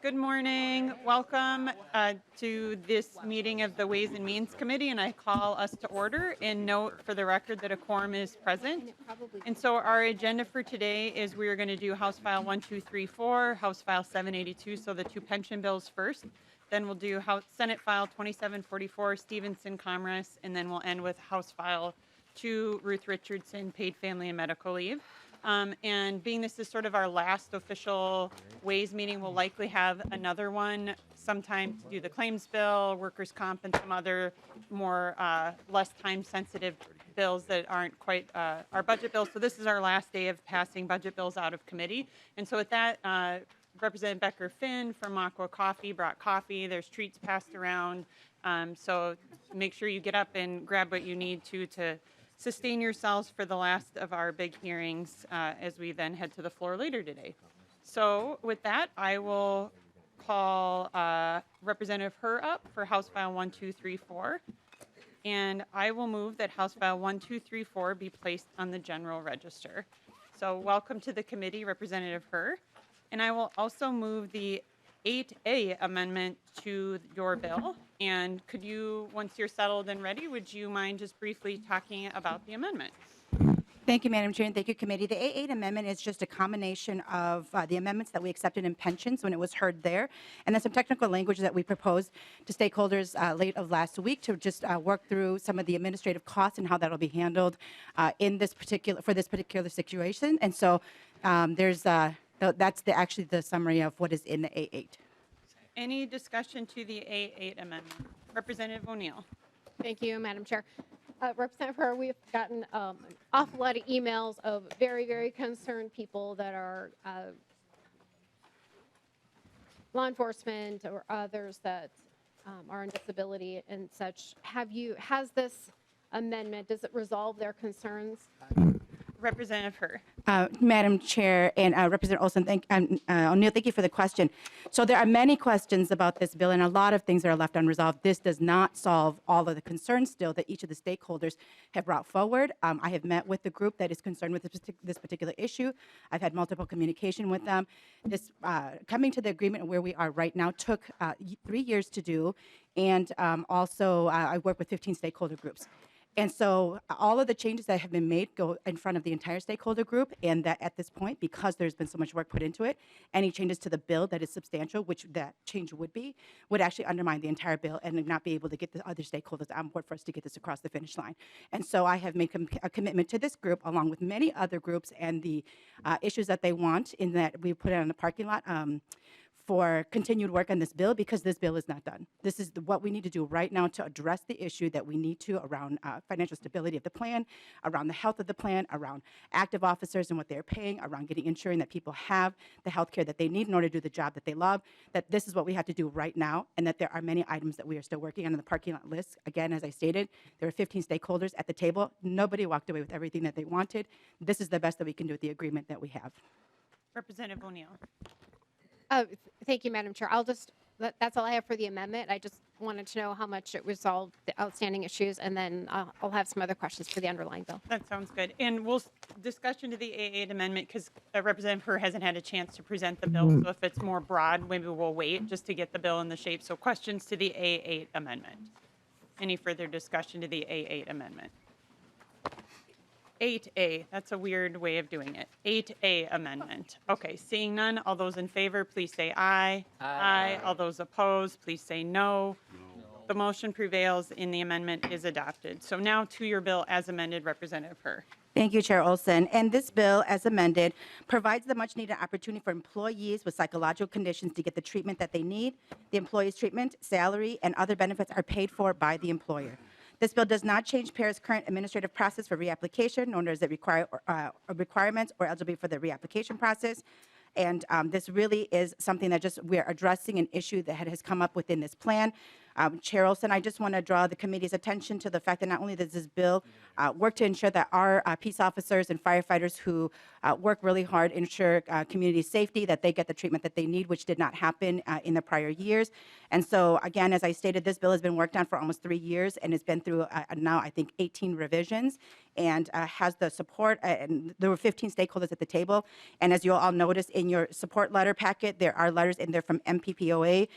Good morning. Welcome to this meeting of the Ways and Means Committee, and I call us to order and note for the record that a quorum is present. And so our agenda for today is we are going to do House File 1234, House File 782, so the two pension bills first. Then we'll do Senate File 2744, Stephenson Commerce, and then we'll end with House File 2, Ruth Richardson, Paid Family and Medical Leave. And being this is sort of our last official Ways meeting, we'll likely have another one sometime to do the claims bill, workers' comp, and some other more less time-sensitive bills that aren't quite our budget bills. So this is our last day of passing budget bills out of committee. And so with that, Representative Becker-Finn from Aqua Coffee brought coffee. There's treats passed around. So make sure you get up and grab what you need to sustain yourselves for the last of our big hearings as we then head to the floor later today. So with that, I will call Representative Herr up for House File 1234. And I will move that House File 1234 be placed on the general register. So welcome to the committee, Representative Herr. And I will also move the 8A amendment to your bill. And could you, once you're settled and ready, would you mind just briefly talking about the amendment? Thank you, Madam Chair, and thank you, Committee. The A8 amendment is just a combination of the amendments that we accepted in pensions when it was heard there, and then some technical language that we proposed to stakeholders late of last week to just work through some of the administrative costs and how that will be handled in this particular situation. And so that's actually the summary of what is in the A8. Any discussion to the A8 amendment? Representative O'Neill. Thank you, Madam Chair. Representative Herr, we've gotten an awful lot of emails of very, very concerned people that are law enforcement or others that are on disability and such. Has this amendment, does it resolve their concerns? Representative Herr. Madam Chair and Representative Olson, O'Neill, thank you for the question. So there are many questions about this bill and a lot of things that are left unresolved. This does not solve all of the concerns still that each of the stakeholders have brought forward. I have met with the group that is concerned with this particular issue. I've had multiple communication with them. This coming to the agreement where we are right now took 3 years to do, and also I work with 15 stakeholder groups. And so all of the changes that have been made go in front of the entire stakeholder group, and that at this point, because there's been so much work put into it, any changes to the bill that is substantial, which that change would actually undermine the entire bill and not be able to get the other stakeholders on board for us to get this across the finish line. And so I have made a commitment to this group, along with many other groups, and the issues that they want in that we put it on the parking lot for continued work on this bill, because this bill is not done. This is what we need to do right now to address the issue that we need to around financial stability of the plan, around the health of the plan, around active officers and what they're paying, around ensuring that people have the health care that they need in order to do the job that they love, that this is what we have to do right now, and that there are many items that we are still working on in the parking lot list. Again, as I stated, there are 15 stakeholders at the table. Nobody walked away with everything that they wanted. This is the best that we can do with the agreement that we have. Representative O'Neill. Thank you, Madam Chair. That's all I have for the amendment. I just wanted to know how much it resolved the outstanding issues, and then I'll have some other questions for the underlying bill. That sounds good. And we'll discussion to the A8 amendment, because Representative Herr hasn't had a chance to present the bill. So if it's more broad, maybe we'll wait just to get the bill in the shape. So questions to the A8 amendment. Any further discussion to the A8 amendment? 8A, that's a weird way of doing it. 8A amendment. Okay, seeing none, all those in favor, please say aye. Aye. All those opposed, please say no. The motion prevails and the amendment is adopted. So now to your bill as amended, Representative Herr. Thank you, Chair Olson. And this bill, as amended, provides the much-needed opportunity for employees with psychological conditions to get the treatment that they need. The employee's treatment, salary, and other benefits are paid for by the employer. This bill does not change PARA's current administrative process for reapplication, nor does it require requirements or eligibility for the reapplication process. And this really is something that we're addressing an issue that has come up within this plan. Chair Olson, I just want to draw the committee's attention to the fact that not only does this bill work to ensure that our peace officers and firefighters who work really hard ensure community safety, that they get the treatment that they need, which did not happen in the prior years. And so, again, as I stated, this bill has been worked on for almost 3 years and has been through now, I think, 18 revisions, and has the support, and there were 15 stakeholders at the table. And as you all noticed in your support letter packet, there are letters in there from MPPOA.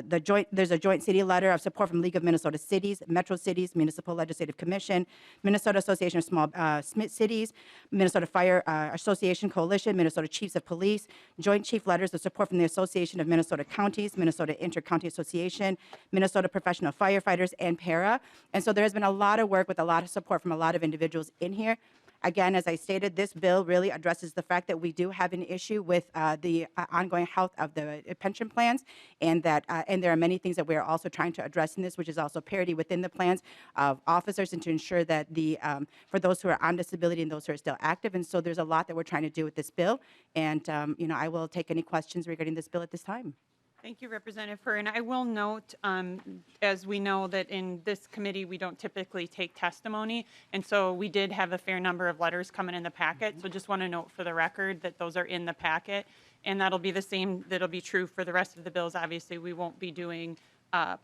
There's a joint city letter of support from League of Minnesota Cities, Metro Cities, Municipal Legislative Commission, Minnesota Association of Small Cities, Minnesota Fire Association Coalition, Minnesota Chiefs of Police, joint chief letters of support from the Association of Minnesota Counties, Minnesota Inter-County Association, Minnesota Professional Firefighters, and PARA. And so there has been a lot of work with a lot of support from a lot of individuals in here. Again, as I stated, this bill really addresses the fact that we do have an issue with the ongoing health of the pension plans, and that and there are many things that we are also trying to address in this, which is also parity within the plans of officers, and to ensure that the for those who are on disability and those who are still active. And so there's a lot that we're trying to do with this bill, and I will take any questions regarding this bill at this time. Thank you, Representative Furr. And I will note, as we know, that in this committee, we don't typically take testimony. And so we did have a fair number of letters coming in the packet. So just want to note for the record that those are in the packet. And that'll be the same, that'll be true for the rest of the bills. Obviously, we won't be doing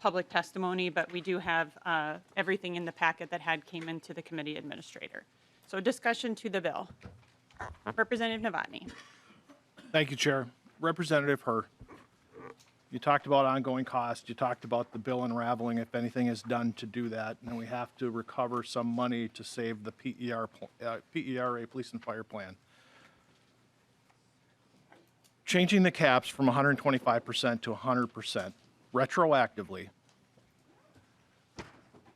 public testimony, but we do have everything in the packet that came into the committee administrator. So discussion to the bill. Representative Novotny. Thank you, Chair. Representative Herr, you talked about ongoing costs. You talked about the bill unraveling if anything is done to do that, and we have to recover some money to save the PERA Police and Fire Plan. Changing the caps from 125% to 100% retroactively,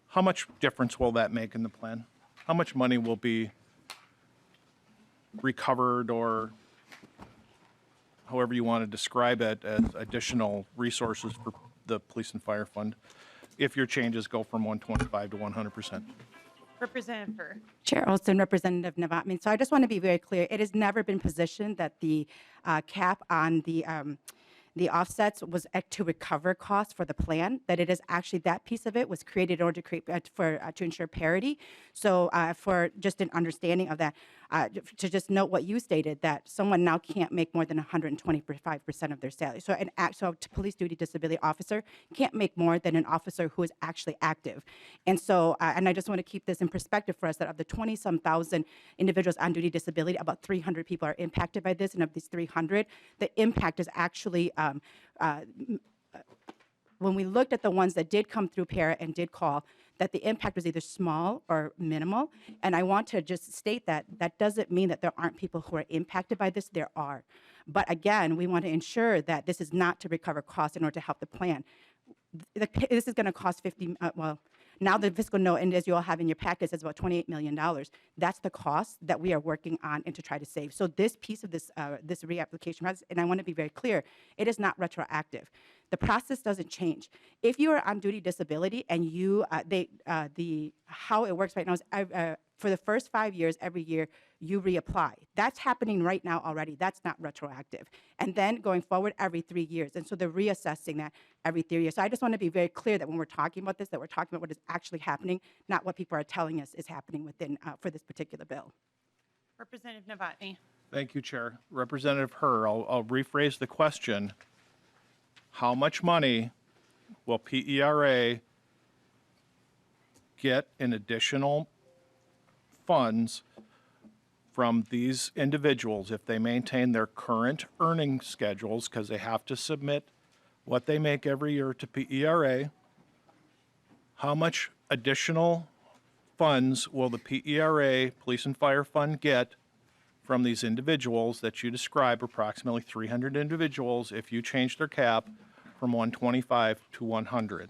how much difference will that make in the plan? How much money will be recovered, or however you want to describe it, as additional resources for the police and fire fund if your changes go from 125 to 100%? Representative Furr. Chair Olson, Representative Novotny. So I just want to be very clear. It has never been positioned that the cap on the offsets was to recover costs for the plan, that it is actually, that piece of it was created in order to create to ensure parity. So for just an understanding of that, to just note what you stated, that someone now can't make more than 125% of their salary. So so a police duty disability officer can't make more than an officer who is actually active. And so, and I just want to keep this in perspective for us, that of the 20-some thousand individuals on duty disability, about 300 people are impacted by this, and of these 300, the impact is actually when we looked at the ones that did come through PARA and did call, that the impact was either small or minimal. And I want to just state that that doesn't mean that there aren't people who are impacted by this. There are. But again, we want to ensure that this is not to recover costs in order to help the plan. This is going to cost now the fiscal note, and as you all have in your packets, is about $28 million. That's the cost that we are working on and to try to save. So this piece of this this reapplication process, and I want to be very clear, it is not retroactive. The process doesn't change. If you are on duty disability and you how it works right now is for the first 5 years, every year you reapply. That's happening right now already. That's not retroactive. And then going forward every 3 years. And so they're reassessing that every 3 years. So I just want to be very clear that when we're talking about this, that we're talking about what is actually happening, not what people are telling us is happening within for this particular bill. Representative Novotny. Thank you, Chair. Representative Herr, I'll rephrase the question. How much money will PERA get in additional funds from these individuals if they maintain their current earning schedules, because they have to submit what they make every year to PERA? How much additional funds will the PERA Police and Fire Fund get from these individuals that you describe, approximately 300 individuals, if you change their cap from 125 to 100?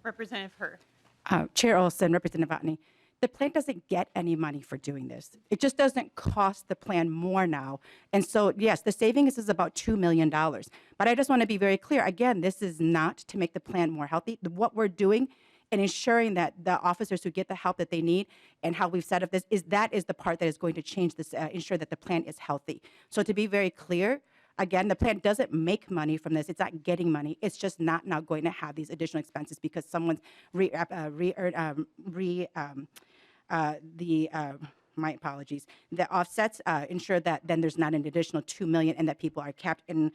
Representative Herr. Chair Olson, Representative Novotny. The plan doesn't get any money for doing this. It just doesn't cost the plan more now. And so, yes, the savings is about $2 million. But I just want to be very clear. Again, this is not to make the plan more healthy. What we're doing and ensuring that the officers who get the help that they need and how we've set up this is the part that is going to change this, ensure that the plan is healthy. So to be very clear, Again, the plan doesn't make money from this. It's not getting money. It's just not now going to have these additional expenses because someone's my apologies. The offsets ensure that then there's not an additional 2 million and that people are capped. And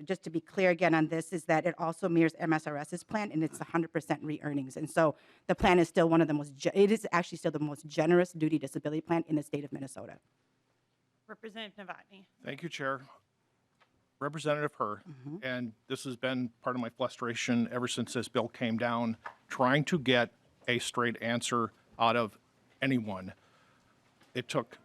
just to be clear again on this is that it also mirrors MSRS's plan and it's 100% re-earnings. And so the plan is still one of the it is actually still the most generous duty disability plan in the state of Minnesota. Representative Novotny. Thank you, Chair. Representative Herr, and this has been part of my frustration ever since this bill came down, trying to get a straight answer out of anyone. It took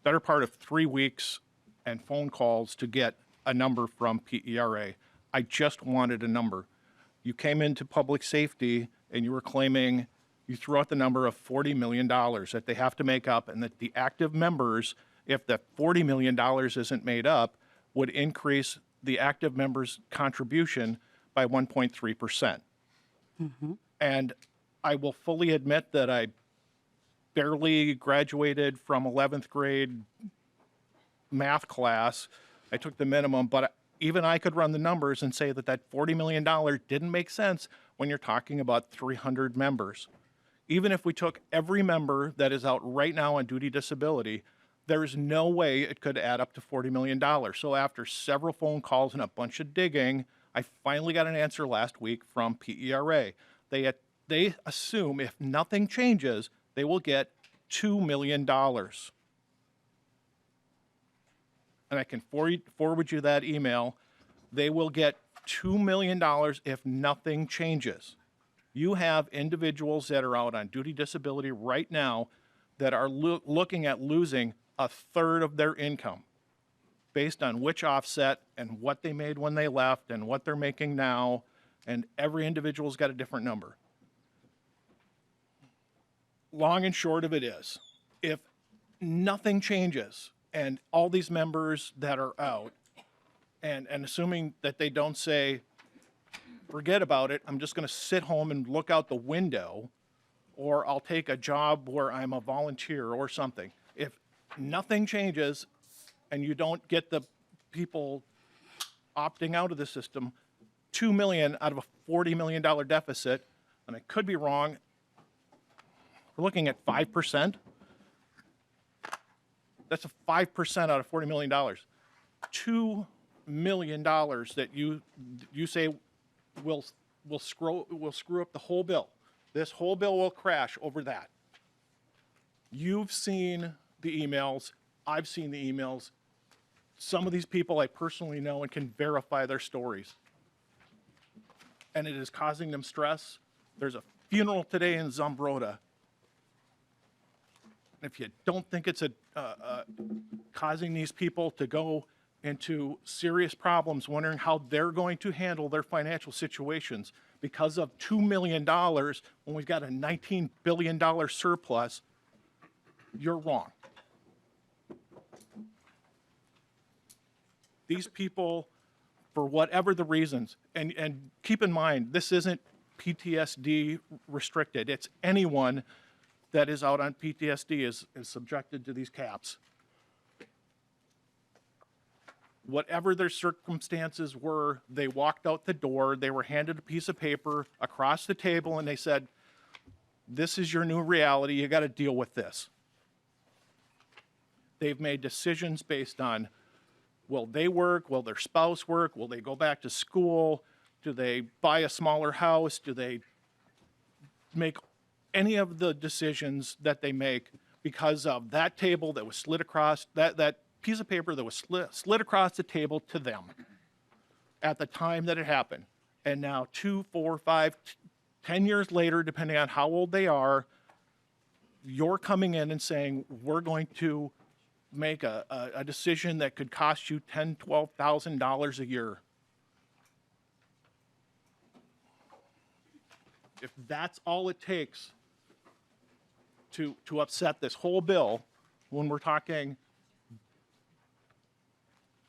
better part of 3 weeks and phone calls to get a number from PERA. I just wanted a number. You came into public safety and you were claiming, you threw out the number of $40 million that they have to make up, and that the active members, if the $40 million isn't made up, would increase the active members' contribution by 1.3%. And I will fully admit that I barely graduated from 11th grade math class. I took the minimum, but even I could run the numbers and say that that $40 million didn't make sense when you're talking about 300 members. Even if we took every member that is out right now on duty disability, there is no way it could add up to $40 million. So after several phone calls and a bunch of digging, I finally got an answer last week from PERA. They assume if nothing changes, they will get $2 million. And I can forward you that email. They will get $2 million if nothing changes. You have individuals that are out on duty disability right now that are looking at losing a third of their income based on which offset and what they made when they left and what they're making now, and every individual's got a different number. Long and short of it is, if nothing changes and all these members that are out, and assuming that they don't say, forget about it, I'm just going to sit home and look out the window, or I'll take a job where I'm a volunteer or something. If nothing changes and you don't get the people opting out of the system, $2 million out of a $40 million deficit, and I could be wrong, we're looking at 5%. That's a 5% out of $40 million. $2 million that you say will screw up the whole bill. This whole bill will crash over that. You've seen the emails. I've seen the emails. Some of these people I personally know and can verify their stories. And it is causing them stress. There's a funeral today in Zumbrota. If you don't think it's causing these people to go into serious problems, wondering how they're going to handle their financial situations because of $2 million when we've got a $19 billion surplus, you're wrong. These people, for whatever the reasons, and keep in mind, this isn't PTSD restricted. It's anyone that is out on PTSD is subjected to these caps. Whatever their circumstances were, they walked out the door, they were handed a piece of paper across the table, and they said, this is your new reality, you got to deal with this. They've made decisions based on, will they work, will their spouse work, will they go back to school, do they buy a smaller house, do they make any of the decisions that they make because of that table that was slid across, that piece of paper that was slid across the table to them at the time that it happened. And now 2, 4, 5, 10 years later, depending on how old they are, you're coming in and saying, we're going to make a decision that could cost you $10,000, $12,000 a year. If that's all it takes to upset this whole bill, when we're talking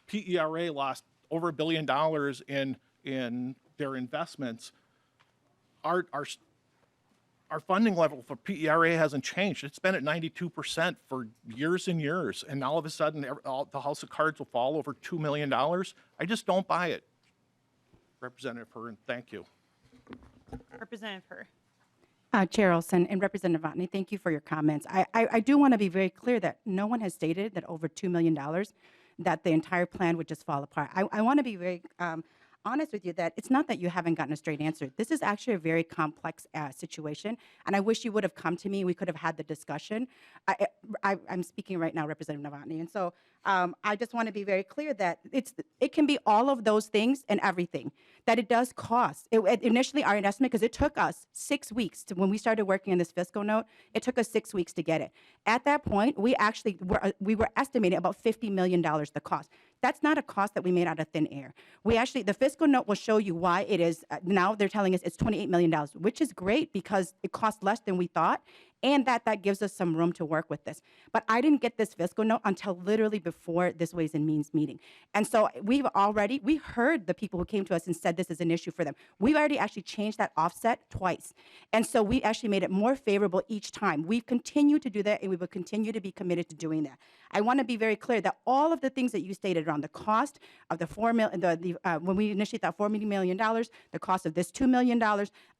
PERA lost over $1 billion in their investments, our our funding level for PERA hasn't changed. It's been at 92% for years and years. And all of a sudden, the house of cards will fall over $2 million. I just don't buy it. Representative Herr, and thank you. Representative Herr. Chair Olson and Representative Votney, thank you for your comments. I do want to be very clear that no one has stated that over $2 million that the entire plan would just fall apart. I want to be very honest with you that it's not that you haven't gotten a straight answer. This is actually a very complex situation, and I wish you would have come to me. We could have had the discussion. I'm speaking right now, Representative Novotny, and so I just want to be very clear that it can be all of those things and everything, that it does cost. Initially, our estimate, because it took us 6 weeks when we started working on this fiscal note, it took us 6 weeks to get it. At that point, we were estimating about $50 million the cost. That's not a cost that we made out of thin air. The fiscal note will show you why it is, now they're telling us it's $28 million, which is great because it costs less than we thought, and that gives us some room to work with this. But I didn't get this fiscal note until literally before this Ways and Means meeting. And so we heard the people who came to us and said this is an issue for them. We've already actually changed that offset twice. And so we actually made it more favorable each time. We've continued to do that, and we will continue to be committed to doing that. I want to be very clear that all of the things that you stated around the cost of when we initially thought $4 million, the cost of this $2 million,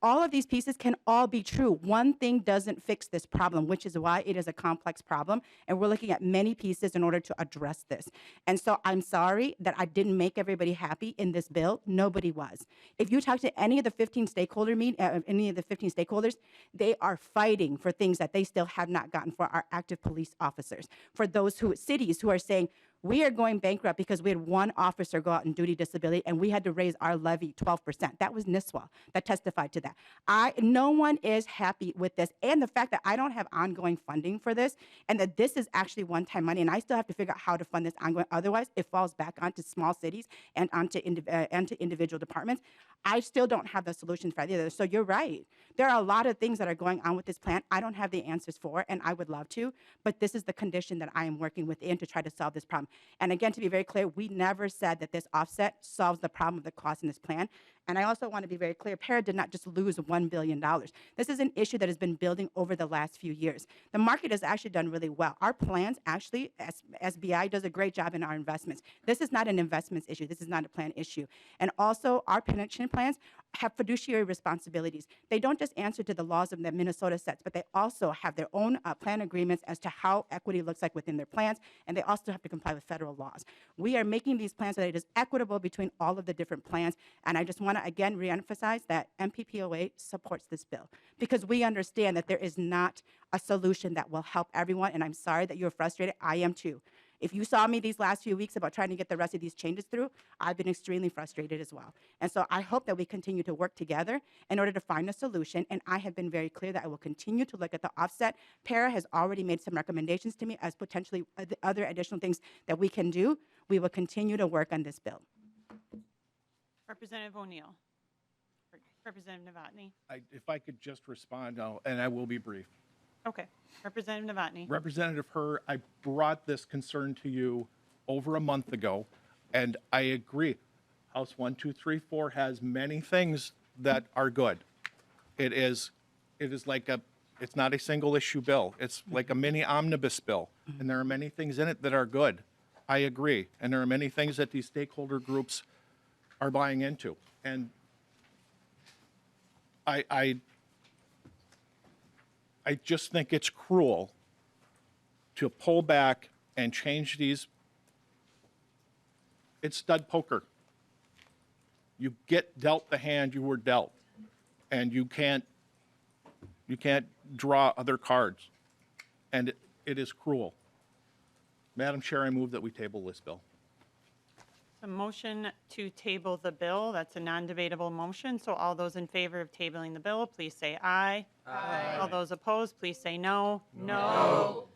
all of these pieces can all be true. One thing doesn't fix this problem, which is why it is a complex problem, and we're looking at many pieces in order to address this. And so I'm sorry that I didn't make everybody happy in this bill. Nobody was. If you talk to any of the 15 stakeholders, they are fighting for things that they still have not gotten for our active police officers, for those cities who are saying, we are going bankrupt because we had one officer go out on duty disability and we had to raise our levy 12%. That was NISWA that testified to that. No one is happy with this. And the fact that I don't have ongoing funding for this and that this is actually one-time money and I still have to figure out how to fund this ongoing. Otherwise, it falls back onto small cities and onto individual departments. I still don't have the solution for either. So you're right. There are a lot of things that are going on with this plan. I don't have the answers for, and I would love to, but this is the condition that I am working within to try to solve this problem. And again, to be very clear, we never said that this offset solves the problem of the cost in this plan. And I also want to be very clear, PARA did not just lose $1 billion. This is an issue that has been building over the last few years. The market has actually done really well. Our plans actually, SBI does a great job in our investments. This is not an investments issue. This is not a plan issue. And also, our pension plans have fiduciary responsibilities. They don't just answer to the laws that Minnesota sets, but they also have their own plan agreements as to how equity looks like within their plans, and they also have to comply with federal laws. We are making these plans so that it is equitable between all of the different plans, and I just want to again reemphasize that MPPOA supports this bill because we understand that there is not a solution that will help everyone, and I'm sorry that you're frustrated. I am too. If you saw me these last few weeks about trying to get the rest of these changes through, I've been extremely frustrated as well. And so I hope that we continue to work together in order to find a solution. And I have been very clear that I will continue to look at the offset. PARA has already made some recommendations to me as potentially other additional things that we can do. We will continue to work on this bill. Representative O'Neill. Representative Novotny. If I could just respond, and I will be brief. Okay. Representative Novotny. Representative Herr, I brought this concern to you over a month ago, and I agree. House 1, 2, 3, 4 has many things that are good. It is like it's not a single issue bill. It's like a mini omnibus bill, and there are many things in it that are good. I agree, and there are many things that these stakeholder groups are buying into, and I just think it's cruel to pull back and change these. It's stud poker. You get dealt the hand you were dealt, and you can't draw other cards, and it is cruel. Madam Chair, I move that we table this bill. A motion to table the bill. That's a non-debatable motion. So all those in favor of tabling the bill, please say aye. Aye. All those opposed, please say no. No.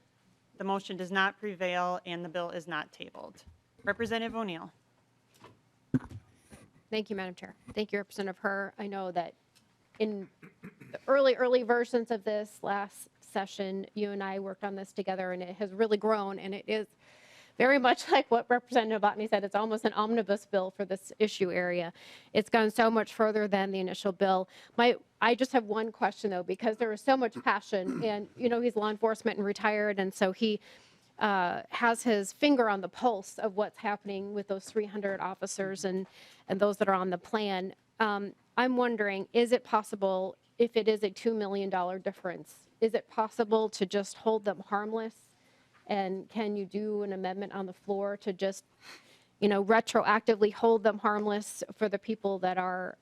The motion does not prevail and the bill is not tabled. Representative O'Neill. Thank you, Madam Chair. Thank you, Representative Herr. I know that in the early versions of this last session, you and I worked on this together, and it has really grown, and it is very much like what Representative Botany said. It's almost an omnibus bill for this issue area. It's gone so much further than the initial bill. I just have one question, though, because there is so much passion, and, you know, he's law enforcement and retired, and so he has his finger on the pulse of what's happening with those 300 officers and those that are on the plan. I'm wondering, is it possible, if it is a $2 million difference, is it possible to just hold them harmless? And can you do an amendment on the floor to just, you know, retroactively hold them harmless for the people that are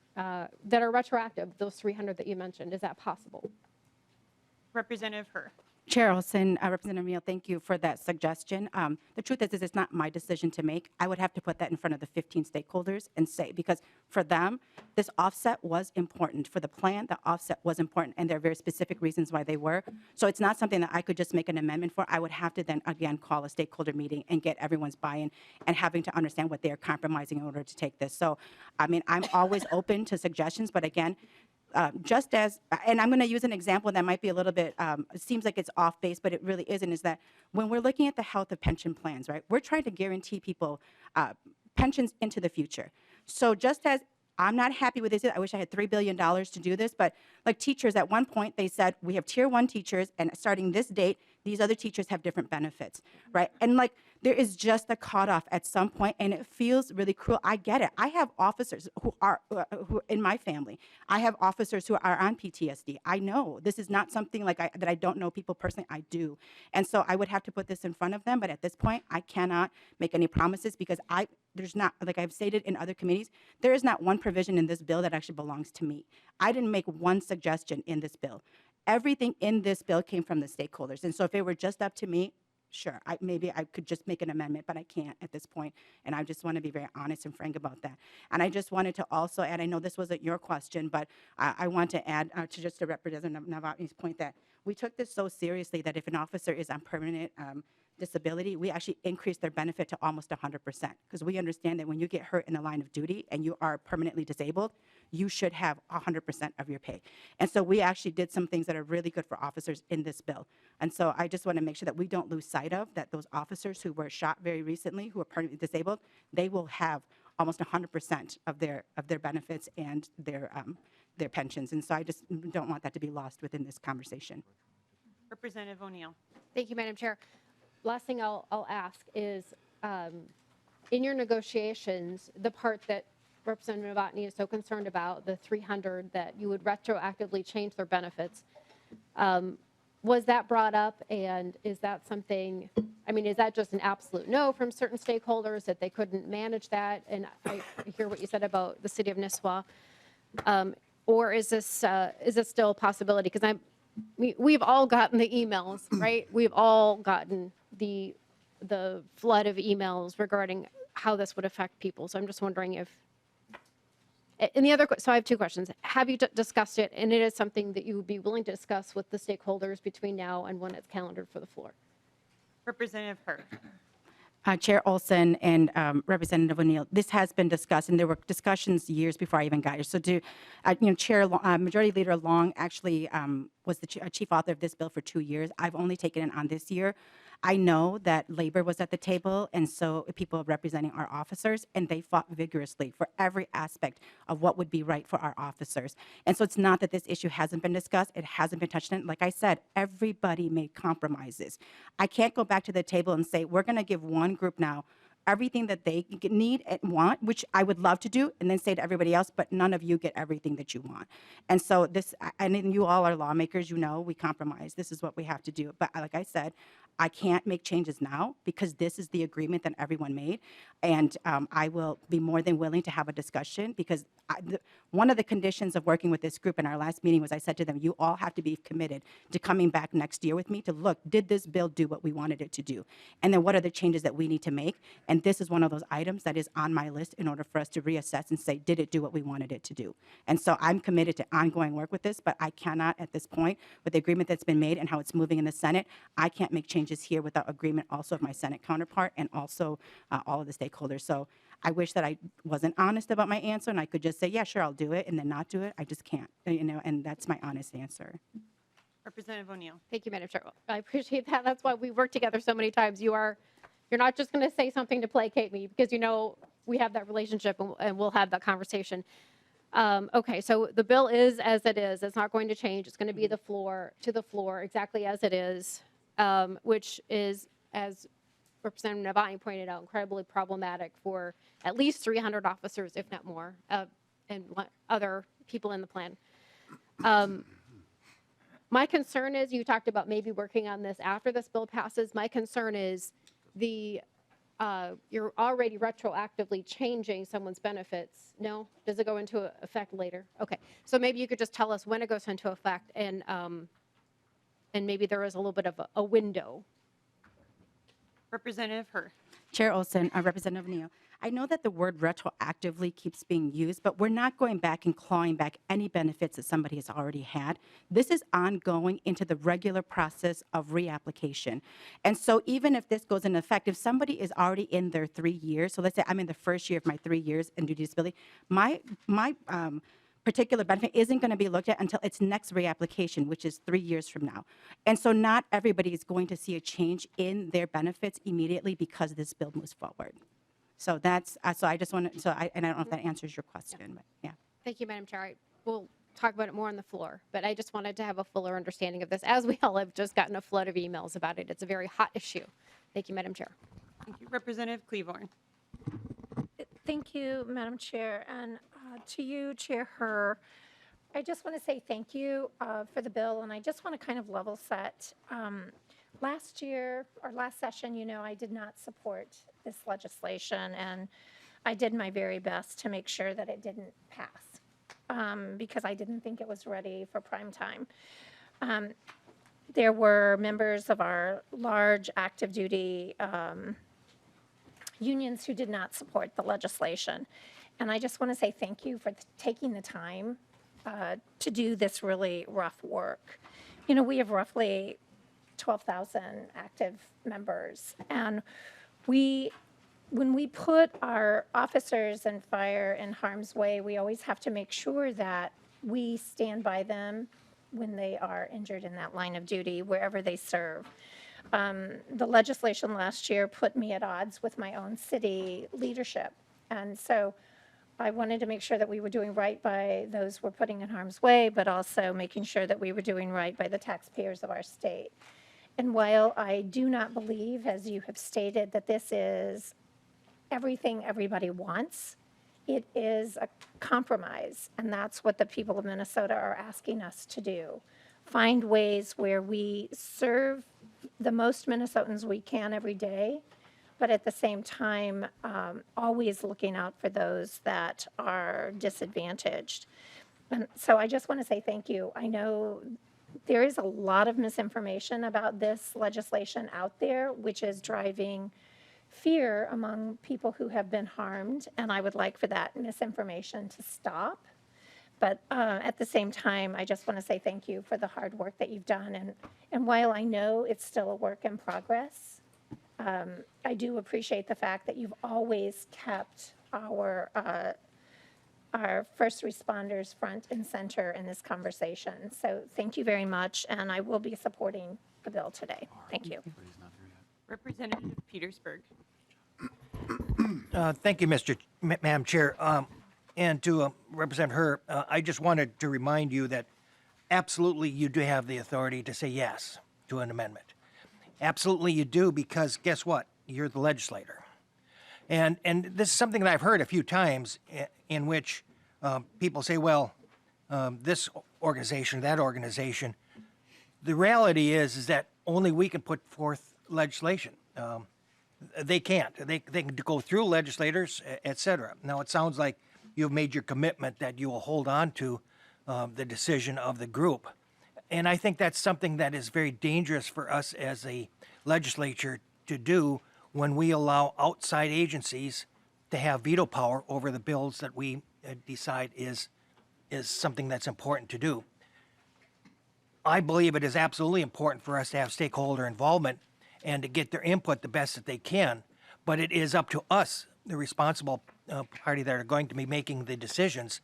retroactive, those 300 that you mentioned? Is that possible? Representative Herr. Chair Olson, Representative Neal, thank you for that suggestion. The truth is it's not my decision to make. I would have to put that in front of the 15 stakeholders and say, because for them, this offset was important. For the plan, the offset was important, and there are very specific reasons why they were. So it's not something that I could just make an amendment for. I would have to then, again, call a stakeholder meeting and get everyone's buy-in and having to understand what they're compromising in order to take this. So, I mean, I'm always open to suggestions, but again, just as, and I'm going to use an example that might be a little bit, it seems like it's off base, but it really isn't, is that when we're looking at the health of pension plans, right, we're trying to guarantee people pensions into the future. So just as I'm not happy with this, I wish I had $3 billion to do this, but like teachers, at one point they said, we have tier 1 teachers, and starting this date, these other teachers have different benefits, right? And like, there is just a cutoff at some point, and it feels really cruel. I get it. I have officers who are who in my family. I have officers who are on PTSD. I know this is not something like that I don't know people personally. I do, and so I would have to put this in front of them. But at this point, I cannot make any promises because there's not, like I've stated in other committees, there is not one provision in this bill that actually belongs to me. I didn't make one suggestion in this bill. Everything in this bill came from the stakeholders, and so if it were just up to me, sure, maybe I could just make an amendment, but I can't at this point, and I just want to be very honest and frank about that. And I just wanted to also add, I know this wasn't your question, but I want to add to Representative Novotny's point that we took this so seriously that if an officer is on permanent disability, we actually increased their benefit to almost 100%, because we understand that when you get hurt in the line of duty and you are permanently disabled, you should have 100% of your pay. And so we actually did some things that are really good for officers in this bill. And so I just want to make sure that we don't lose sight of that those officers who were shot very recently, who are permanently disabled, they will have almost 100% of their benefits and their pensions. And so I just don't want that to be lost within this conversation. Representative O'Neill. Thank you, Madam Chair. Last thing I'll ask is, in your negotiations, the part that Representative Novotny is so concerned about, the 300 that you would retroactively change their benefits, was that brought up, and is that something, I mean, is that just an absolute no from certain stakeholders that they couldn't manage that? And I hear what you said about the city of Nisswa. Or is this still a possibility? Because we've all gotten the emails, right? We've all gotten the flood of emails regarding how this would affect people. So I'm just wondering if, and the other, so I have two questions. Have you discussed it, and it is something that you would be willing to discuss with the stakeholders between now and when it's calendared for the floor? Representative Herr. Chair Olson and Representative O'Neill, this has been discussed, and there were discussions years before I even got here. So, Chair, Majority Leader Long actually was the chief author of this bill for 2 years. I've only taken it on this year. I know that labor was at the table, and so people representing our officers, and they fought vigorously for every aspect of what would be right for our officers. And so it's not that this issue hasn't been discussed, it hasn't been touched on. Like I said, everybody made compromises. I can't go back to the table and say, we're gonna give one group now everything that they need and want, which I would love to do, and then say to everybody else, but none of you get everything that you want. And so this, and you all are lawmakers, you know, we compromise. This is what we have to do. But like I said, I can't make changes now because this is the agreement that everyone made. And I will be more than willing to have a discussion because one of the conditions of working with this group in our last meeting was I said to them, you all have to be committed to coming back next year with me to look, did this bill do what we wanted it to do? And then what are the changes that we need to make? And this is one of those items that is on my list in order for us to reassess and say, did it do what we wanted it to do? And so I'm committed to ongoing work with this, but I cannot at this point, with the agreement that's been made and how it's moving in the Senate, I can't make changes here without agreement also of my Senate counterpart and also all of the stakeholders. So I wish that I wasn't honest about my answer and I could just say, yeah, sure, I'll do it, and then not do it. I just can't, and that's my honest answer. Representative O'Neill. Thank you, Madam Chair. I appreciate that. That's why we worked together so many times. You are You're not just going to say something to placate me because you know we have that relationship and we'll have that conversation. Okay, so the bill is as it is. It's not going to change. It's going to be the floor exactly as it is, which is, as Representative Novotny pointed out, incredibly problematic for at least 300 officers, if not more, and other people in the plan. My concern is, you talked about maybe working on this after this bill passes. My concern is you're already retroactively changing someone's benefits. No? Does it go into effect later? Okay. So maybe you could just tell us when it goes into effect and maybe there is a little bit of a window. Representative Her. Chair Olson, Representative Neal, I know that the word retroactively keeps being used, but we're not going back and clawing back any benefits that somebody has already had. This is ongoing into the regular process of reapplication. And so even if this goes into effect, if somebody is already in their 3 years, so let's say I'm in the first year of my 3 years in duty disability, my particular benefit isn't going to be looked at until its next reapplication, which is 3 years from now. And so not everybody is going to see a change in their benefits immediately because this bill moves forward. So that's, so I just want to, and I don't know if that answers your question, but yeah. Thank you, Madam Chair. We'll talk about it more on the floor, but I just wanted to have a fuller understanding of this, as we all have just gotten a flood of emails about it. It's a very hot issue. Thank you, Madam Chair. Thank you. Representative Cleavorn. Thank you, Madam Chair. And to you, Chair Herr, I just want to say thank you for the bill, and I just want to kind of level set. Last year, or last session, you know, I did not support this legislation, and I did my very best to make sure that it didn't pass because I didn't think it was ready for prime time. There were members of our large active duty unions who did not support the legislation. And I just want to say thank you for taking the time to do this really rough work. You know, we have roughly 12,000 active members. And when we put our officers and fire in harm's way, we always have to make sure that we stand by them when they are injured in that line of duty, wherever they serve. The legislation last year put me at odds with my own city leadership. And so I wanted to make sure that we were doing right by those we're putting in harm's way, but also making sure that we were doing right by the taxpayers of our state. And while I do not believe, as you have stated, that this is everything everybody wants, it is a compromise. And that's what the people of Minnesota are asking us to do. Find ways where we serve the most Minnesotans we can every day, but at the same time, always looking out for those that are disadvantaged. And so I just want to say thank you. I know there is a lot of misinformation about this legislation out there, which is driving fear among people who have been harmed, and I would like for that misinformation to stop. But at the same time, I just want to say thank you for the hard work that you've done. And while I know it's still a work in progress, I do appreciate the fact that you've always kept our first responders front and center in this conversation. So thank you very much, and I will be supporting the bill today. Thank you. Representative Petersburg. Thank you, Madam Chair. And to Representative Herr, I just wanted to remind you that absolutely you do have the authority to say yes to an amendment. Absolutely you do, because guess what? You're the legislator. And this is something that I've heard a few times in which people say, well, this organization, that organization. The reality is that only we can put forth legislation. They can't. They can go through legislators, et cetera. Now, it sounds like you've made your commitment that you will hold on to the decision of the group. And I think that's something that is very dangerous for us as a legislature to do when we allow outside agencies to have veto power over the bills that we decide is something that's important to do. I believe it is absolutely important for us to have stakeholder involvement and to get their input the best that they can, but it is up to us, the responsible party that are going to be making the decisions,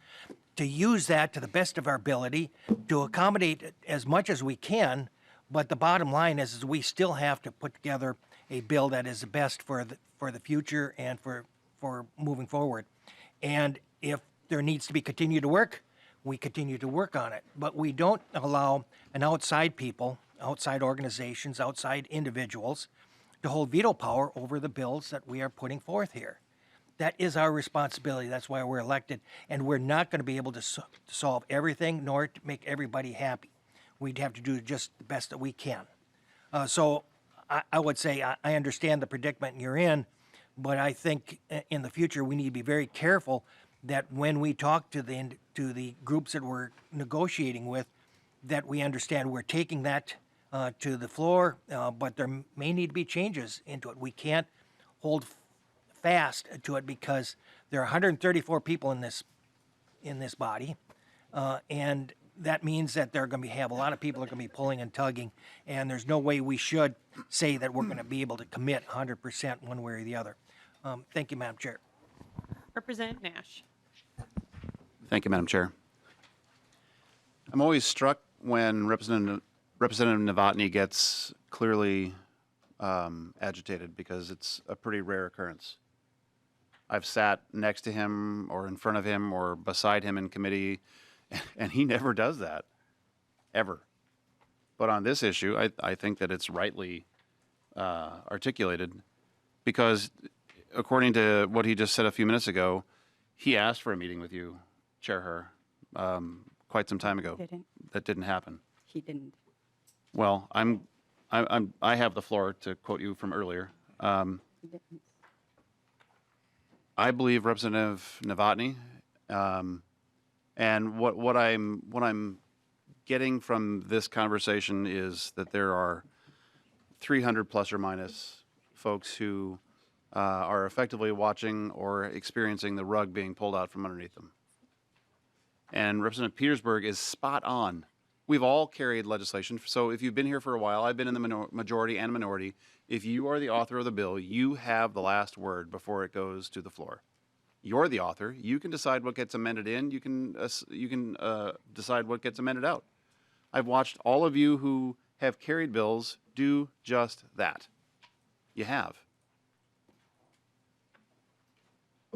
to use that to the best of our ability to accommodate as much as we can. But the bottom line is we still have to put together a bill that is the best for the future and for moving forward. And if there needs to be continued to work, we continue to work on it. But we don't allow an outside people, outside organizations, outside individuals to hold veto power over the bills that we are putting forth here. That is our responsibility. That's why we're elected. And we're not going to be able to solve everything nor to make everybody happy. We'd have to do just the best that we can. So I would say I understand the predicament you're in, but I think in the future we need to be very careful that when we talk to the groups that we're negotiating with, that we understand we're taking that to the floor, but there may need to be changes into it. We can't hold fast to it because there are 134 people in this body, and that means that they're going to have a lot of people are going to be pulling and tugging, and there's no way we should say that we're going to be able to commit 100% one way or the other. Thank you, Madam Chair. Representative Nash. Thank you, Madam Chair. I'm always struck when Representative Novotny gets clearly agitated because it's a pretty rare occurrence. I've sat next to him or in front of him or beside him in committee, and he never does that, ever. But on this issue, I think that it's rightly articulated because according to what he just said a few minutes ago, he asked for a meeting with you, Chair Herr, quite some time ago. Didn't. That didn't happen. He didn't. Well, I have the floor to quote you from earlier. He didn't. I believe Representative Novotny, and what I'm getting from this conversation is that there are 300 plus or minus folks who are effectively watching or experiencing the rug being pulled out from underneath them. And Representative Petersburg is spot on. We've all carried legislation. So if you've been here for a while, I've been in the majority and minority. If you are the author of the bill, you have the last word before it goes to the floor. You're the author. You can decide what gets amended in. You can decide what gets amended out. I've watched all of you who have carried bills do just that. You have.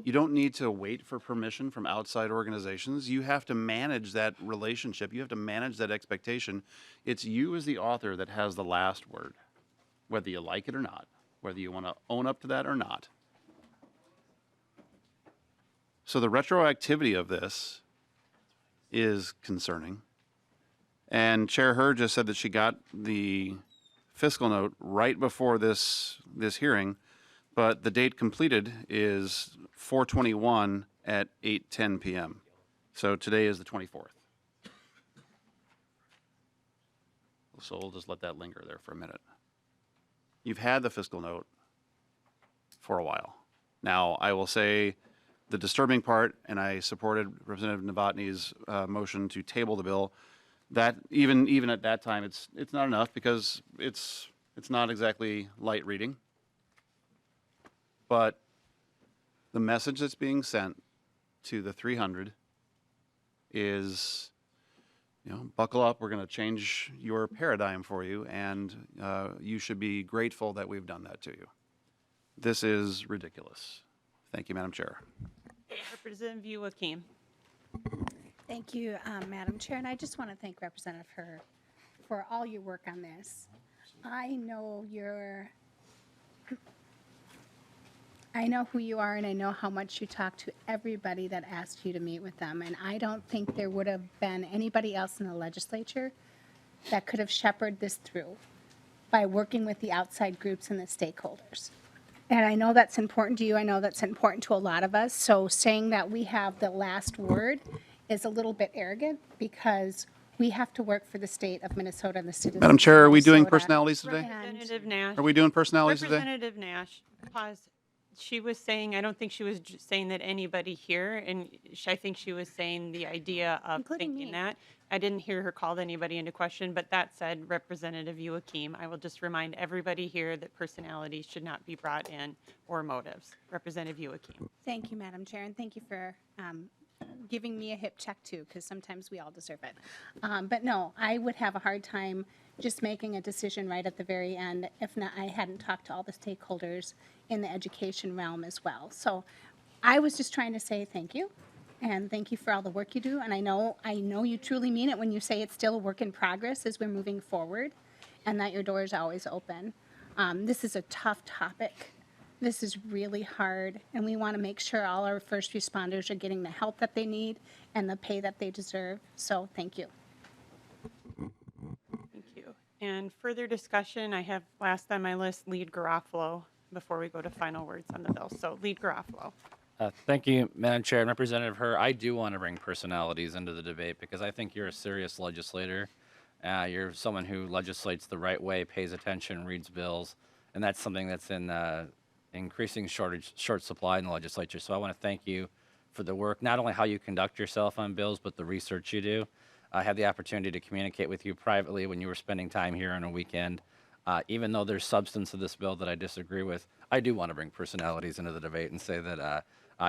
You don't need to wait for permission from outside organizations. You have to manage that relationship. You have to manage that expectation. It's you as the author that has the last word, whether you like it or not, whether you want to own up to that or not. So the retroactivity of this is concerning. And Chair Herr just said that she got the fiscal note right before this hearing, but the date completed is 4/21 at 8:10 p.m. So today is the 24th. So we'll just let that linger there for a minute. You've had the fiscal note for a while. Now, I will say the disturbing part, and I supported Representative Novotny's motion to table the bill, that even at that time, it's not enough because it's not exactly light reading. But the message that's being sent to the 300 is, buckle up, we're going to change your paradigm for you, and you should be grateful that we've done that to you. This is ridiculous. Thank you, Madam Chair. Representative Joachim. Thank you, Madam Chair, and I just want to thank Representative Herr for all your work on this. I know who you are, and I know how much you talk to everybody that asked you to meet with them, and I don't think there would have been anybody else in the legislature that could have shepherded this through by working with the outside groups and the stakeholders. And I know that's important to you. I know that's important to a lot of us. So saying that we have the last word is a little bit arrogant because we have to work for the state of Minnesota and the citizens. Madam Chair, are we doing Minnesota. personalities today? Representative Nash. Are we doing personalities today? Representative Nash, pause. She was saying, I don't think she was saying that anybody here, and I think she was saying the idea of Including thinking me. that. I didn't hear her call anybody into question, but that said, Representative Joachim, I will just remind everybody here that personalities should not be brought in or motives. Representative Joachim. Thank you, Madam Chair, and thank you for giving me a hip check too, because sometimes we all deserve it. But no, I would have a hard time just making a decision right at the very end. If not, I hadn't talked to all the stakeholders in the education realm as well. So I was just trying to say thank you. And thank you for all the work you do. And I know you truly mean it when you say it's still a work in progress as we're moving forward and that your door is always open. This is a tough topic. This is really hard. And we want to make sure all our first responders are getting the help that they need and the pay that they deserve. So thank you. Thank you. And further discussion, I have last on my list, Lead Garofalo, before we go to final words on the bill. So Lead Garofalo. Thank you, Madam Chair and Representative Herr. I do want to bring personalities into the debate because I think you're a serious legislator. You're someone who legislates the right way, pays attention, reads bills, and that's something that's in increasing short supply in the legislature. So I want to thank you for the work, not only how you conduct yourself on bills, but the research you do. I had the opportunity to communicate with you privately when you were spending time here on a weekend. Even though there's substance of this bill that I disagree with, I do want to bring personalities into the debate and say that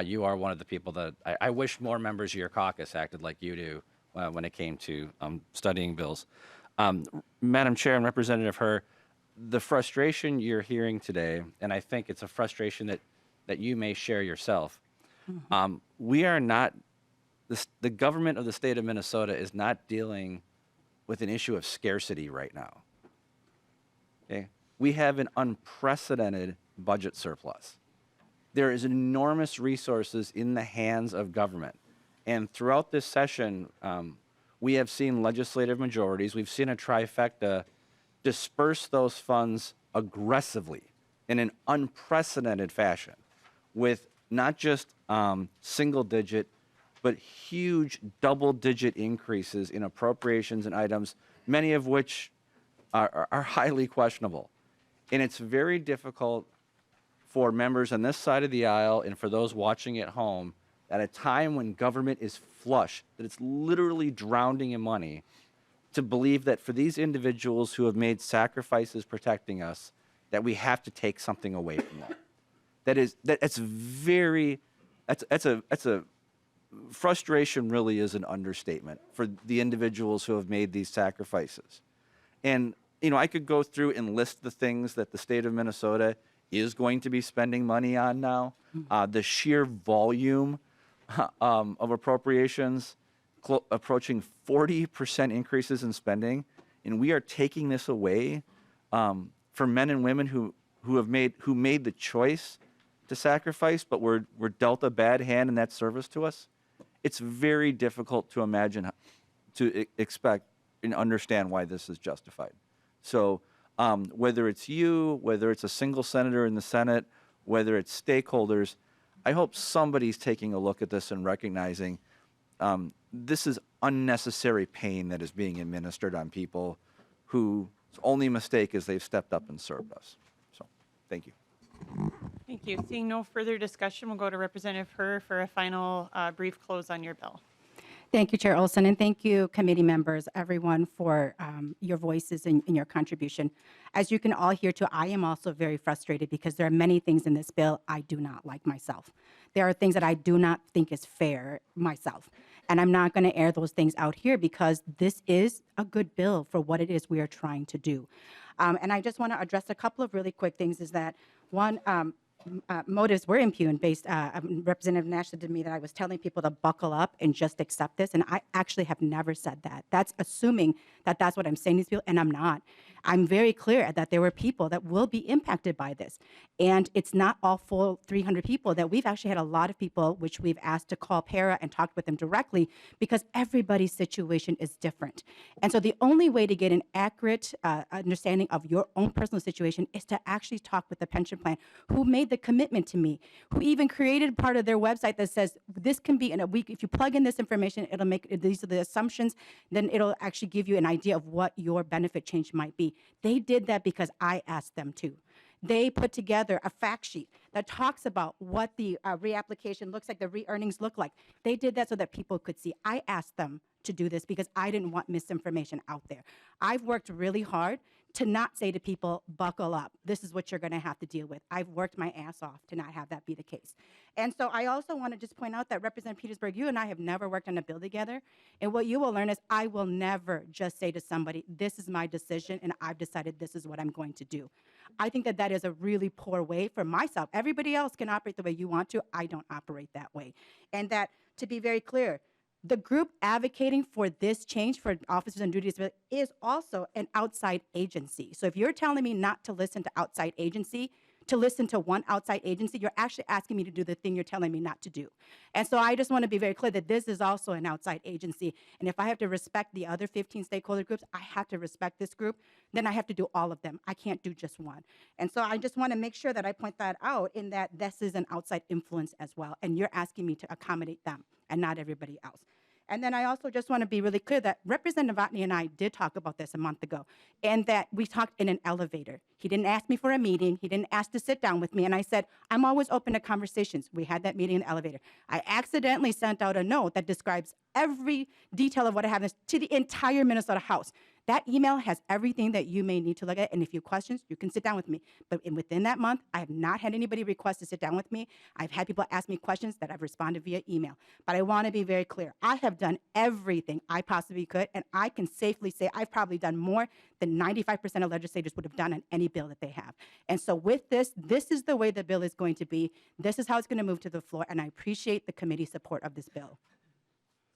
you are one of the people that I wish more members of your caucus acted like you do when it came to studying bills. Madam Chair and Representative Herr, the frustration you're hearing today, and I think it's a frustration that you may share yourself, we are not, the government of the state of Minnesota is not dealing with an issue of scarcity right now. Okay? We have an unprecedented budget surplus. There is enormous resources in the hands of government. And throughout this session, we have seen legislative majorities, we've seen a trifecta disperse those funds aggressively in an unprecedented fashion with not just single-digit, but huge double-digit increases in appropriations and items, many of which are highly questionable. And it's very difficult for members on this side of the aisle and for those watching at home at a time when government is flush, that it's literally drowning in money, to believe that for these individuals who have made sacrifices protecting us, that we have to take something away from them. That's a frustration really is an understatement for the individuals who have made these sacrifices. And, I could go through and list the things that the state of Minnesota is going to be spending money on now. The sheer volume of appropriations approaching 40% increases in spending, and we are taking this away from men and women who made the choice to sacrifice, but were dealt a bad hand in that service to us. It's very difficult to imagine, to expect and understand why this is justified. So whether it's you, whether it's a single senator in the Senate, whether it's stakeholders, I hope somebody's taking a look at this and recognizing this is unnecessary pain that is being administered on people whose only mistake is they've stepped up and served us. So, thank you. Thank you. Seeing no further discussion, we'll go to Representative Herr for a final brief close on your bill. Thank you, Chair Olson, and thank you, committee members, everyone, for your voices and your contribution. As you can all hear, too, I am also very frustrated because there are many things in this bill I do not like myself. There are things that I do not think is fair myself, and I'm not going to air those things out here because this is a good bill for what it is we are trying to do. And I just want to address a couple of really quick things. Is that one? Motives were impugned based, Representative Nash said to me that I was telling people to buckle up and just accept this, and I actually have never said that. That's assuming that that's what I'm saying to these people, and I'm not. I'm very clear that there were people that will be impacted by this, and it's not all full 300 people. That we've actually had a lot of people, which we've asked to call para and talk with them directly, because everybody's situation is different. And so the only way to get an accurate understanding of your own personal situation is to actually talk with the pension plan, who made the commitment to me, who even created part of their website that says this can be in a week. If you plug in this information, it'll make, these are the assumptions, then it'll actually give you an idea of what your benefit change might be. They did that because I asked them to. They put together a fact sheet that talks about what the reapplication looks like, the re-earnings look like. They did that so that people could see. I asked them to do this because I didn't want misinformation out there. I've worked really hard to not say to people, buckle up. This is what you're going to have to deal with. I've worked my ass off to not have that be the case. And so I also want to just point out that Representative Petersburg, you and I have never worked on a bill together. And what you will learn is I will never just say to somebody, this is my decision and I've decided this is what I'm going to do. I think that that is a really poor way for myself. Everybody else can operate the way you want to. I don't operate that way. And that, to be very clear, the group advocating for this change for officers on duty is also an outside agency. So if you're telling me not to listen to outside agency, to listen to one outside agency, you're actually asking me to do the thing you're telling me not to do. And so I just want to be very clear that this is also an outside agency. And if I have to respect the other 15 stakeholder groups, I have to respect this group, then I have to do all of them. I can't do just one. And so I just want to make sure that I point that out in that this is an outside influence as well. And you're asking me to accommodate them and not everybody else. And then I also just want to be really clear that Representative Novotny and I did talk about this a month ago, and that we talked in an elevator. He didn't ask me for a meeting. He didn't ask to sit down with me. And I said, I'm always open to conversations. We had that meeting in the elevator. I accidentally sent out a note that describes every detail of what happened to the entire Minnesota House. That email has everything that you may need to look at. And if you have questions, you can sit down with me. But within that month, I have not had anybody request to sit down with me. I've had people ask me questions that I've responded via email. But I want to be very clear. I have done everything I possibly could. And I can safely say I've probably done more than 95% of legislators would have done on any bill that they have. And so with this is the way the bill is going to be. This is how it's going to move to the floor. And I appreciate the committee support of this bill.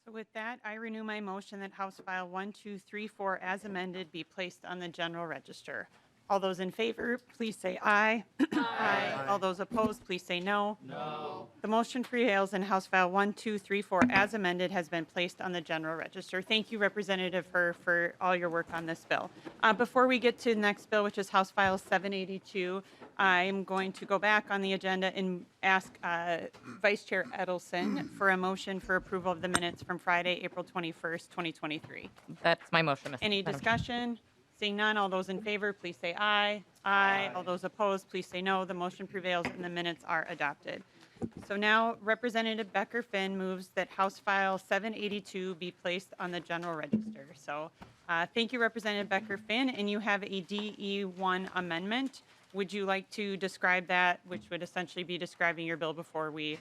So with that, I renew my motion that House File 1234 as amended be placed on the general register. All those in favor, please say aye. Aye. All those opposed, please say no. No. The motion prevails and House File 1234 as amended has been placed on the general register. Thank you, Representative Herr, for all your work on this bill. Before we get to the next bill, which is House File 782, I'm going to go back on the agenda and ask Vice Chair Edelson for a motion for approval of the minutes from Friday, April 21st, 2023. That's my motion. Any Madam Chair. discussion? Seeing none, all those in favor, please say aye. Aye. All those opposed, please say no. The motion prevails and the minutes are adopted. So now Representative Becker-Finn moves that House File 782 be placed on the general register. So thank you, Representative Becker-Finn, and you have a DE1 amendment. Would you like to describe that, which would essentially be describing your bill before we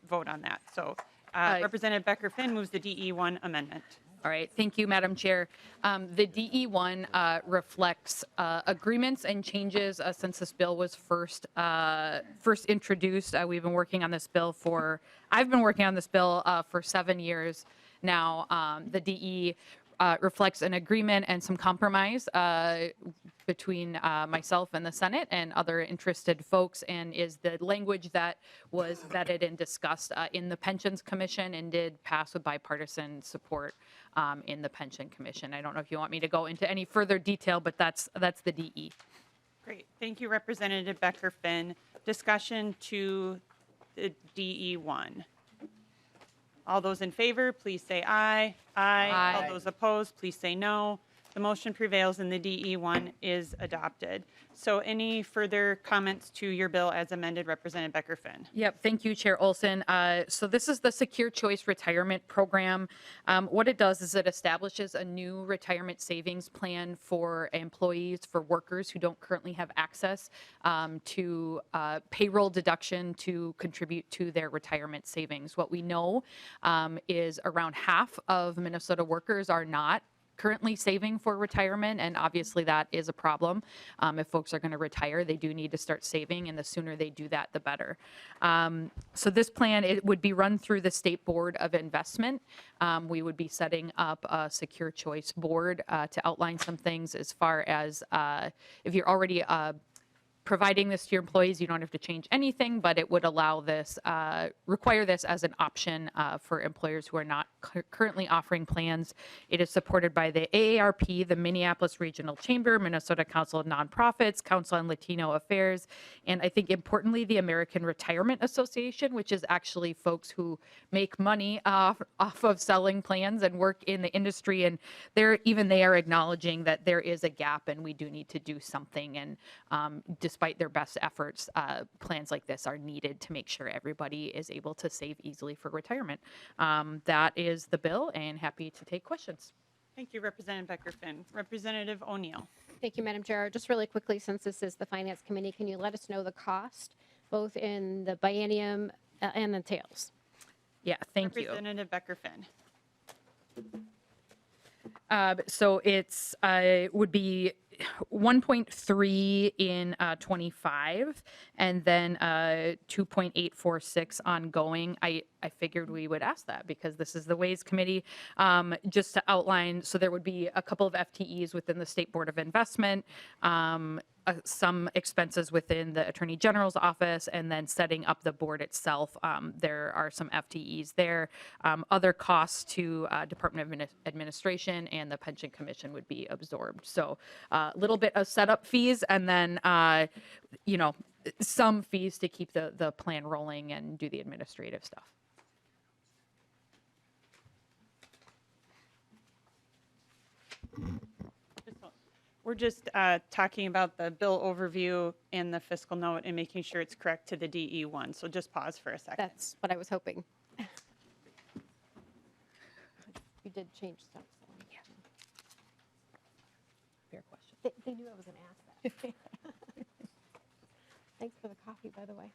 vote on that? So Representative Becker-Finn moves the DE1 amendment. All right. Thank you, Madam Chair. The DE1 reflects agreements and changes since this bill was first introduced. We've been working on this bill I've been working on this bill for 7 years now. The DE reflects an agreement and some compromise between myself and the Senate and other interested folks, and is the language that was vetted and discussed in the Pensions Commission and did pass with bipartisan support in the Pension Commission. I don't know if you want me to go into any further detail, but that's the DE. Great. Thank you, Representative Becker-Finn. Discussion to the DE1. All those in favor, please say aye. Aye. Aye. All those opposed, please say no. The motion prevails and the DE1 is adopted. So any further comments to your bill as amended, Representative Becker-Finn? Yep. Thank you, Chair Olson. So this is the Secure Choice Retirement Program. What it does is it establishes a new retirement savings plan for employees, for workers who don't currently have access to payroll deduction to contribute to their retirement savings. What we know is around half of Minnesota workers are not currently saving for retirement, and obviously that is a problem. If folks are going to retire, they do need to start saving, and the sooner they do that, the better. So this plan, it would be run through the State Board of Investment. We would be setting up a Secure Choice Board to outline some things as far as if you're already providing this to your employees, you don't have to change anything, but it would allow this, require this as an option for employers who are not currently offering plans. It is supported by the AARP, the Minneapolis Regional Chamber, Minnesota Council of Nonprofits, Council on Latino Affairs, and I think importantly, the American Retirement Association, which is actually folks who make money off of selling plans and work in the industry. And they are acknowledging that there is a gap and we do need to do something. And despite their best efforts, plans like this are needed to make sure everybody is able to save easily for retirement. That is the bill, and happy to take questions. Thank you, Representative Becker-Finn. Representative O'Neill. Thank you, Madam Chair. Just really quickly, since this is the Finance Committee, can you let us know the cost, both in the biennium and the tails? Yeah, thank you. Representative Becker-Finn. So it's would be 1.3 in 25, and then 2.846 ongoing. I figured we would ask that because this is the Ways Committee. Just to outline, so there would be a couple of FTEs within the State Board of Investment, some expenses within the Attorney General's office, and then setting up the board itself. There are some FTEs there. Other costs to Department of Administration and the Pension Commission would be absorbed. So a little bit of setup fees, and then you know, some fees to keep the plan rolling and do the administrative stuff. We're just talking about the bill overview and the fiscal note and making sure it's correct to the DE one. So just pause for a second. That's what I was hoping. You did change stuff. So. Yeah. Fair question. They knew I was going to ask that. Thanks for the coffee, by the way.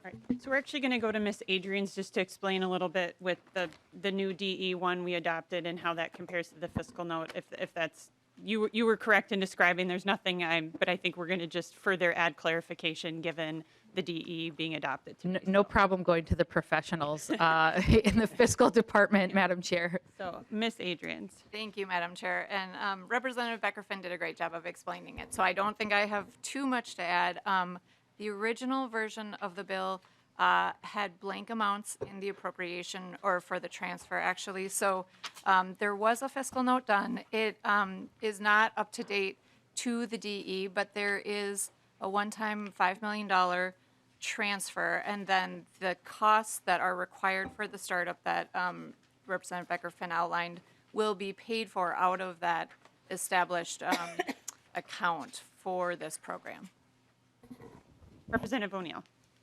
All right. So we're actually going to go to Miss Adrian's just to explain a little bit with the new DE one we adopted and how that compares to the fiscal note. If that's you were correct in describing. There's nothing but I think we're going to just further add clarification given the DE being adopted. No problem going to the professionals in the fiscal department, Madam Chair. So Miss Adrian's. Thank you, Madam Chair. And Representative Becker-Finn did a great job of explaining it. So I don't think I have too much to add. The original version of the bill had blank amounts in the appropriation or for the transfer, actually. So there was a fiscal note done. It is not up to date to the DE, but there is a one-time $5 million transfer, and then the costs that are required for the startup that Representative Becker-Finn outlined will be paid for out of that established account for this program. Representative O'Neill.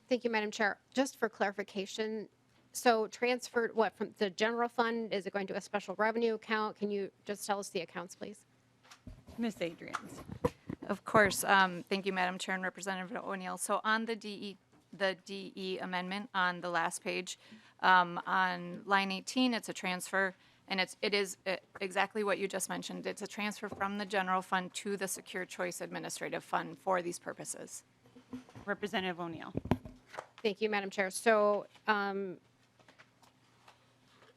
Thank you, Madam Chair. Just for clarification, so transferred what from the general fund? Is it going to a special revenue account? Can you just tell us the accounts, please? Miss Adrian's. Of course. Thank you, Madam Chair and Representative O'Neill. So on the DE amendment on the last page, on line 18, it's a transfer, and it is exactly what you just mentioned. It's a transfer from the general fund to the Secure Choice Administrative Fund for these purposes. Representative O'Neill. Thank you, Madam Chair. So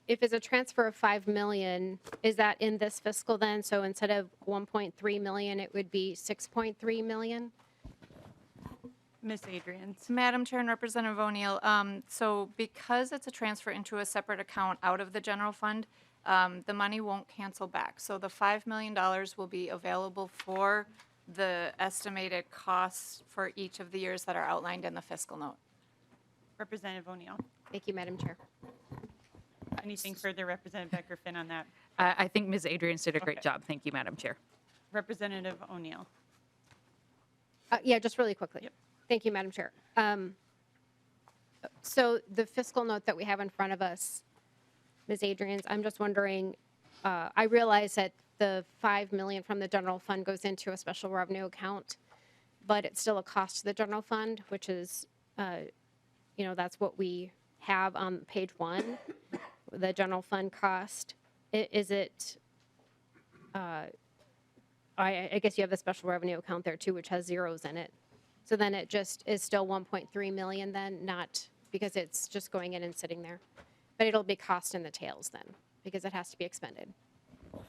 if it's a transfer of $5 million, is that in this fiscal then? So instead of 1.3 million, it would be 6.3 million? Miss Adrian's. Madam Chair and Representative O'Neill, so because it's a transfer into a separate account out of the general fund, the money won't cancel back. So the $5 million will be available for the estimated costs for each of the years that are outlined in the fiscal note. Representative O'Neill. Thank you, Madam Chair. Anything further, Representative Becker-Finn, on that? I think Ms. Adrians did a great Okay. job. Thank you, Madam Chair. Representative O'Neill. Yeah, just really quickly. Yep. Thank you, Madam Chair. So the fiscal note that we have in front of us, Ms. Adrians, I'm just wondering, I realize that the $5 million from the general fund goes into a special revenue account, but it's still a cost to the general fund, which is, that's what we have on page 1, the general fund cost. Is it, I guess you have the special revenue account there too, which has zeros in it. So then it just is still 1.3 million then, not because it's just going in and sitting there. But it'll be cost in the tails then, because it has to be expended.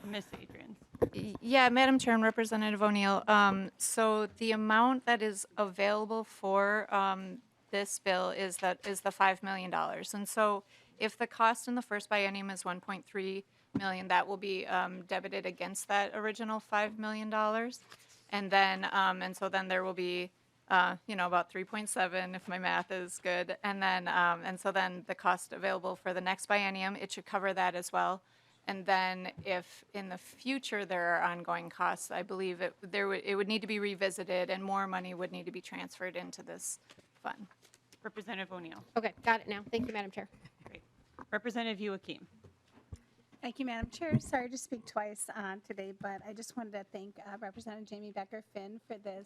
Miss Adrian's. Yeah, Madam Chair and Representative O'Neill, so the amount that is available for this bill is the $5 million. And so if the cost in the first biennium is 1.3 million, that will be debited against that original $5 million. And then, and so then there will be, about 3.7 if my math is good. And then, and so then the cost available for the next biennium, it should cover that as well. And then if in the future there are ongoing costs, I believe it would need to be revisited and more money would need to be transferred into this fund. Representative O'Neill. Okay, got it now. Thank you, Madam Chair. Great. Representative Joachim. Thank you, Madam Chair. Sorry to speak twice today, but I just wanted to thank Representative Jamie Becker-Finn for this.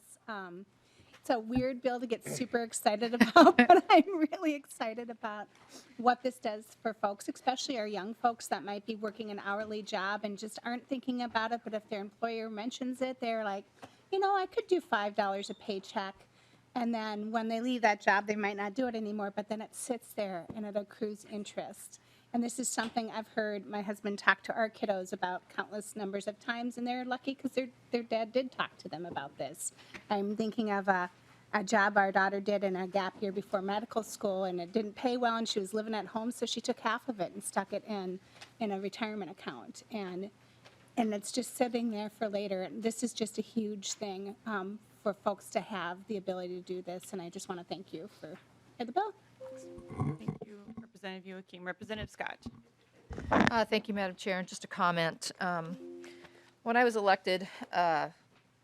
It's a weird bill to get super excited about, but I'm really excited about what this does for folks, especially our young folks that might be working an hourly job and just aren't thinking about it, but if their employer mentions it, they're like, you know, I could do $5 a paycheck. And then when they leave that job, they might not do it anymore, but then it sits there and it accrues interest. And this is something I've heard my husband talk to our kiddos about countless numbers of times, and they're lucky because their dad did talk to them about this. I'm thinking of a job our daughter did in a gap year before medical school, and it didn't pay well, and she was living at home, so she took half of it and stuck it in a retirement account. And it's just sitting there for later. And this is just a huge thing for folks to have the ability to do this, and I just want to thank you for the bill. Thank you, Representative Joachim. Representative Scott. Thank you, Madam Chair. And just a comment. When I was elected,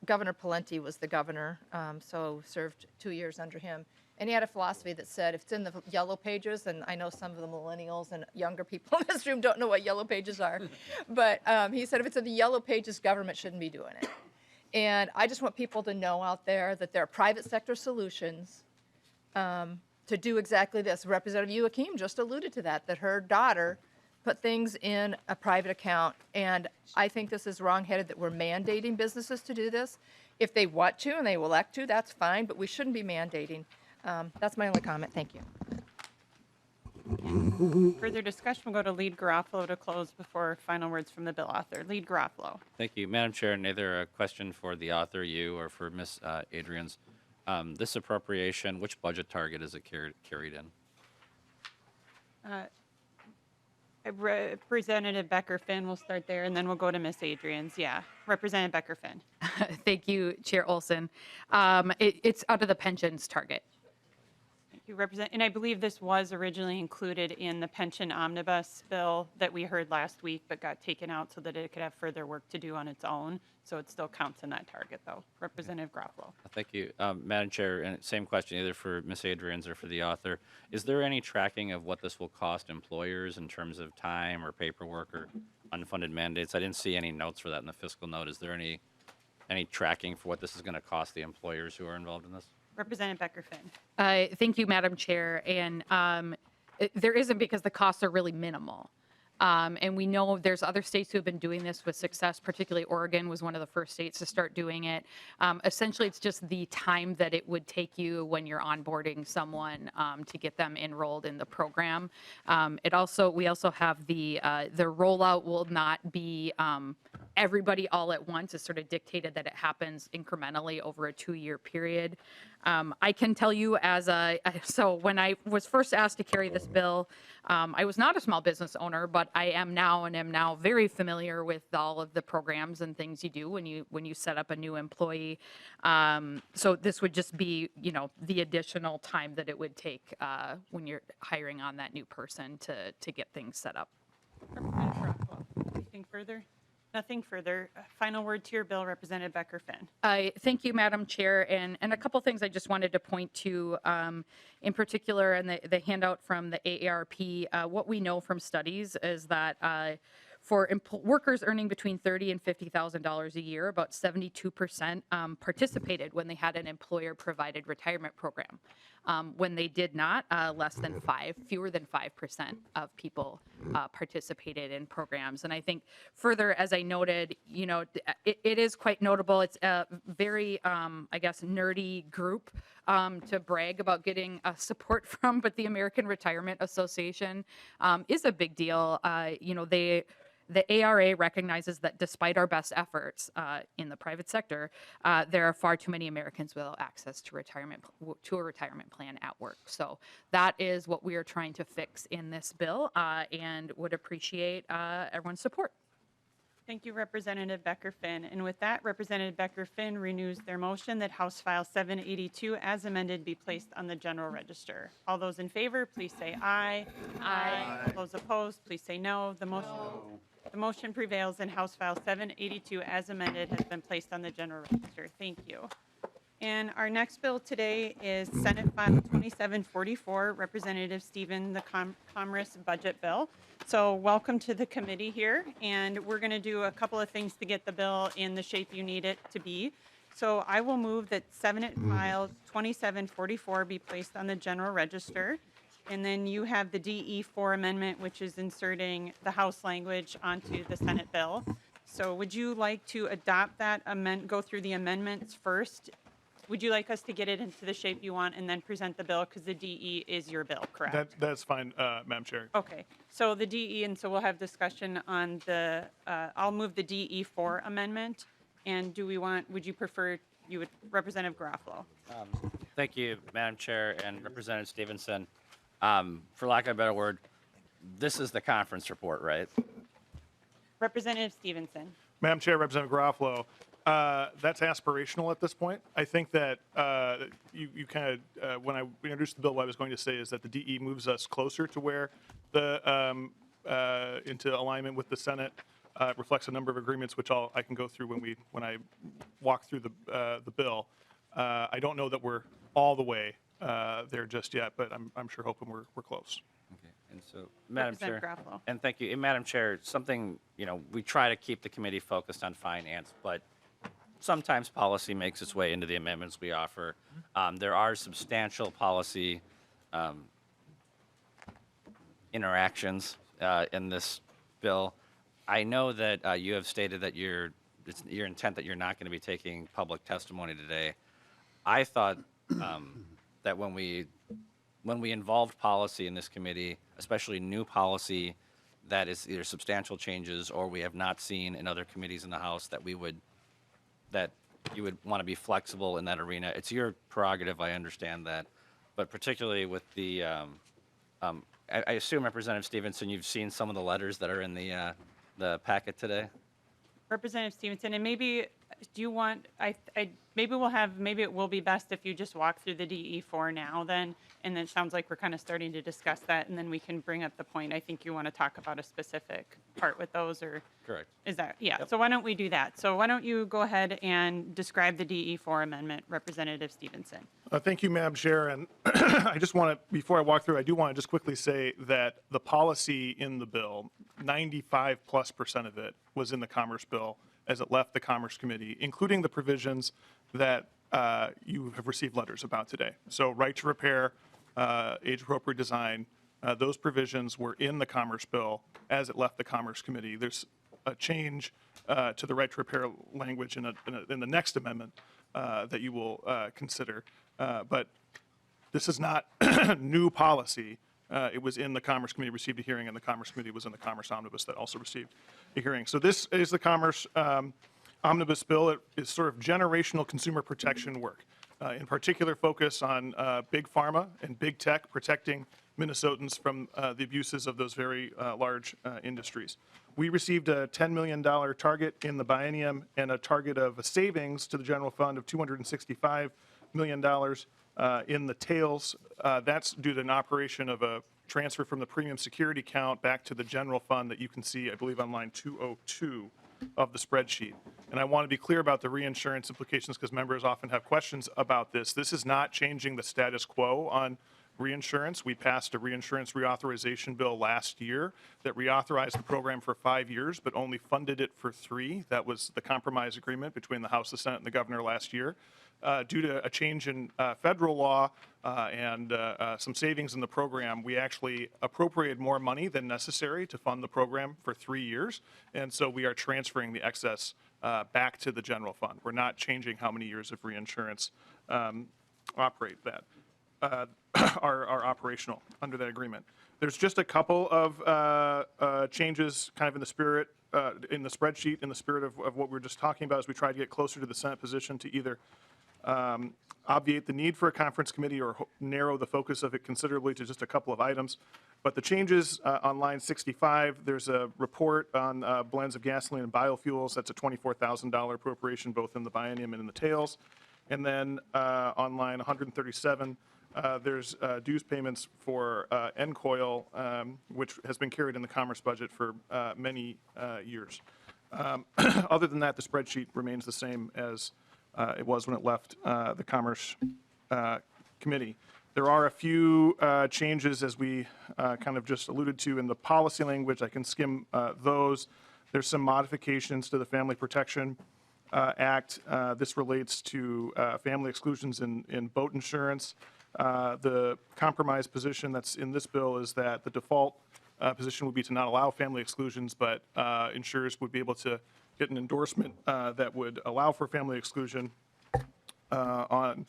Governor Pawlenty was the governor, so served 2 years under him. And he had a philosophy that said, if it's in the yellow pages, and I know some of the millennials and younger people in this room don't know what yellow pages are, but he said if it's in the yellow pages, government shouldn't be doing it. And I just want people to know out there that there are private sector solutions to do exactly this. Representative Joachim just alluded to that her daughter put things in a private account. And I think this is wrongheaded that we're mandating businesses to do this. If they want to and they elect to, that's fine, but we shouldn't be mandating. That's my only comment. Thank you. Further discussion will go to Lead Garofalo to close before final words from the bill author. Lead Garofalo. Thank you, Madam Chair. Neither a question for the author, you, or for Ms. Adrians. This appropriation, which budget target is it carried in? Representative Becker-Finn, we'll start there, and then we'll go to Ms. Adrians. Yeah, Representative Becker-Finn. Thank you, Chair Olson. It's out of the pensions target. Thank you, and I believe this was originally included in the pension omnibus bill that we heard last week, but got taken out so that it could have further work to do on its own. So it still counts in that target, though. Representative Garofalo. Thank you. Madam Chair, and same question either for Ms. Adrians or for the author. Is there any tracking of what this will cost employers in terms of time or paperwork or unfunded mandates? I didn't see any notes for that in the fiscal note. Is there any tracking for what this is going to cost the employers who are involved in this? Representative Becker-Finn. Thank you, Madam Chair. And there isn't, because the costs are really minimal. And we know there's other states who have been doing this with success, particularly Oregon was one of the first states to start doing it. Essentially, it's just the time that it would take you when you're onboarding someone to get them enrolled in the program. We also have the rollout will not be everybody all at once. It's sort of dictated that it happens incrementally over a 2-year period. I can tell you so when I was first asked to carry this bill, I was not a small business owner, but I am now very familiar with all of the programs and things you do when you set up a new employee. So this would just be, the additional time that it would take when you're hiring on that new person to get things set up. Representative Garofalo. Anything further? Nothing further. Final word to your bill, Representative Becker-Finn. Thank you, Madam Chair. And a couple things I just wanted to point to, in particular, and the handout from the AARP. What we know from studies is that for workers earning between $30,000 and $50,000 a year, about 72% participated when they had an employer-provided retirement program. When they did not, fewer than 5% of people participated in programs. And I think further, as I noted, it is quite notable. It's a very, nerdy group to brag about getting support from, but the American Retirement Association is a big deal. The ARA recognizes that despite our best efforts in the private sector, there are far too many Americans without access to a retirement plan at work. So that is what we are trying to fix in this bill, and would appreciate everyone's support. Thank you, Representative Becker-Finn. And with that, Representative Becker-Finn renews their motion that House File 782 as amended be placed on the general register. All those in favor, please say aye. Aye. All those opposed, please say no. The motion prevails, and House File 782 as amended has been placed on the general register. Thank you. And our next bill today is Senate File 2744, Representative Stephen, the Commerce Budget Bill. So welcome to the committee here, and we're going to do a couple of things to get the bill in the shape you need it to be. So I will move that Senate File 2744 be placed on the general register. And then you have the DE4 amendment, which is inserting the House language onto the Senate bill. So would you like to adopt that go through the amendments first? Would you like us to get it into the shape you want and then present the bill? Because the DE is your bill, correct? That's fine, Madam Chair. Okay, so the DE, and so we'll have discussion on the, I'll move the DE4 amendment. And would you prefer, Representative Garofalo? Thank you, Madam Chair and Representative Stephenson. For lack of a better word, this is the conference report, right? Representative Stephenson. Madam Chair, Representative Garofalo, that's aspirational at this point. I think that you kind of, when I introduced the bill, what I was going to say is that the DE moves us closer to where into alignment with the Senate. Reflects a number of agreements, which I can go through when I walk through the bill. I don't know that we're all the way there just yet, but I'm sure hoping we're close. Okay. And so, Madam Chair, Representative Garofalo. and thank you, and Madam Chair, something, we try to keep the committee focused on finance, but sometimes policy makes its way into the amendments we offer. There are substantial policy interactions in this bill. I know that you have stated that it's your intent that you're not going to be taking public testimony today. I thought that when we involved policy in this committee, especially new policy that is either substantial changes or we have not seen in other committees in the House, that you would want to be flexible in that arena. It's your prerogative, I understand that, but particularly with the, I assume, Representative Stephenson, you've seen some of the letters that are in the packet today? Representative Stephenson, and maybe, do you want, maybe it will be best if you just walk through the DE4 now then, and then it sounds like we're kind of starting to discuss that, and then we can bring up the point. I think you want to talk about a specific part with those, or? Correct. Is that, yeah, so why don't we do that? So why don't you go ahead and describe the DE4 amendment, Representative Stephenson? Thank you, Madam Chair. And I just want to, before I walk through, I do want to just quickly say that the policy in the bill, 95+% of it was in the Commerce bill as it left the Commerce Committee, including the provisions that you have received letters about today. So right to repair, age-appropriate design, those provisions were in the Commerce bill as it left the Commerce Committee. There's a change to the right to repair language in the next amendment that you will consider. But this is not new policy. It was in the Commerce Committee, received a hearing, and the Commerce Committee was in the Commerce Omnibus that also received a hearing. So this is the Commerce Omnibus bill. It is sort of generational consumer protection work, in particular focus on big pharma and big tech, protecting Minnesotans from the abuses of those very large industries. We received a $10 million target in the biennium and a target of a savings to the general fund of $265 million in the tails. That's due to an operation of a transfer from the premium security account back to the general fund that you can see, I believe, on line 202 of the spreadsheet. And I want to be clear about the reinsurance implications because members often have questions about this. This is not changing the status quo on reinsurance. We passed a reinsurance reauthorization bill last year that reauthorized the program for 5 years, but only funded it for 3. That was the compromise agreement between the House, the Senate, and the governor last year. Due to a change in federal law and some savings in the program, we actually appropriated more money than necessary to fund the program for 3 years. And so we are transferring the excess back to the general fund. We're not changing how many years of reinsurance operate that. Are operational under that agreement. There's just a couple of changes kind of in the spirit, in the spreadsheet, in the spirit of what we were just talking about as we try to get closer to the Senate position to either obviate the need for a conference committee or narrow the focus of it considerably to just a couple of items. But the changes on line 65, there's a report on blends of gasoline and biofuels. That's a $24,000 appropriation both in the biennium and in the tails. And then on line 137, there's dues payments for NCOIL, which has been carried in the Commerce budget for many years. Other than that, the spreadsheet remains the same as it was when it left the Commerce Committee. There are a few changes, as we kind of just alluded to in the policy language. I can skim those. There's some modifications to the Family Protection Act. This relates to family exclusions in boat insurance. The compromise position that's in this bill is that the default position would be to not allow family exclusions, but insurers would be able to get an endorsement that would allow for family exclusion on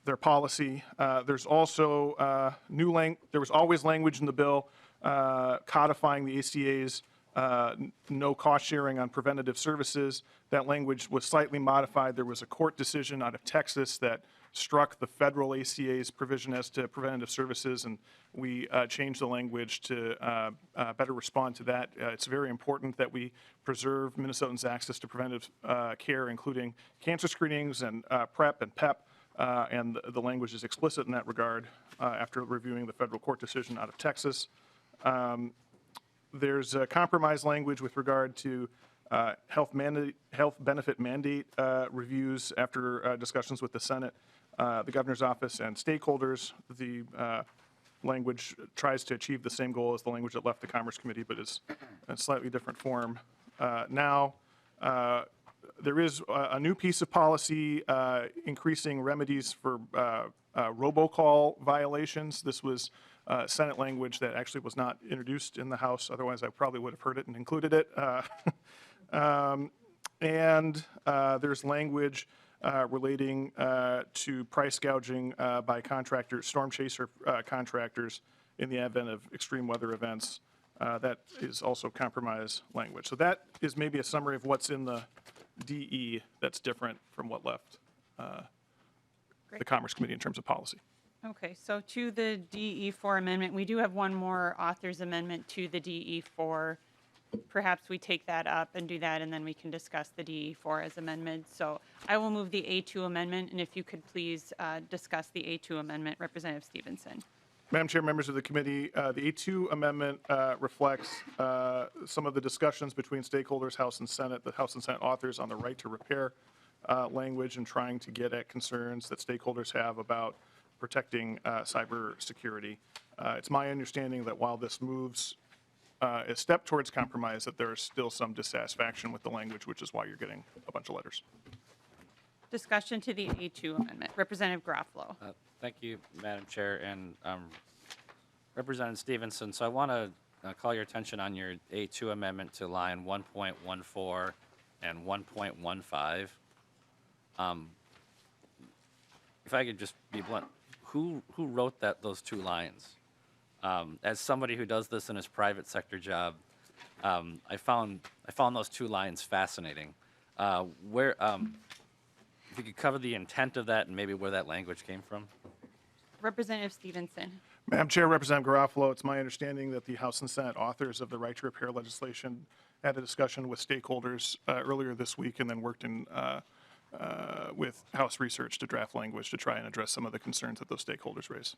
their policy. There's also there was always language in the bill codifying the ACA's no cost sharing on preventative services. That language was slightly modified. There was a court decision out of Texas that struck the federal ACA's provision as to preventative services, and we changed the language to better respond to that. It's very important that we preserve Minnesotans' access to preventive care, including cancer screenings and PrEP and PEP, and the language is explicit in that regard after reviewing the federal court decision out of Texas. There's a compromise language with regard to health benefit mandate reviews after discussions with the Senate, the governor's office, and stakeholders. The language tries to achieve the same goal as the language that left the Commerce Committee, but is in a slightly different form. Now, there is a new piece of policy increasing remedies for robocall violations. This was Senate language that actually was not introduced in the House. Otherwise, I probably would have heard it and included it. There's language relating to price gouging by contractors, storm chaser contractors in the advent of extreme weather events. That is also compromise language. So that is maybe a summary of what's in the DE that's different from what left the Commerce Committee in terms of policy. Okay, so to the DE4 amendment, we do have one more author's amendment to the DE4. Perhaps we take that up and do that, and then we can discuss the DE4 as amendment. So I will move the A2 amendment, and if you could please discuss the A2 amendment, Representative Stephenson. Madam Chair, members of the committee, the A2 amendment reflects some of the discussions between stakeholders, House and Senate, the House and Senate authors on the right to repair language and trying to get at concerns that stakeholders have about protecting cybersecurity. It's my understanding that while this moves a step towards compromise, that there is still some dissatisfaction with the language, which is why you're getting a bunch of letters. Discussion to the A2 amendment. Representative Garofalo. Thank you, Madam Chair, and Representative Stephenson. So I want to call your attention on your A2 amendment to line 1.14 and 1.15. If I could just be blunt, who wrote those two lines? As somebody who does this in his private sector job, I found those two lines fascinating. If you could cover the intent of that and maybe where that language came from. Representative Stephenson. Madam Chair, Representative Garofalo, it's my understanding that the House and Senate authors of the right to repair legislation had a discussion with stakeholders earlier this week and then worked in with House research to draft language to try and address some of the concerns that those stakeholders raised.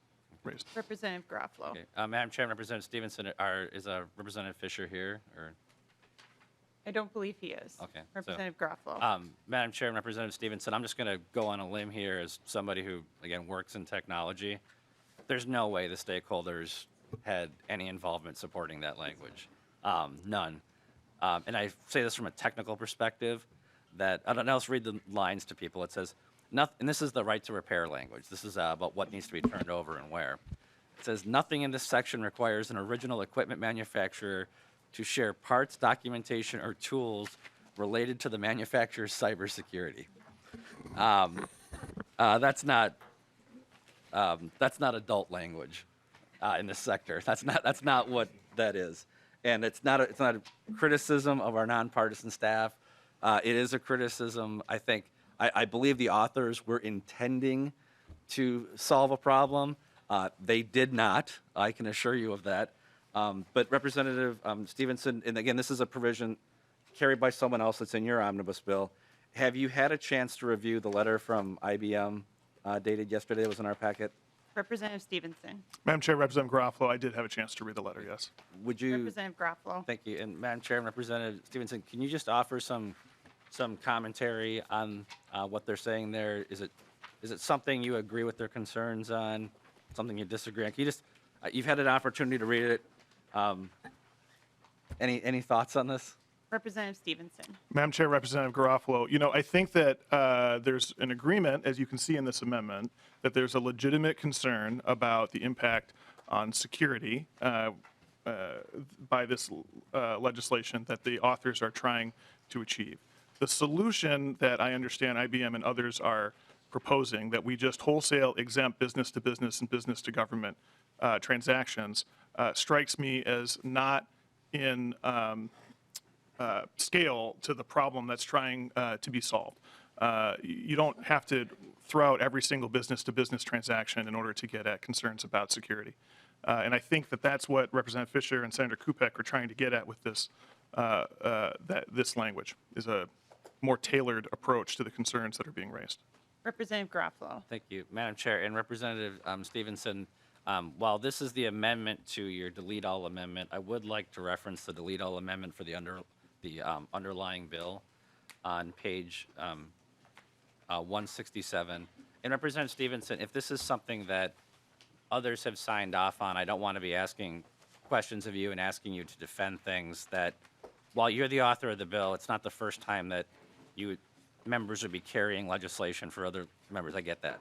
Representative Garofalo. Okay. Madam Chair, Representative Stephenson, is Representative Fisher here? Or? I don't believe he is. Okay. Representative Garofalo. Madam Chair, Representative Stephenson, I'm just going to go on a limb here as somebody who, again, works in technology. There's no way the stakeholders had any involvement supporting that language. None. And I say this from a technical perspective, that I don't know, let's read the lines to people. It says, and this is the right to repair language. This is about what needs to be turned over and where. It says, nothing in this section requires an original equipment manufacturer to share parts, documentation, or tools related to the manufacturer's cybersecurity. That's not adult language in this sector. That's not what that is, and it's not a criticism of our nonpartisan staff. It is a criticism. I believe the authors were intending to solve a problem. They did not. I can assure you of that. But Representative Stephenson, and again, this is a provision carried by someone else that's in your omnibus bill. Have you had a chance to review the letter from IBM dated yesterday that was in our packet? Representative Stephenson. Madam Chair, Representative Garofalo, I did have a chance to read the letter, yes. Would you? Representative Garofalo. Thank you. And Madam Chair and Representative Stephenson, can you just offer some some commentary on what they're saying there? Is it something you agree with their concerns on? Something you disagree on? Can you just you've had an opportunity to read it. Any thoughts on this? Representative Stephenson. Madam Chair, Representative Garofalo, I think that there's an agreement, as you can see in this amendment, that there's a legitimate concern about the impact on security by this legislation that the authors are trying to achieve. The solution that I understand IBM and others are proposing, that we just wholesale exempt business to business and business to government transactions, strikes me as not in scale to the problem that's trying to be solved. You don't have to throw out every single business to business transaction in order to get at concerns about security. And I think that that's what Representative Fisher and Senator Kupek are trying to get at with this, this language, is a more tailored approach to the concerns that are being raised. Representative Garofalo. Thank you, Madam Chair. And Representative Stephenson, while this is the amendment to your delete all amendment, I would like to reference the delete all amendment for the underlying bill on page 167. And Representative Stephenson, if this is something that others have signed off on, I don't want to be asking questions of you and asking you to defend things that, while you're the author of the bill, it's not the first time that members would be carrying legislation for other members. I get that.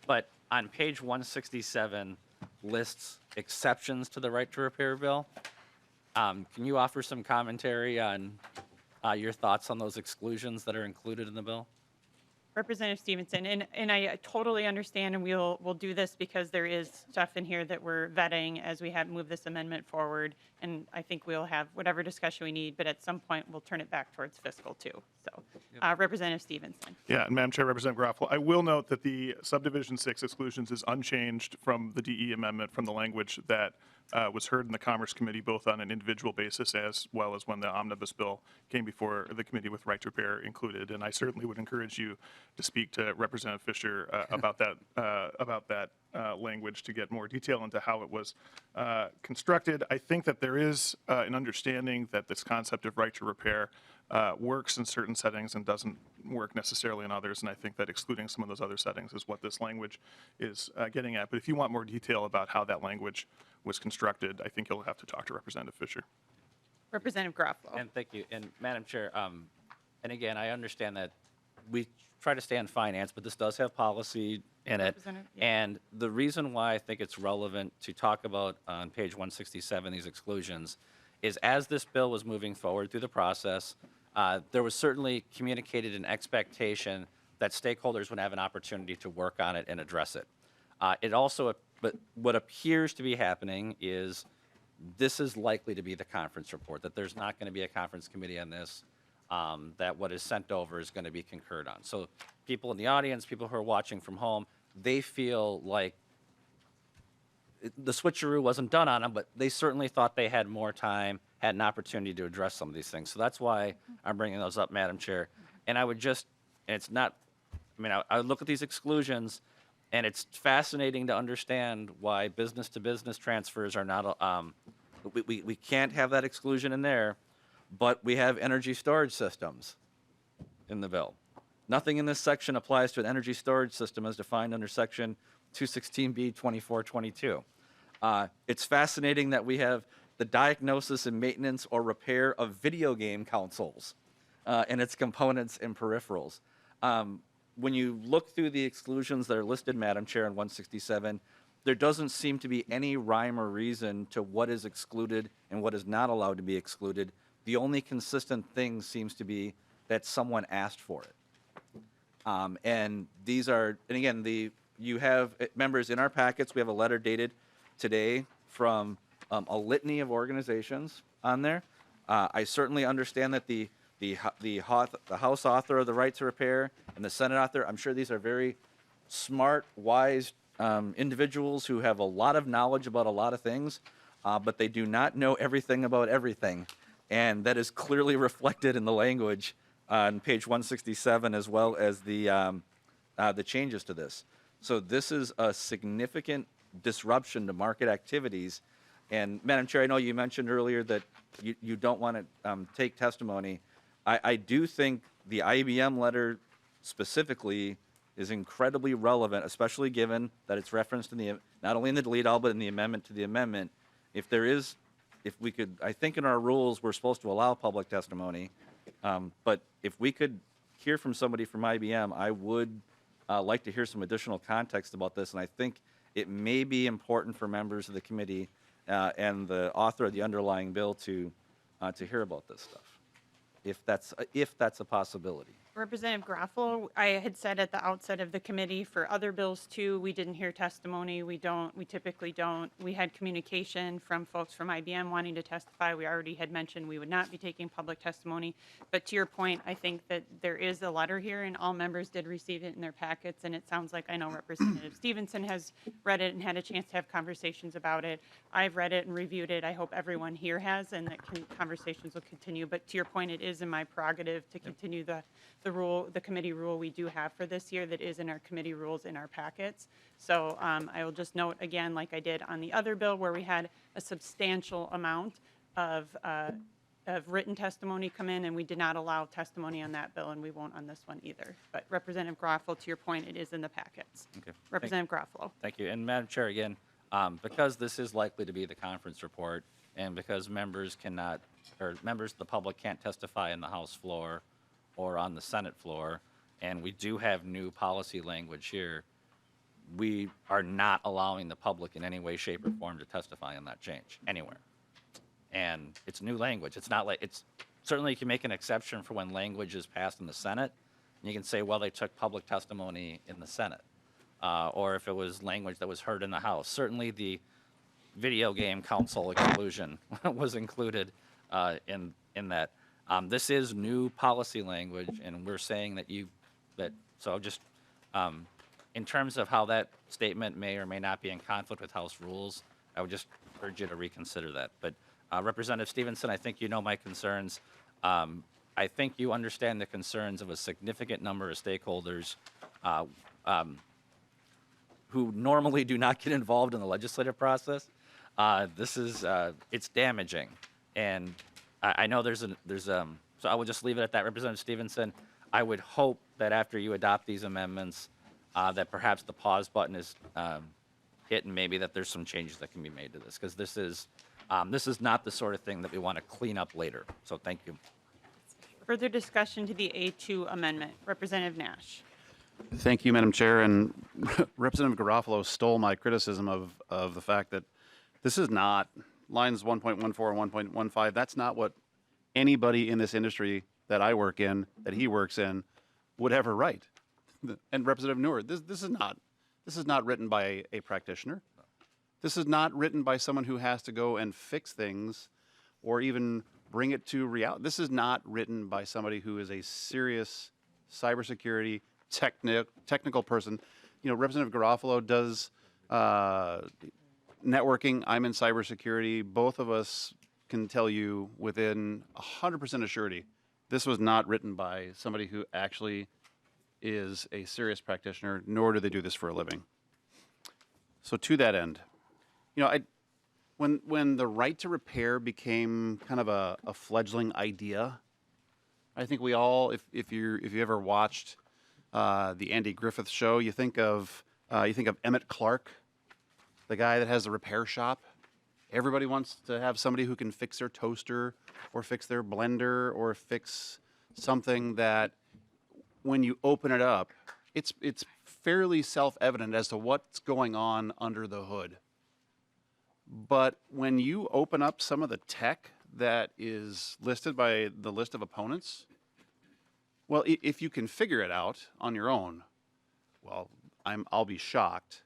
But on page 167 lists exceptions to the right to repair bill. Can you offer some commentary on your thoughts on those exclusions that are included in the bill? Representative Stephenson, and I totally understand, and we'll do this because there is stuff in here that we're vetting as we move this amendment forward, and I think we'll have whatever discussion we need, but at some point we'll turn it back towards fiscal too. So, Representative Stephenson. Yeah, and Madam Chair, Representative Garofalo, I will note that the subdivision 6 exclusions is unchanged from the DE amendment, from the language that was heard in the Commerce Committee, both on an individual basis as well as when the omnibus bill came before the committee with right to repair included. And I certainly would encourage you to speak to Representative Fisher about that language to get more detail into how it was constructed. I think that there is an understanding that this concept of right to repair works in certain settings and doesn't work necessarily in others, and I think that excluding some of those other settings is what this language is getting at. But if you want more detail about how that language was constructed, I think you'll have to talk to Representative Fisher. Representative Garofalo. And thank you. And Madam Chair, and again, I understand that we try to stay on finance, but this does have policy in it. And the reason why I think it's relevant to talk about on page 167 these exclusions is as this bill was moving forward through the process, there was certainly communicated an expectation that stakeholders would have an opportunity to work on it and address it. It also, but what appears to be happening is this is likely to be the conference report, that there's not going to be a conference committee on this, that what is sent over is going to be concurred on. So people in the audience, people who are watching from home, they feel like the switcheroo wasn't done on them, but they certainly thought they had more time, had an opportunity to address some of these things. So that's why I'm bringing those up, Madam Chair. And I would just, and it's not, I mean, I would look at these exclusions, and it's fascinating to understand why business-to-business transfers are not, we can't have that exclusion in there, but we have energy storage systems in the bill. Nothing in this section applies to an energy storage system as defined under section 216B 2422. It's fascinating that we have the diagnosis and maintenance or repair of video game consoles and its components and peripherals. When you look through the exclusions that are listed, Madam Chair, in 167, there doesn't seem to be any rhyme or reason to what is excluded and what is not allowed to be excluded. The only consistent thing seems to be that someone asked for it. And these are, and again, you have members in our packets. We have a letter dated today from a litany of organizations on there. I certainly understand that the House author of the right to repair and the Senate author, I'm sure these are very smart, wise individuals who have a lot of knowledge about a lot of things, but they do not know everything about everything. And that is clearly reflected in the language on page 167, as well as the changes to this. So this is a significant disruption to market activities. And Madam Chair, I know you mentioned earlier that you don't want to take testimony. I do think the IBM letter specifically is incredibly relevant, especially given that it's referenced in the, not only in the delete all, but in the amendment to the amendment. If we could, I think in our rules, we're supposed to allow public testimony, but if we could hear from somebody from IBM, I would like to hear some additional context about this, and I think it may be important for members of the committee and the author of the underlying bill to hear about this stuff, if that's a possibility. Representative Graffel, I had said at the outset of the committee for other bills too, we didn't hear testimony. We typically don't. We had communication from folks from IBM wanting to testify. We already had mentioned we would not be taking public testimony. But to your point, I think that there is a letter here and all members did receive it in their packets. And it sounds like I know Representative Stephenson has read it and had a chance to have conversations about it. I've read it and reviewed it. I hope everyone here has, and that conversations will continue. But to your point, it is in my prerogative to continue the committee rule we do have for this year that is in our committee rules in our packets. So I will just note again, like I did on the other bill where we had a substantial amount of written testimony come in, and we did not allow testimony on that bill, and we won't on this one either. But Representative Graffel, to your point, it is in the packets. Okay. Representative Graffel. Thank you. And Madam Chair, again, because this is likely to be the conference report, and because members of the public can't testify in the House floor or on the Senate floor, and we do have new policy language here, we are not allowing the public in any way, shape, or form to testify on that change anywhere. And it's new language. It's not like, certainly you can make an exception for when language is passed in the Senate, and you can say, well, they took public testimony in the Senate, or if it was language that was heard in the House. Certainly the video game council exclusion was included in that. This is new policy language, and we're saying so just in terms of how that statement may or may not be in conflict with House rules, I would just urge you to reconsider that. But Representative Stephenson, I think you know my concerns. I think you understand the concerns of a significant number of stakeholders who normally do not get involved in the legislative process. It's damaging, and I know so I will just leave it at that. Representative Stephenson, I would hope that after you adopt these amendments, that perhaps the pause button is hit, and maybe that there's some changes that can be made to this, because this is not the sort of thing that we want to clean up later. So thank you. Further discussion to the A2 amendment. Representative Nash. Thank you, Madam Chair. And Representative Garofalo stole my criticism of the fact that this is not lines 1.14 and 1.15. That's not what anybody in this industry that I work in, that he works in, would ever write. And Representative Noor, this is not written by a practitioner. This is not written by someone who has to go and fix things or even bring it to reality. This is not written by somebody who is a serious cybersecurity technical person. You know, Representative Garofalo does networking. I'm in cybersecurity. Both of us can tell you within 100% of surety, this was not written by somebody who actually is a serious practitioner, nor do they do this for a living. So to that end, you know, when the right to repair became kind of a fledgling idea, I think we all, if you ever watched the Andy Griffith show, you think of Emmett Clark, the guy that has the repair shop. Everybody wants to have somebody who can fix their toaster or fix their blender or fix something that when you open it up, it's fairly self-evident as to what's going on under the hood. But when you open up some of the tech that is listed by the list of opponents, well, if you can figure it out on your own, well, I'll be shocked.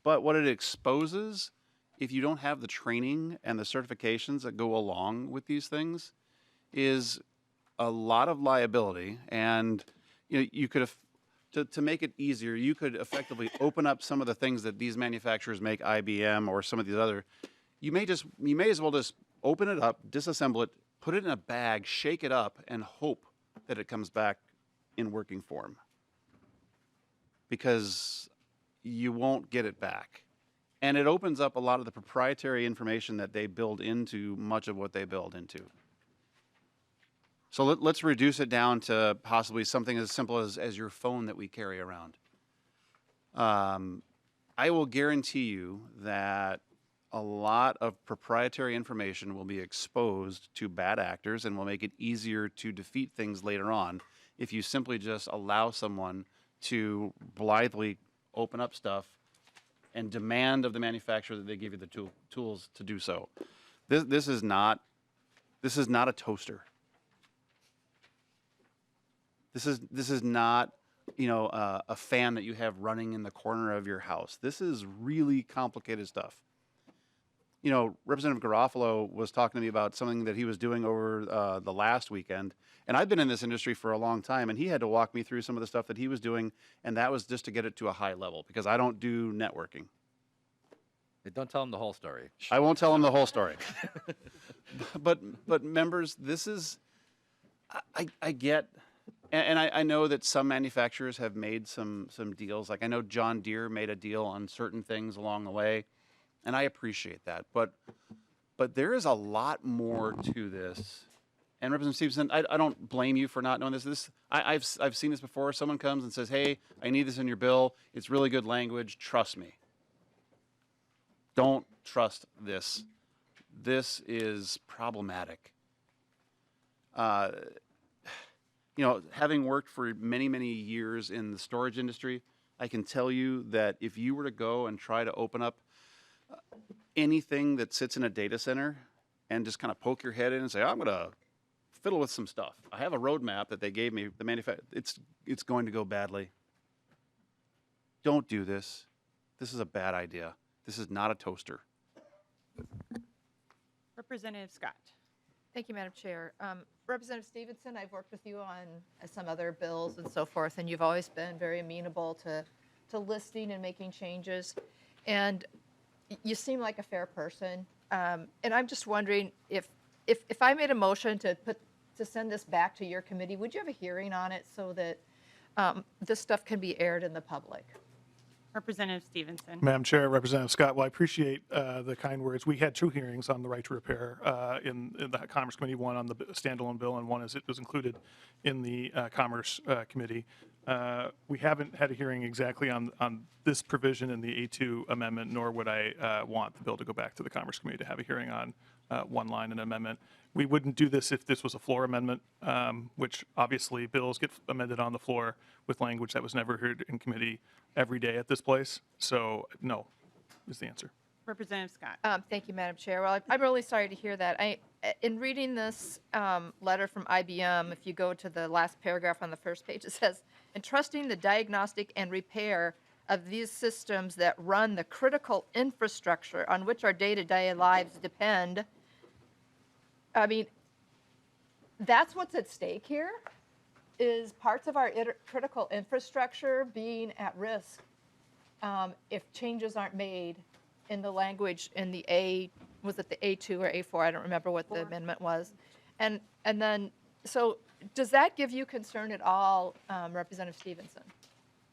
But what it exposes, if you don't have the training and the certifications that go along with these things, is a lot of liability. And you know, you could have, to make it easier, you could effectively open up some of the things that these manufacturers make, IBM or some of these other. You may as well just open it up, disassemble it, put it in a bag, shake it up, and hope that it comes back in working form. Because you won't get it back. And it opens up a lot of the proprietary information that they build into much of what they build into. So let's reduce it down to possibly something as simple as your phone that we carry around. I will guarantee you that a lot of proprietary information will be exposed to bad actors and will make it easier to defeat things later on if you simply just allow someone to blithely open up stuff and demand of the manufacturer that they give you the tools to do so. This is not a toaster. This is not, a fan that you have running in the corner of your house. This is really complicated stuff. Representative Garofalo was talking to me about something that he was doing over the last weekend, and I've been in this industry for a long time, and he had to walk me through some of the stuff that he was doing, and that was just to get it to a high level because I don't do networking. Don't tell him the whole story. I won't tell him the whole story. but members, this is, I get, and I know that some manufacturers have made some deals. Like I know John Deere made a deal on certain things along the way, and I appreciate that. But there is a lot more to this. And Representative Stephenson, I don't blame you for not knowing this. I've seen this before. Someone comes and says, "Hey, I need this in your bill. It's really good language. Trust me." Don't trust this. This is problematic. Having worked for many, many years in the storage industry, I can tell you that if you were to go and try to open up anything that sits in a data center and just kind of poke your head in and say, I'm going to fiddle with some stuff. I have a roadmap that they gave me, the manufacturer, it's going to go badly. Don't do this. This is a bad idea. This is not a toaster. Representative Scott. Thank you, Madam Chair. Representative Stephenson, I've worked with you on some other bills and so forth, and you've always been very amenable to listing and making changes. And you seem like a fair person. And I'm just wondering if I made a motion to send this back to your committee, would you have a hearing on it so that this stuff can be aired in the public? Representative Stephenson. Madam Chair, Representative Scott, well, I appreciate the kind words. We had 2 hearings on the right to repair in the Commerce Committee, one on the standalone bill and one as it was included in the Commerce Committee. We haven't had a hearing exactly on this provision in the A2 amendment, nor would I want the bill to go back to the Commerce Committee to have a hearing on one line and amendment. We wouldn't do this if this was a floor amendment, which obviously bills get amended on the floor with language that was never heard in committee every day at this place. So no is the answer. Representative Scott. Thank you, Madam Chair. Well, I'm really sorry to hear that. In reading this letter from IBM, if you go to the last paragraph on the first page, it says, entrusting the diagnostic and repair of these systems that run the critical infrastructure on which our day-to-day lives depend. I mean, that's what's at stake here, is parts of our critical infrastructure being at risk if changes aren't made in the language in the was it the A2 or A4? I don't remember what the amendment was. And then, so does that give you concern at all, Representative Stephenson?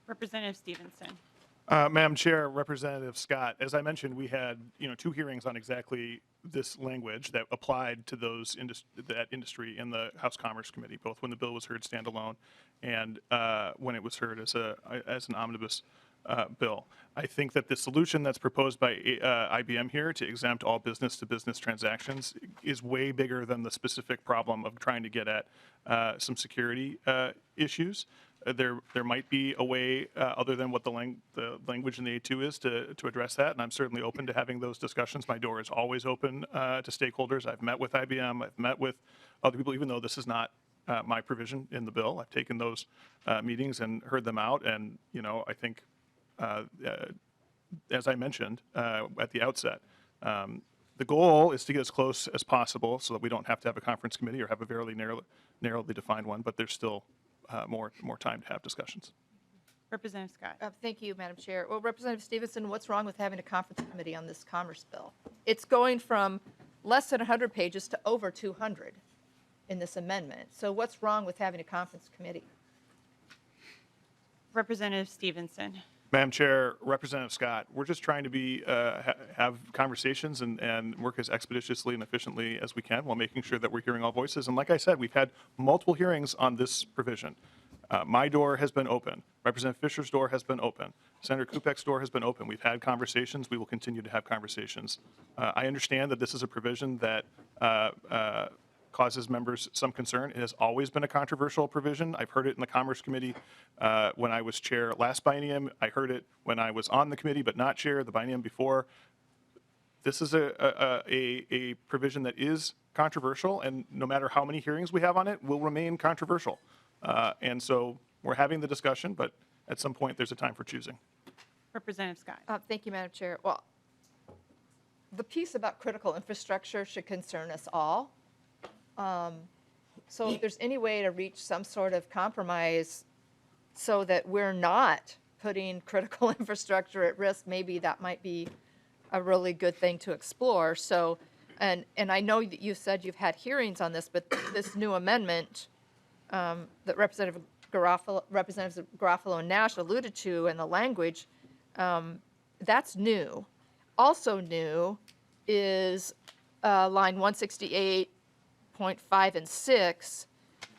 Representative Stephenson. Madam Chair, Representative Scott, as I mentioned, we had 2 hearings on exactly this language that applied to that industry in the House Commerce Committee, both when the bill was heard standalone and when it was heard as an omnibus bill. I think that the solution that's proposed by IBM here to exempt all business-to-business transactions is way bigger than the specific problem of trying to get at some security issues. There might be a way other than what the language in the A2 is to address that, and I'm certainly open to having those discussions. My door is always open to stakeholders. I've met with IBM. I've met with other people, even though this is not my provision in the bill. I've taken those meetings and heard them out, and I think, as I mentioned at the outset, the goal is to get as close as possible so that we don't have to have a conference committee or have a very narrowly defined one, but there's still more time to have discussions. Representative Scott. Thank you, Madam Chair. Well, Representative Stephenson, what's wrong with having a conference committee on this commerce bill? It's going from less than 100 pages to over 200 in this amendment. So what's wrong with having a conference committee? Representative Stephenson. Madam Chair, Representative Scott, we're just trying to be, have conversations and work as expeditiously and efficiently as we can while making sure that we're hearing all voices. And like I said, we've had multiple hearings on this provision. My door has been open. Representative Fisher's door has been open. Senator Kupek's door has been open. We've had conversations. We will continue to have conversations. I understand that this is a provision that causes members some concern. It has always been a controversial provision. I've heard it in the Commerce Committee when I was chair last biennium. I heard it when I was on the committee but not chair the biennium before. This is a provision that is controversial, and no matter how many hearings we have on it, will remain controversial. And so we're having the discussion, but at some point there's a time for choosing. Representative Scott. Thank you, Madam Chair. Well, the piece about critical infrastructure should concern us all. So if there's any way to reach some sort of compromise so that we're not putting critical infrastructure at risk, maybe that might be a really good thing to explore. So, and I know that you said you've had hearings on this, but this new amendment that Representatives Garofalo and Nash alluded to in the language, that's new. Also new is line 168.5 and 6,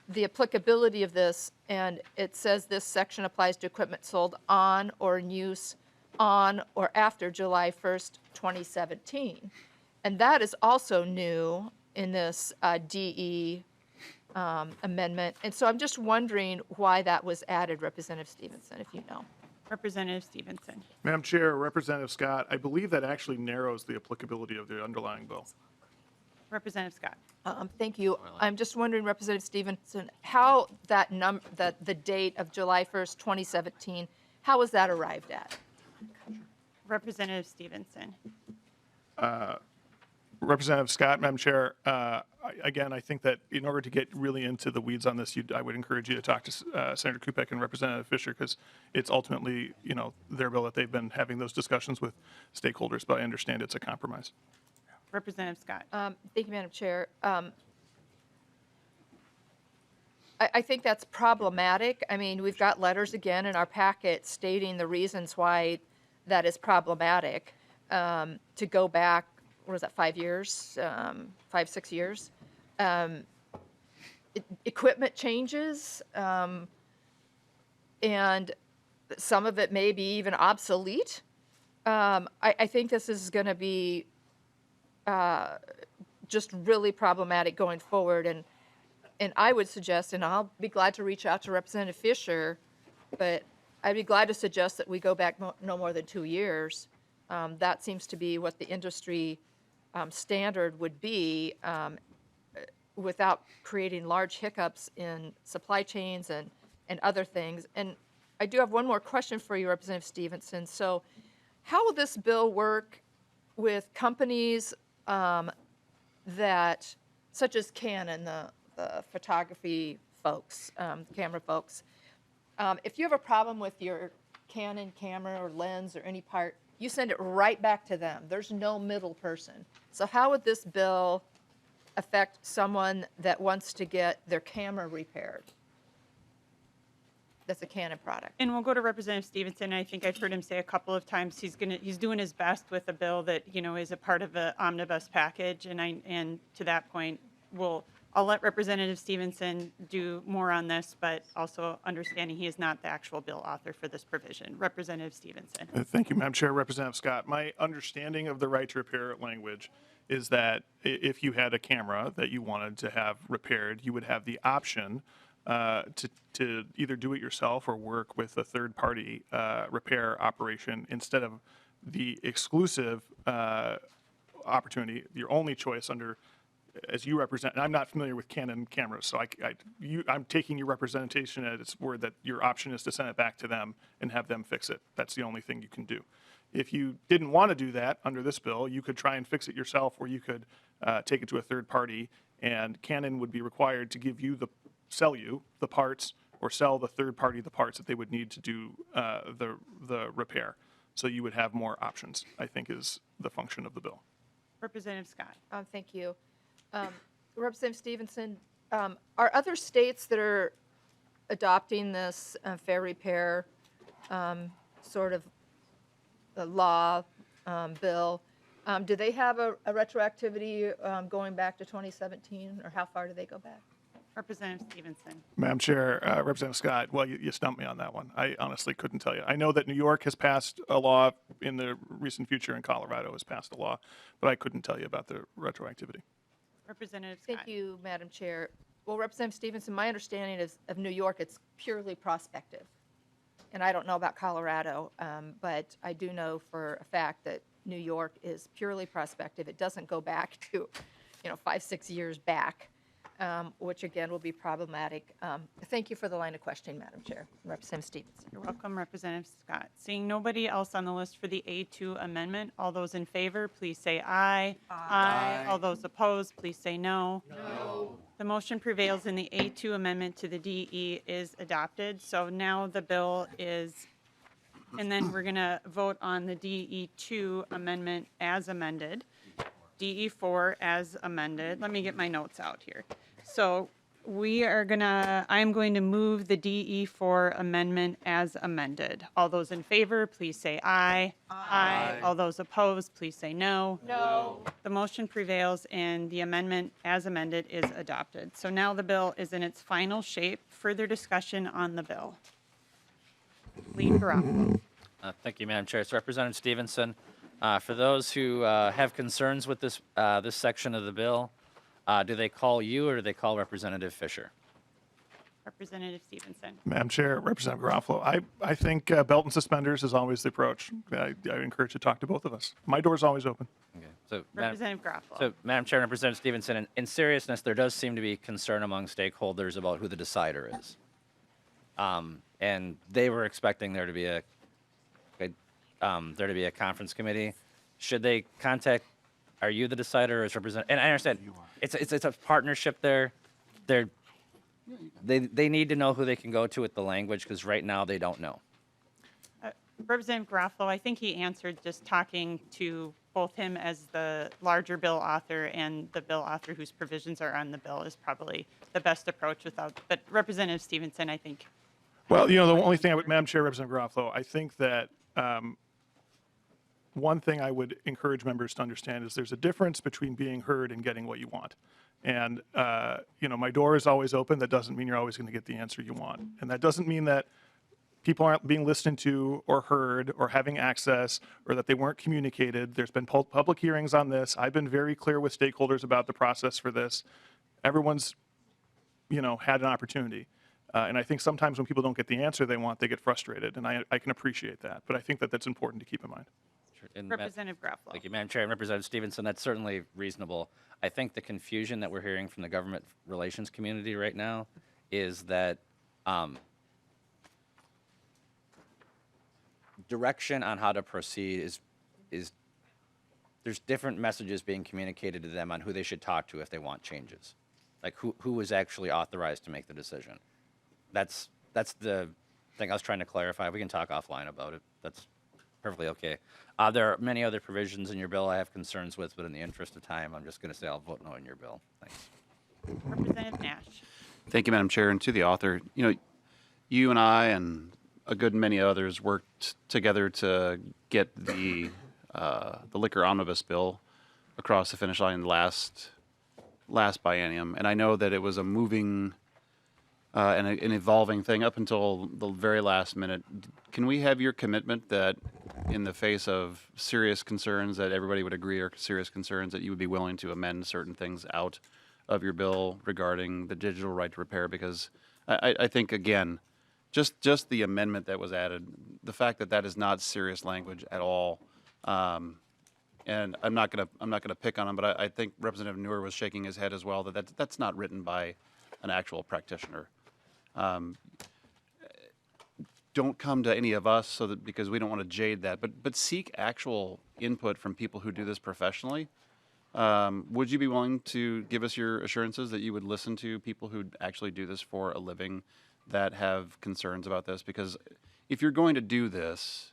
the applicability of this, and it says this section applies to equipment sold on or in use on or after July 1st, 2017. And that is also new in this DE amendment. And so I'm just wondering why that was added, Representative Stephenson, if you know. Representative Stephenson. Madam Chair, Representative Scott, I believe that actually narrows the applicability of the underlying bill. Representative Scott. Thank you. I'm just wondering, Representative Stephenson, how that the date of July 1st, 2017, how was that arrived at? Representative Stephenson. Representative Scott, Madam Chair, again, I think that in order to get really into the weeds on this, I would encourage you to talk to Senator Kupek and Representative Fisher, because it's ultimately, their bill that they've been having those discussions with stakeholders, but I understand it's a compromise. Representative Scott. Thank you, Madam Chair. I think that's problematic. I mean, we've got letters again in our packet stating the reasons why that is problematic. To go back, what was that, 5 years, 6 years? Equipment changes, and some of it may be even obsolete. I think this is going to be just really problematic going forward. And I would suggest, and I'll be glad to reach out to Representative Fisher, but I'd be glad to suggest that we go back no more than 2 years. That seems to be what the industry standard would be, without creating large hiccups in supply chains and other things. And I do have one more question for you, Representative Stephenson. So how will this bill work with companies that, such as Canon, the photography folks, camera folks, if you have a problem with your Canon camera or lens or any part, you send it right back to them. There's no middle person. So how would this bill affect someone that wants to get their camera repaired? That's a Canon product. And we'll go to Representative Stephenson. I think I've heard him say a couple of times he's doing his best with a bill that is a part of the omnibus package. And to that point, I'll let Representative Stephenson do more on this, but also understanding he is not the actual bill author for this provision. Representative Stephenson. Thank you, Madam Chair. Representative Scott, my understanding of the right to repair language is that if you had a camera that you wanted to have repaired, you would have the option to either do it yourself or work with a third-party repair operation instead of the exclusive opportunity, your only choice under, as you represent, and I'm not familiar with Canon cameras, so I'm taking your representation at its word that your option is to send it back to them and have them fix it. That's the only thing you can do. If you didn't want to do that under this bill, you could try and fix it yourself, or you could take it to a third party, and Canon would be required to sell you the parts or sell the third party the parts that they would need to do the repair. So you would have more options, I think, is the function of the bill. Representative Scott. Thank you. Representative Stephenson, are other states that are adopting this fair repair sort of law bill, do they have a retroactivity going back to 2017, or how far do they go back? Representative Stephenson. Madam Chair, Representative Scott, well, you stumped me on that one. I honestly couldn't tell you. I know that New York has passed a law in the recent future, and Colorado has passed a law, but I couldn't tell you about the retroactivity. Representative Scott. Thank you, Madam Chair. Well, Representative Stephenson, my understanding is of New York, it's purely prospective. And I don't know about Colorado, but I do know for a fact that New York is purely prospective. It doesn't go back to, 5-6 years back, which again will be problematic. Thank you for the line of questioning, Madam Chair. Representative Stephenson. You're welcome, Representative Scott. Seeing nobody else on the list for the A2 amendment, all those in favor, please say aye. Aye. All those opposed, please say no. No. The motion prevails and the A2 amendment to the DE is adopted. So now the bill is, and then we're going to vote on the DE2 amendment as amended. DE4 as amended. Let me get my notes out here. So I'm going to move the DE4 amendment as amended. All those in favor, please say aye. Aye. All those opposed, please say no. No. The motion prevails and the amendment as amended is adopted. So now the bill is in its final shape. Further discussion on the bill. Lead Garoppolo. Thank you, Madam Chair. So Representative Stephenson, for those who have concerns with this section of the bill, do they call you or do they call Representative Fisher? Representative Stephenson. Madam Chair, Representative Garofalo, I think belt and suspenders is always the approach. I encourage you to talk to both of us. My door's always open. Okay. So, Representative Garofalo. So, Madam Chair, Representative Stephenson, in seriousness, there does seem to be concern among stakeholders about who the decider is. And they were expecting there to be a conference committee. Should they contact? Are you the decider, or is representative? And I understand it's a partnership there. They need to know who they can go to with the language, because right now they don't know. Representative Garofalo, I think he answered just talking to both him as the larger bill author and the bill author whose provisions are on the bill is probably the best approach but Representative Stephenson, I think. Well, the only thing Madam Chair, Representative Garofalo, I think that one thing I would encourage members to understand is there's a difference between being heard and getting what you want. And, my door is always open. That doesn't mean you're always going to get the answer you want. And that doesn't mean that people aren't being listened to or heard or having access or that they weren't communicated. There's been public hearings on this. I've been very clear with stakeholders about the process for this. Everyone's, had an opportunity. And I think sometimes when people don't get the answer they want, they get frustrated. And I can appreciate that. But I think that that's important to keep in mind. And Representative Garofalo. Thank you, Madam Chair. And Representative Stephenson, that's certainly reasonable. I think the confusion that we're hearing from the government relations community right now is that direction on how to proceed is there's different messages being communicated to them on who they should talk to if they want changes. Like who is actually authorized to make the decision. That's the thing I was trying to clarify. We can talk offline about it. That's perfectly okay. There are many other provisions in your bill I have concerns with, but in the interest of time, I'm just going to say I'll vote no in your bill. Thanks. Representative Nash. Thank you, Madam Chair. And to the author, you and I and a good many others worked together to get the liquor omnibus bill across the finish line last biennium. And I know that it was a moving and an evolving thing up until the very last minute. Can we have your commitment that in the face of serious concerns that everybody would agree are serious concerns, that you would be willing to amend certain things out of your bill regarding the digital right to repair? Because I think, again, just the amendment that was added, the fact that that is not serious language at all, and I'm not gonna pick on him, but I think Representative Neuer was shaking his head as well, that's not written by an actual practitioner. Don't come to any of us because we don't want to jade that, but seek actual input from people who do this professionally. Would you be willing to give us your assurances that you would listen to people who actually do this for a living that have concerns about this? Because if you're going to do this,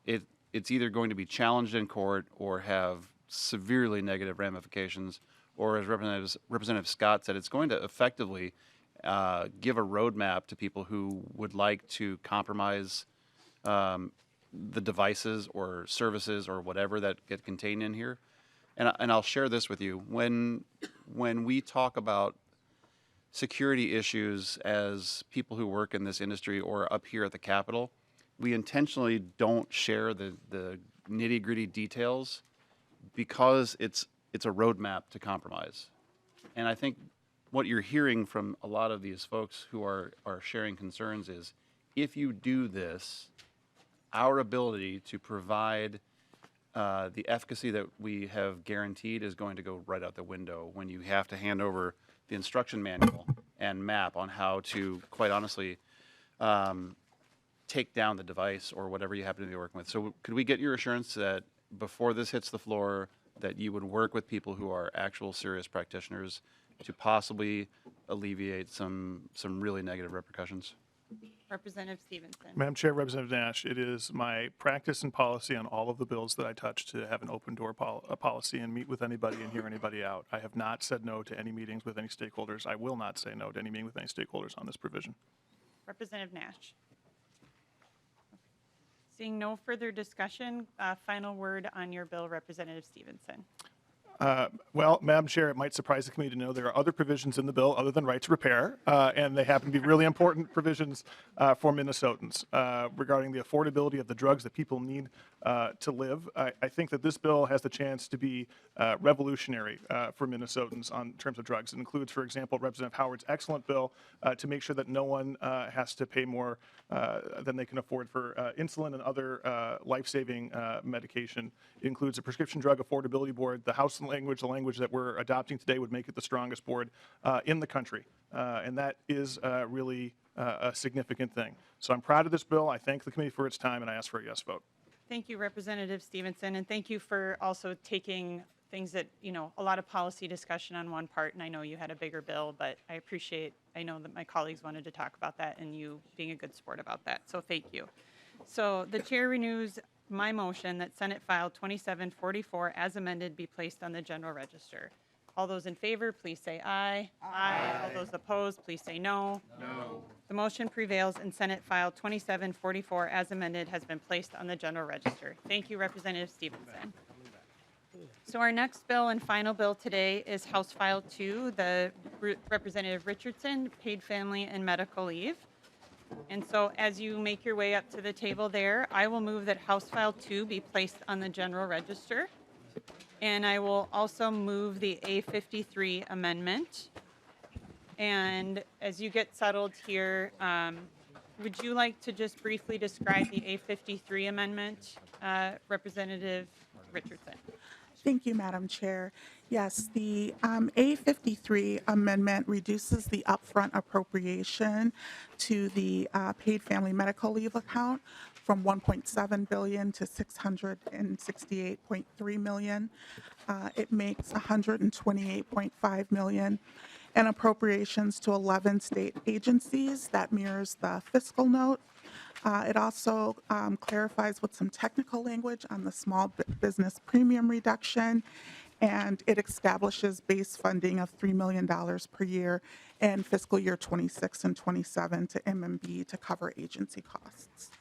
it's either going to be challenged in court or have severely negative ramifications, or as Representative Scott said, it's going to effectively give a roadmap to people who would like to compromise the devices or services or whatever that get contained in here. And I'll share this with you. When we talk about security issues as people who work in this industry or up here at the Capitol, we intentionally don't share the nitty-gritty details because it's a roadmap to compromise. And I think what you're hearing from a lot of these folks who are sharing concerns is, if you do this, our ability to provide the efficacy that we have guaranteed is going to go right out the window when you have to hand over the instruction manual and map on how to, quite honestly, take down the device or whatever you happen to be working with. So could we get your assurance that before this hits the floor, that you would work with people who are actual serious practitioners to possibly alleviate some really negative repercussions? Representative Stephenson. Madam Chair, Representative Nash, it is my practice and policy on all of the bills that I touch to have an open door policy and meet with anybody and hear anybody out. I have not said no to any meetings with any stakeholders. I will not say no to any meeting with any stakeholders on this provision. Representative Nash. Seeing no further discussion, final word on your bill, Representative Stephenson. Well, Madam Chair, it might surprise the committee to know there are other provisions in the bill other than right to repair, and they happen to be really important provisions for Minnesotans regarding the affordability of the drugs that people need to live. I think that this bill has the chance to be revolutionary for Minnesotans in terms of drugs. It includes, for example, Representative Howard's excellent bill to make sure that no one has to pay more than they can afford for insulin and other life-saving medication. It includes a prescription drug affordability board. The House language, the language that we're adopting today, would make it the strongest board in the country. And that is really a significant thing. So I'm proud of this bill. I thank the committee for its time, and I ask for a yes vote. Thank you, Representative Stephenson, and thank you for also taking things that, a lot of policy discussion on one part, and I know you had a bigger bill, but I know that my colleagues wanted to talk about that and you being a good sport about that, so thank you. So the chair renews my motion that Senate File 2744 as amended be placed on the general register. All those in favor, please say aye. Aye. All those opposed, please say no. No. The motion prevails and Senate File 2744 as amended has been placed on the general register. Thank you, Representative Stephenson. So our next bill and final bill today is House File 2, the Representative Richardson, paid family and medical leave. And so as you make your way up to the table there, I will move that House File 2 be placed on the general register. And I will also move the A53 amendment. And as you get settled here, would you like to just briefly describe the A53 amendment, Representative Richardson? Thank you, Madam Chair. Yes, the A53 amendment reduces the upfront appropriation to the paid family medical leave account from $1.7 billion to $668.3 million. It makes $128.5 million and appropriations to 11 state agencies. That mirrors the fiscal note. It also clarifies with some technical language on the small business premium reduction, and it establishes base funding of $3 million per year in fiscal year 26 and 27 to MMB to cover agency costs.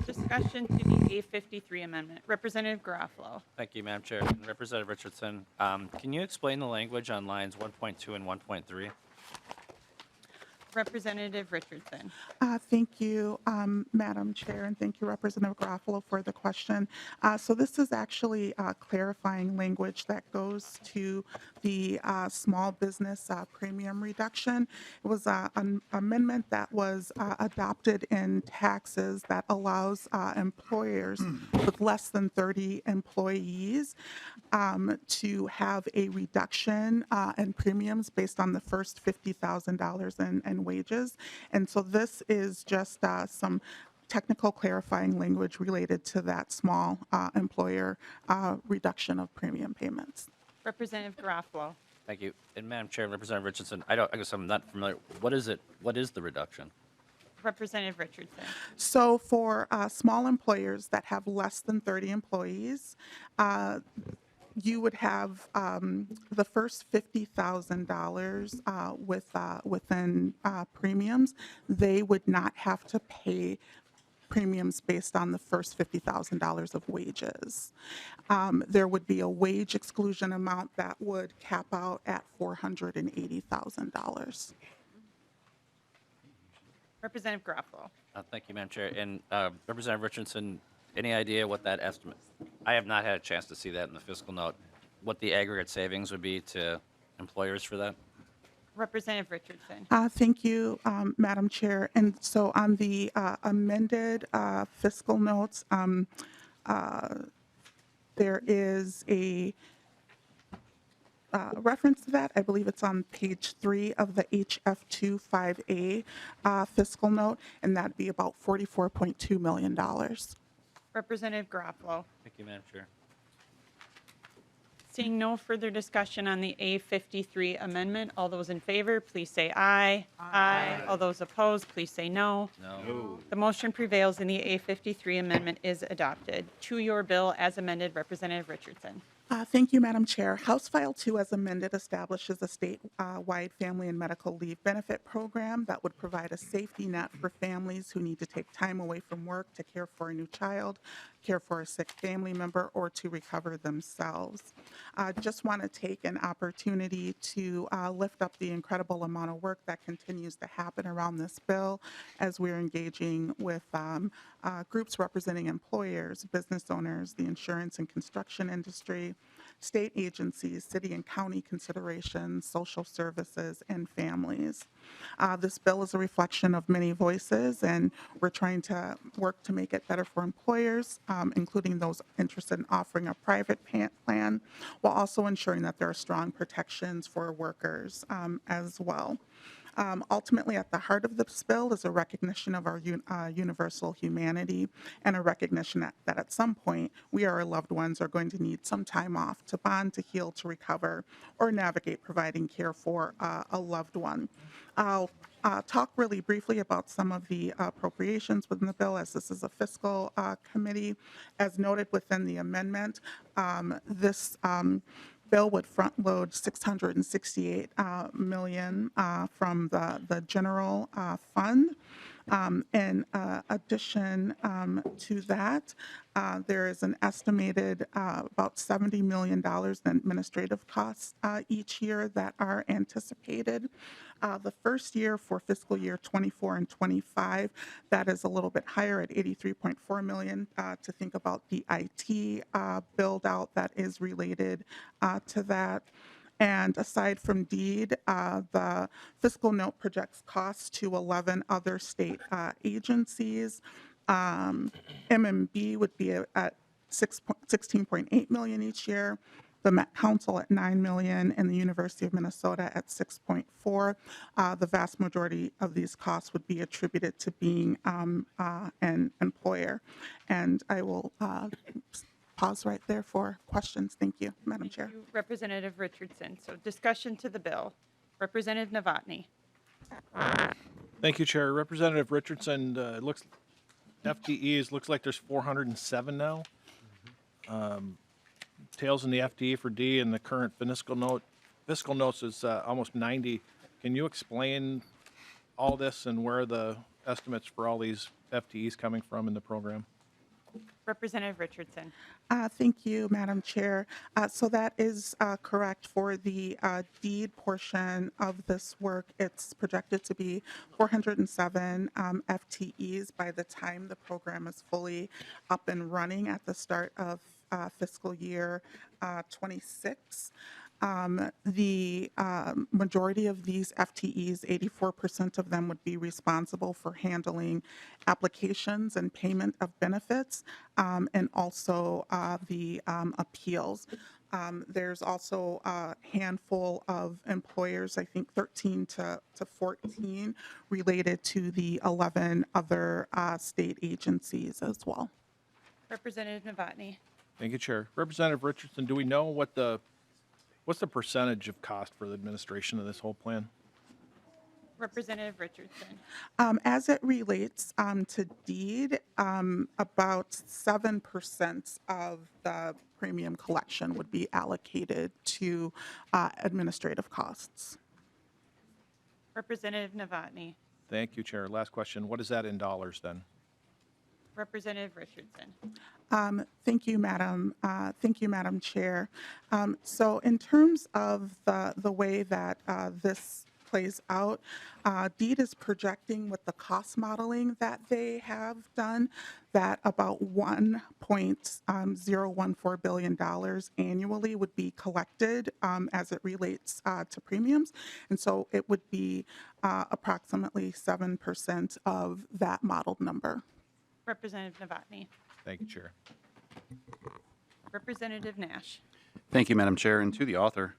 Discussion to the A53 amendment. Representative Garofalo. Thank you, Madam Chair. And Representative Richardson, can you explain the language on lines 1.2 and 1.3? Representative Richardson. Thank you, Madam Chair, and thank you, Representative Garofalo, for the question. So this is actually clarifying language that goes to the small business premium reduction. It was an amendment that was adopted in taxes that allows employers with less than 30 employees to have a reduction in premiums based on the first $50,000 in wages. And so this is just some technical clarifying language related to that small employer reduction of premium payments. Representative Garofalo. Thank you. And Madam Chair, Representative Richardson, I guess I'm not familiar. What is it? What is the reduction? Representative Richardson. So for small employers that have less than 30 employees, you would have the first $50,000 within premiums. They would not have to pay premiums based on the first $50,000 of wages. There would be a wage exclusion amount that would cap out at $480,000. Representative Garofalo. Thank you, Madam Chair. And Representative Richardson, any idea what that estimate? I have not had a chance to see that in the fiscal note. What the aggregate savings would be to employers for that? Representative Richardson. Thank you, Madam Chair. And so on the amended fiscal notes, there is a reference to that. I believe it's on page 3 of the HF25A fiscal note, and that'd be about $44.2 million. Representative Garofalo. Thank you, Madam Chair. Seeing no further discussion on the A53 amendment, all those in favor, please say aye. Aye. All those opposed, please say no. No. The motion prevails and the A53 amendment is adopted. To your bill as amended, Representative Richardson. Thank you, Madam Chair. House File 2 as amended establishes a statewide family and medical leave benefit program that would provide a safety net for families who need to take time away from work to care for a new child, care for a sick family member, or to recover themselves. Just want to take an opportunity to lift up the incredible amount of work that continues to happen around this bill as we're engaging with groups representing employers, business owners, the insurance and construction industry, state agencies, city and county considerations, social services, and families. This bill is a reflection of many voices, and we're trying to work to make it better for employers, including those interested in offering a private plan, while also ensuring that there are strong protections for workers as well. Ultimately, at the heart of this bill is a recognition of our universal humanity and a recognition that at some point we or our loved ones are going to need some time off to bond, to heal, to recover, or navigate providing care for a loved one. I'll talk really briefly about some of the appropriations within the bill, as this is a fiscal committee. As noted within the amendment, this bill would front load $668 million from the general fund. In addition to that, there is an estimated about $70 million in administrative costs each year that are anticipated. The first year for fiscal year 24 and 25, that is a little bit higher at $83.4 million to think about the IT build out that is related to that. And aside from DEED, the fiscal note projects costs to 11 other state agencies. MMB would be at $16.8 million each year. The Met Council at $9 million, and the University of Minnesota at $6.4. The vast majority of these costs would be attributed to being an employer. And I will pause right there for questions. Thank you, Madam Chair. Thank you, Representative Richardson. So discussion to the bill. Representative Novotny. Thank you, Chair. Representative Richardson, it looks FTEs looks like there's 407 now. Tails in the FTE for D and the current fiscal notes is almost 90. Can you explain all this and where the estimates for all these FTEs coming from in the program? Representative Richardson. Thank you, Madam Chair. So that is correct. For the deed portion of this work, it's projected to be 407 FTEs by the time the program is fully up and running at the start of fiscal year 26. The majority of these FTEs, 84% of them, would be responsible for handling applications and payment of benefits, and also the appeals. There's also a handful of employers, I think 13 to 14, related to the 11 other state agencies as well. Representative Novotny. Thank you, Chair. Representative Richardson, do we know what's the percentage of cost for the administration of this whole plan? Representative Richardson. As it relates to deed, about 7% of the premium collection would be allocated to administrative costs. Representative Novotny. Thank you, Chair. Last question. What is that in dollars then? Representative Richardson. Thank you, Madam. Thank you, Madam Chair. So, in terms of the way that this plays out, DEED is projecting with the cost modeling that they have done that about $1.014 billion annually would be collected as it relates to premiums, and so it would be approximately 7% of that modeled number. Representative Novotny. Thank you, Chair. Representative Nash. Thank you, Madam Chair. And to the author,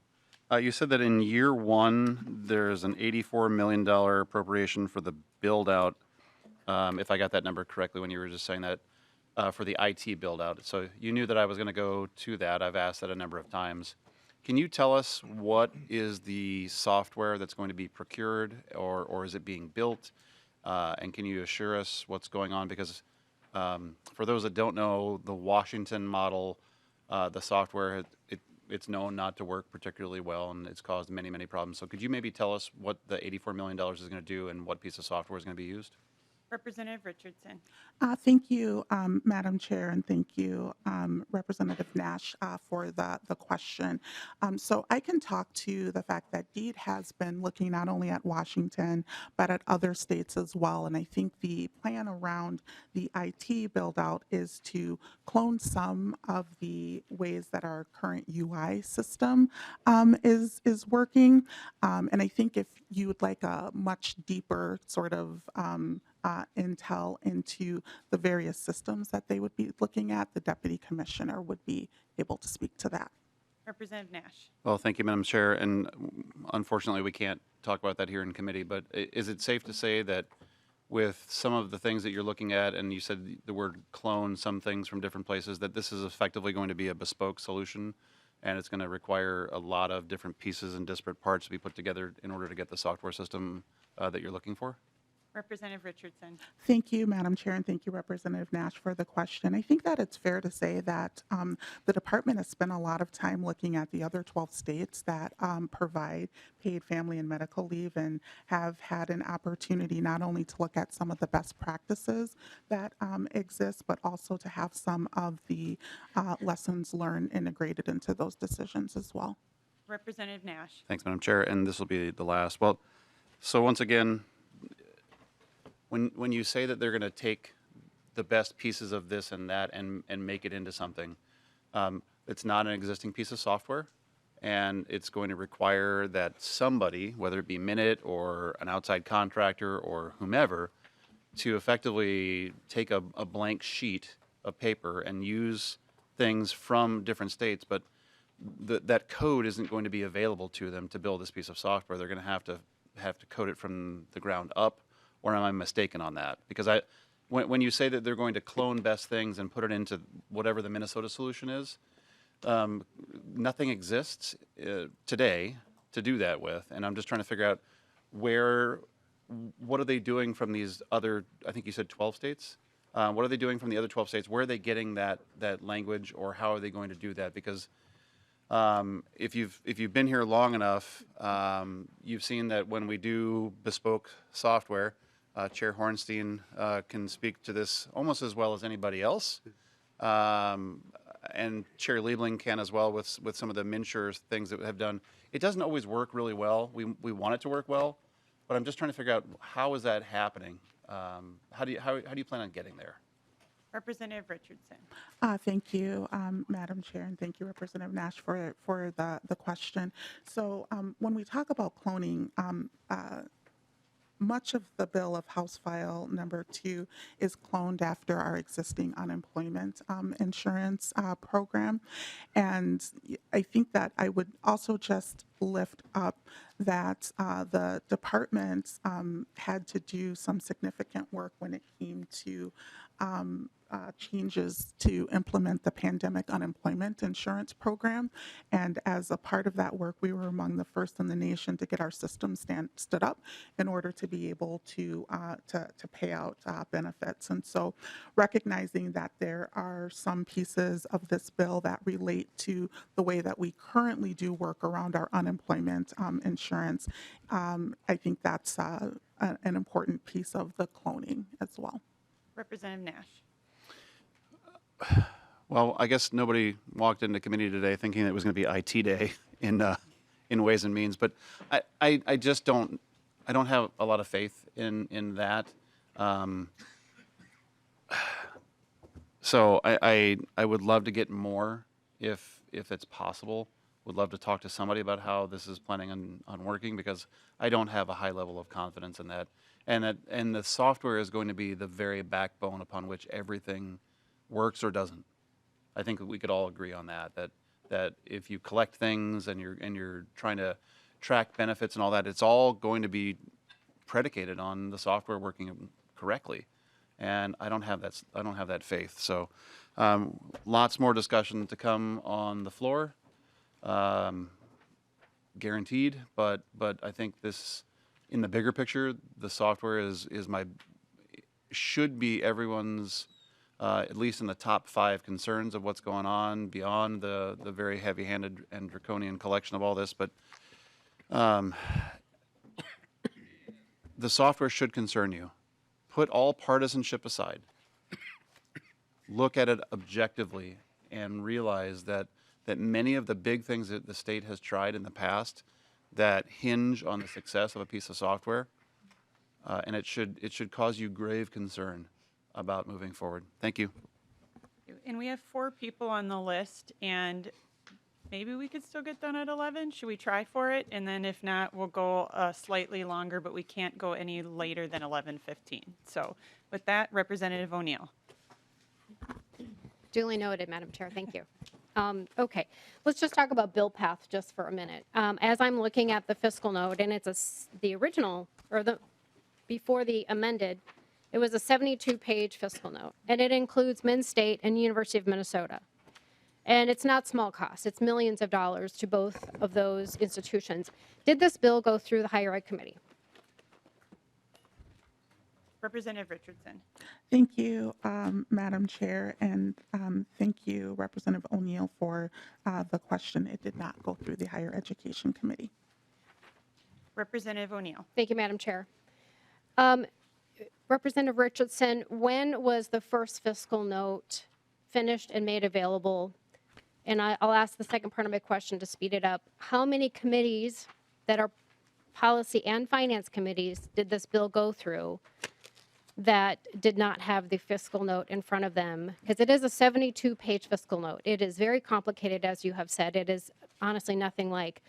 you said that in year one, there's an $84 million appropriation for the build out, if I got that number correctly when you were just saying that, for the IT build out. So you knew that I was going to go to that. I've asked that a number of times. Can you tell us what is the software that's going to be procured, or is it being built? And can you assure us what's going on? Because for those that don't know, the Washington model, the software, it's known not to work particularly well, and it's caused many, many problems. So could you maybe tell us what the $84 million is going to do and what piece of software is going to be used? Representative Richardson. Thank you, Madam Chair, and thank you, Representative Nash, for the question. So I can talk to the fact that DEED has been looking not only at Washington, but at other states as well. And I think the plan around the IT build-out is to clone some of the ways that our current UI system is working. And I think if you would like a much deeper sort of intel into the various systems that they would be looking at, the Deputy Commissioner would be able to speak to that. Representative Nash. Well, thank you, Madam Chair. And unfortunately, we can't talk about that here in committee, but is it safe to say that with some of the things that you're looking at, and you said the word clone some things from different places, that this is effectively going to be a bespoke solution, and it's going to require a lot of different pieces and disparate parts to be put together in order to get the software system that you're looking for? Representative Richardson. Thank you, Madam Chair, and thank you, Representative Nash, for the question. I think that it's fair to say that the department has spent a lot of time looking at the other 12 states that provide paid family and medical leave, and have had an opportunity not only to look at some of the best practices that exist, but also to have some of the lessons learned integrated into those decisions as well. Representative Nash. Thanks, Madam Chair, and this will be the last. Well, so once again, when you say that they're going to take the best pieces of this and that and make it into something, it's not an existing piece of software, and it's going to require that somebody, whether it be Minute or an outside contractor or whomever, to effectively take a blank sheet of paper and use things from different states, but that code isn't going to be available to them to build this piece of software. They're going to have to code it from the ground up. Or am I mistaken on that? Because when you say that they're going to clone best things and put it into whatever the Minnesota solution is, nothing exists today to do that with. And I'm just trying to figure out what are they doing from these other, I think you said 12 states? What are they doing from the other 12 states? Where are they getting that language, or how are they going to do that? Because if you've been here long enough, you've seen that when we do bespoke software, Chair Hornstein can speak to this almost as well as anybody else, and Chair Liebling can as well with some of the MNsure things that we have done. It doesn't always work really well. We want it to work well, but I'm just trying to figure out, how is that happening? How do you plan on getting there? Representative Richardson. Thank you, Madam Chair, and thank you, Representative Nash, for the question. So when we talk about cloning, much of the bill of House File number 2 is cloned after our existing unemployment insurance program. And I think that I would also just lift up that the department had to do some significant work when it came to changes to implement the pandemic unemployment insurance program. And as a part of that work, we were among the first in the nation to get our system stood up in order to be able to pay out benefits. And so recognizing that there are some pieces of this bill that relate to the way that we currently do work around our unemployment insurance, I think that's an important piece of the cloning as well. Representative Nash. Well, I guess nobody walked into committee today thinking it was going to be IT day in Ways and Means, but I just don't have a lot of faith in that. So I would love to get more if it's possible. Would love to talk to somebody about how this is planning on working, because I don't have a high level of confidence in that. And the software is going to be the very backbone upon which everything works or doesn't. I think we could all agree on that if you collect things and you're trying to track benefits and all that, it's all going to be predicated on the software working correctly. And I don't have that faith. So lots more discussion to come on the floor, guaranteed. But I think this, in the bigger picture, the software should be everyone's, at least in the top 5 concerns of what's going on, beyond the very heavy-handed and draconian collection of all this. But the software should concern you. Put all partisanship aside. Look at it objectively and realize that many of the big things that the state has tried in the past that hinge on the success of a piece of software, and it should cause you grave concern about moving forward. Thank you. And we have 4 people on the list, and maybe we could still get done at 11. Should we try for it? And then if not, we'll go slightly longer, but we can't go any later than 11:15. So with that, Representative O'Neill. Duly noted, Madam Chair. Thank you. Okay, let's just talk about bill path just for a minute. As I'm looking at the fiscal note, and it's the original, or before the amended, it was a 72-page fiscal note, and it includes Minn State and University of Minnesota. And it's not small costs. It's millions of dollars to both of those institutions. Did this bill go through the Higher Ed Committee? Representative Richardson. Thank you, Madam Chair, and thank you, Representative O'Neill, for the question. It did not go through the Higher Education Committee. Representative O'Neill. Thank you, Madam Chair. Representative Richardson, when was the first fiscal note finished and made available? And I'll ask the second part of my question to speed it up. How many committees that are policy and finance committees did this bill go through that did not have the fiscal note in front of them? Because it is a 72-page fiscal note. It is very complicated, as you have said. It is honestly nothing like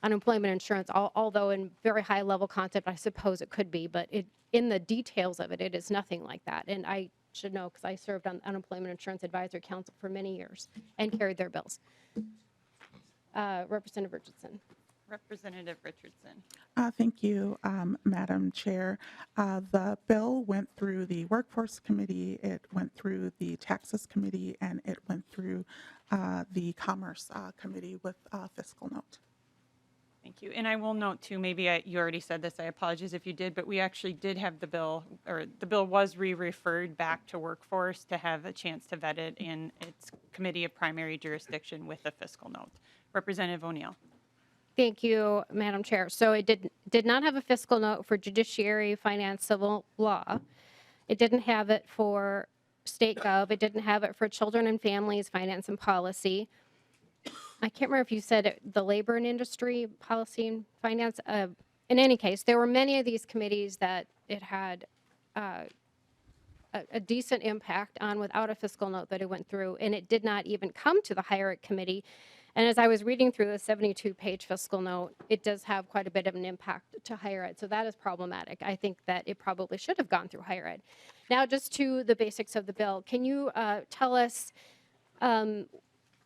unemployment insurance, although in very high level concept, I suppose it could be, but in the details of it, it is nothing like that. And I should know because I served on Unemployment Insurance Advisory Council for many years and carried their bills. Representative Richardson. Representative Richardson. Thank you, Madam Chair. The bill went through the Workforce Committee, it went through the Taxes Committee, and it went through the Commerce Committee with a fiscal note. Thank you. And I will note too, maybe you already said this, I apologize if you did, but we actually did have the bill, or the bill was re-referred back to Workforce to have a chance to vet it in its Committee of Primary Jurisdiction with a fiscal note. Representative O'Neill. Thank you, Madam Chair. So it did not have a fiscal note for judiciary, finance, civil law. It didn't have it for state gov. It didn't have it for children and families, finance and policy. I can't remember if you said the labor and industry, policy and finance. In any case, there were many of these committees that it had a decent impact on without a fiscal note that it went through, and it did not even come to the Higher Ed Committee. And as I was reading through the 72-page fiscal note, it does have quite a bit of an impact to higher ed. So that is problematic. I think that it probably should have gone through higher ed. Now, just to the basics of the bill, can you tell us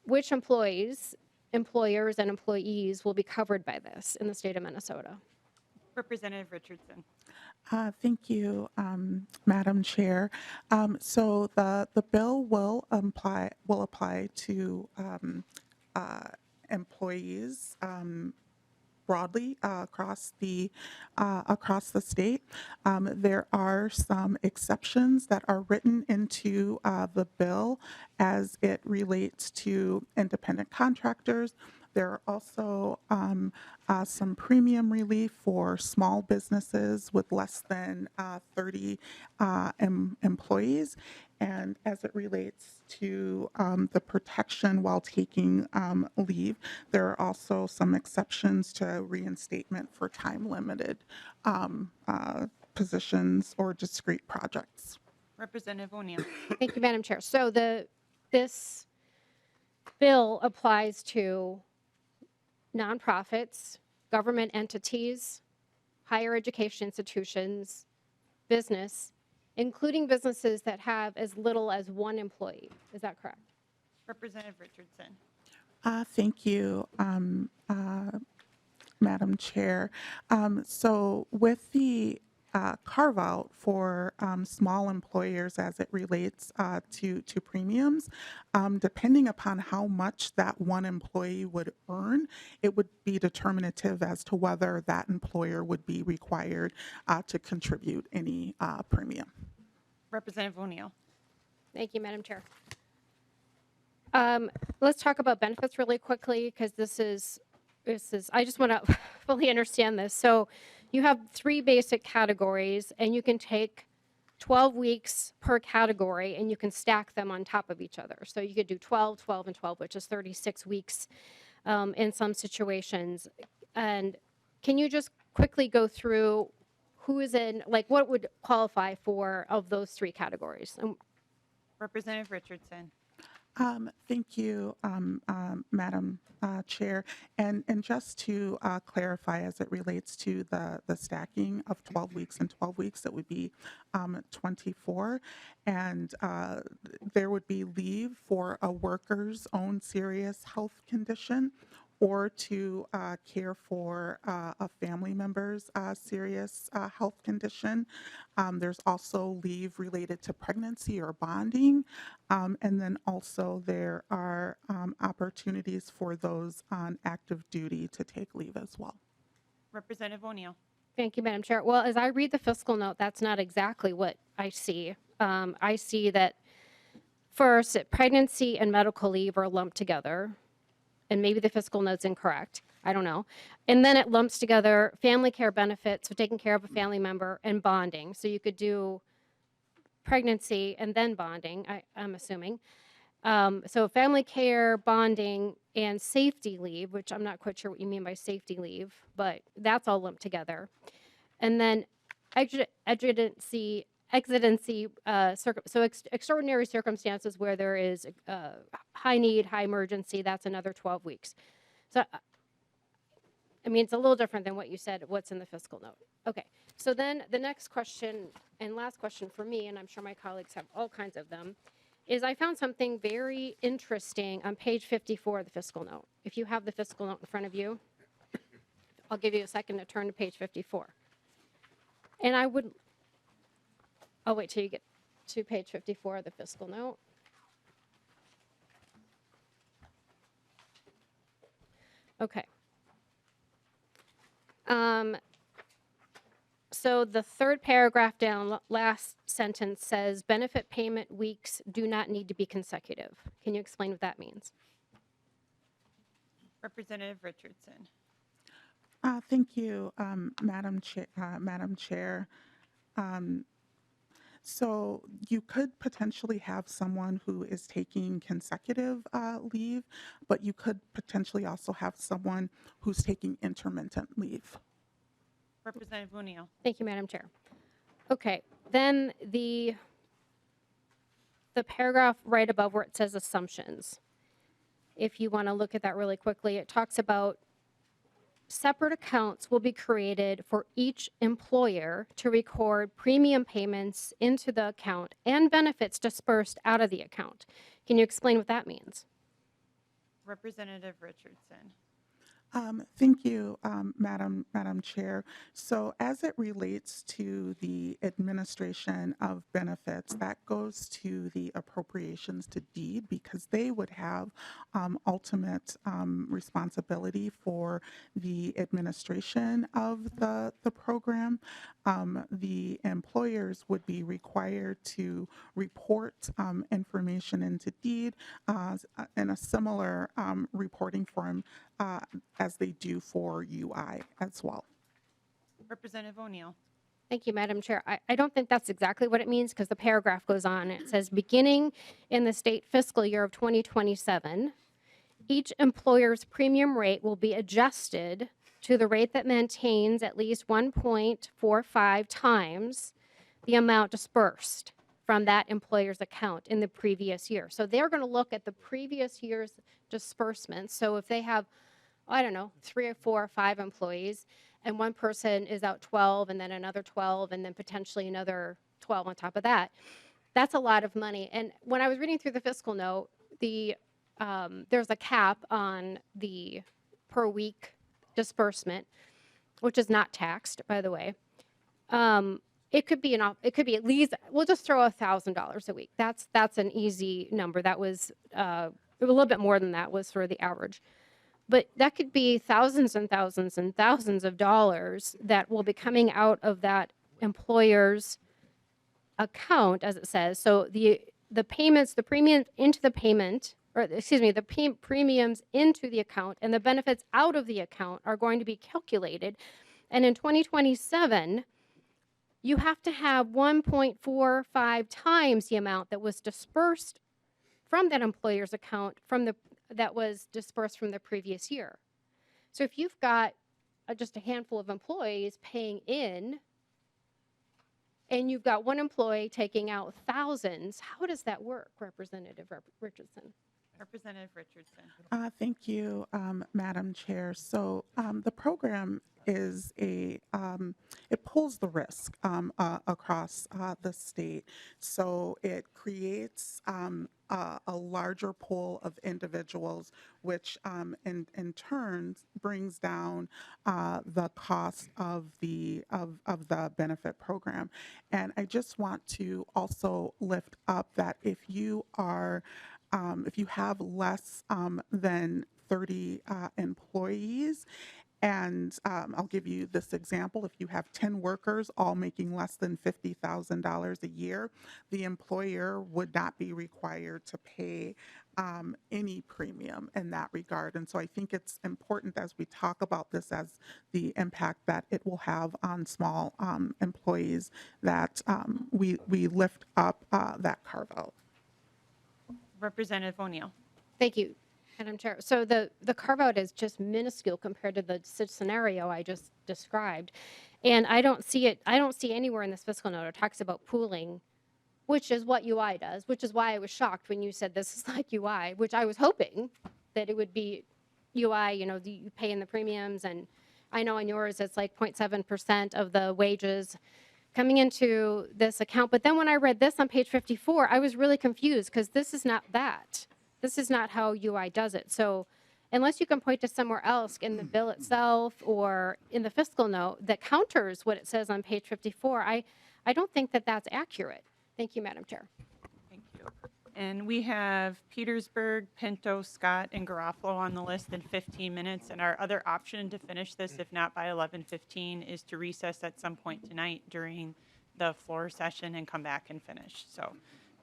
which employers, and employees will be covered by this in the state of Minnesota? Representative Richardson. Thank you, Madam Chair. So the bill will apply to employees broadly across the state. There are some exceptions that are written into the bill as it relates to independent contractors. There are also some premium relief for small businesses with less than 30 employees. And as it relates to the protection while taking leave, there are also some exceptions to reinstatement for time-limited positions or discrete projects. Representative O'Neill. Thank you, Madam Chair. So this bill applies to nonprofits, government entities, higher education institutions, business, including businesses that have as little as one employee. Is that correct? Representative Richardson. Thank you, Madam Chair. So with the carve out for small employers as it relates to premiums, depending upon how much that one employee would earn, it would be determinative as to whether that employer would be required to contribute any premium. Representative O'Neill. Thank you, Madam Chair. Let's talk about benefits really quickly because this is, I just want to fully understand this. So you have 3 basic categories and you can take 12 weeks per category and you can stack them on top of each other. So you could do 12, 12, and 12, which is 36 weeks in some situations. And can you just quickly go through who is in, like what would qualify for of those 3 categories? Representative Richardson. Thank you, Madam Chair. And just to clarify, as it relates to the stacking of 12 weeks and 12 weeks, that would be 24. And there would be leave for a worker's own serious health condition or to care for a family member's serious health condition. There's also leave related to pregnancy or bonding. And then also there are opportunities for those on active duty to take leave as well. Representative O'Neill. Thank you, Madam Chair. Well, as I read the fiscal note, that's not exactly what I see. I see that first, pregnancy and medical leave are lumped together. And maybe the fiscal note's incorrect. I don't know. And then it lumps together family care benefits, so taking care of a family member, and bonding. So you could do pregnancy and then bonding, I'm assuming. So family care, bonding, and safety leave, which I'm not quite sure what you mean by safety leave, but that's all lumped together. And then exigency, extraordinary circumstances where there is high need, high emergency, that's another 12 weeks. So, I mean, it's a little different than what you said, what's in the fiscal note. Okay, so then the next question and last question for me, and I'm sure my colleagues have all kinds of them, is I found something very interesting on page 54 of the fiscal note. If you have the fiscal note in front of you, I'll give you a second to turn to page 54. And I'll wait till you get to page 54 of the fiscal note. Okay. So the 3rd paragraph down, last sentence says, benefit payment weeks do not need to be consecutive. Can you explain what that means? Representative Richardson. Thank you, Madam Chair. So you could potentially have someone who is taking consecutive leave, but you could potentially also have someone who's taking intermittent leave. Representative O'Neill. Thank you, Madam Chair. Okay, then the paragraph right above where it says assumptions. If you want to look at that really quickly, it talks about separate accounts will be created for each employer to record premium payments into the account and benefits dispersed out of the account. Can you explain what that means? Representative Richardson. Thank you, Madam Chair. So as it relates to the administration of benefits, that goes to the appropriations to deed because they would have ultimate responsibility for the administration of the program. The employers would be required to report information into deed in a similar reporting form as they do for UI as well. Representative O'Neill. Thank you, Madam Chair. I don't think that's exactly what it means because the paragraph goes on. It says, beginning in the state fiscal year of 2027, each employer's premium rate will be adjusted to the rate that maintains at least 1.45 times the amount dispersed from that employer's account in the previous year. So they're going to look at the previous year's disbursements. So if they have, I don't know, 3 or 4 or 5 employees, and one person is out 12, and then another 12, and then potentially another 12 on top of that, that's a lot of money. And when I was reading through the fiscal note, there's a cap on the per week disbursement, which is not taxed, by the way. It could be at least, we'll just throw $1,000 a week. That's an easy number. That was a little bit more than that was for the average. But that could be thousands and thousands and thousands of dollars that will be coming out of that employer's account, as it says. So the payments, the premiums into the payment, or excuse me, the premiums into the account and the benefits out of the account are going to be calculated. And in 2027, you have to have 1.45 times the amount that was dispersed from that employer's account that was dispersed from the previous year. So if you've got just a handful of employees paying in, and you've got one employee taking out thousands, how does that work, Representative Richardson? Representative Richardson. Thank you, Madam Chair. So the program is it pulls the risk across the state. So it creates a larger pool of individuals, which in turn brings down the cost of the benefit program. And I just want to also lift up that if you have less than 30 employees, and I'll give you this example. If you have 10 workers all making less than $50,000 a year, the employer would not be required to pay any premium in that regard. And so I think it's important as we talk about this as the impact that it will have on small employees that we lift up that carve out. Representative O'Neill. Thank you, Madam Chair. So the carve-out is just minuscule compared to the scenario I just described. And I don't see anywhere in this fiscal note it talks about pooling, which is what UI does, which is why I was shocked when you said this is like UI, which I was hoping that it would be UI, you pay in the premiums. And I know on yours it's like 0.7% of the wages coming into this account. But then when I read this on page 54, I was really confused because this is not that. This is not how UI does it. So unless you can point to somewhere else in the bill itself or in the fiscal note that counters what it says on page 54, I don't think that that's accurate. Thank you, Madam Chair. Thank you. And we have Petersburg, Pinto, Scott, and Garofalo on the list in 15 minutes. And our other option to finish this, if not by 11:15, is to recess at some point tonight during the floor session and come back and finish. So,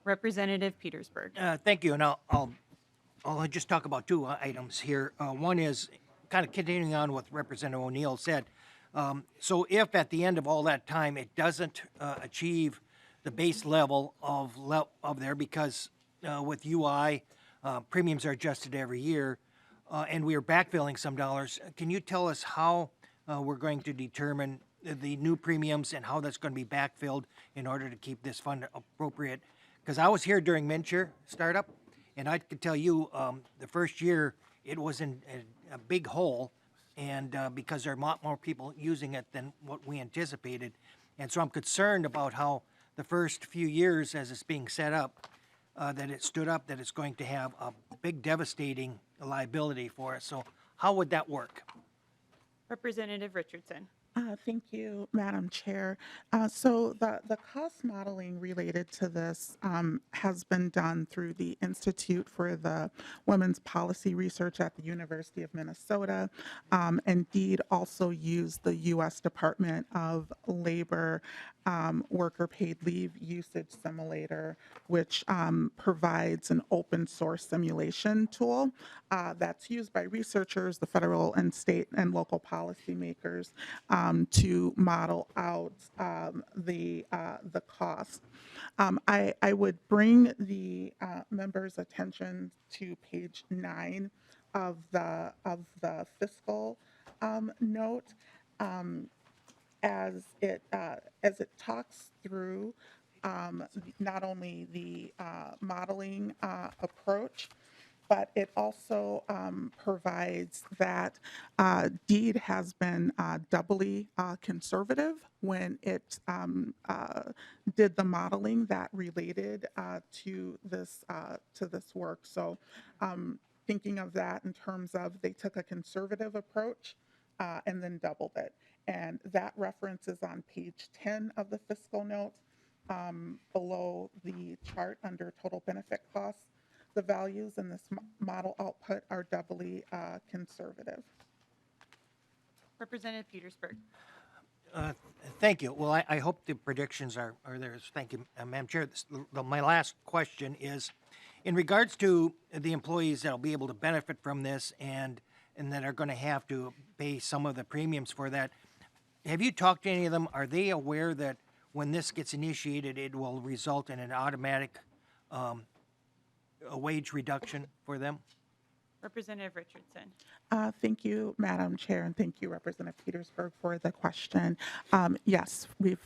Representative Petersburg. Thank you, and I'll just talk about 2 items here. One is kind of continuing on what Representative O'Neill said. So if at the end of all that time it doesn't achieve the base level of there, because with UI, premiums are adjusted every year, and we are backfilling some dollars, can you tell us how we're going to determine the new premiums and how that's going to be backfilled in order to keep this fund appropriate? Because I was here during Mincher startup, and I could tell you the first year it was in a big hole, and because there are a lot more people using it than what we anticipated. And so I'm concerned about how the first few years as it's being set up, that it stood up, that it's going to have a big devastating liability for us. So how would that work? Representative Richardson. Thank you, Madam Chair. So the cost modeling related to this has been done through the Institute for the Women's Policy Research at the University of Minnesota. Indeed, also used the U.S. Department of Labor worker paid leave usage simulator, which provides an open source simulation tool that's used by researchers, the federal and state and local policymakers to model out the cost. I would bring the members' attention to page 9 of the fiscal note. As it talks through not only the modeling approach, but it also provides that DEED has been doubly conservative when it did the modeling that related to this work. So thinking of that in terms of they took a conservative approach and then doubled it. And that reference is on page 10 of the fiscal note below the chart under total benefit costs. The values in this model output are doubly conservative. Representative Petersburg. Thank you. Well, I hope the predictions are there. Thank you, Madam Chair. My last question is, in regards to the employees that will be able to benefit from this and that are going to have to pay some of the premiums for that, have you talked to any of them? Are they aware that when this gets initiated, it will result in an automatic a wage reduction for them? Representative Richardson. Thank you, Madam Chair, and thank you, Representative Petersburg, for the question. Yes, we've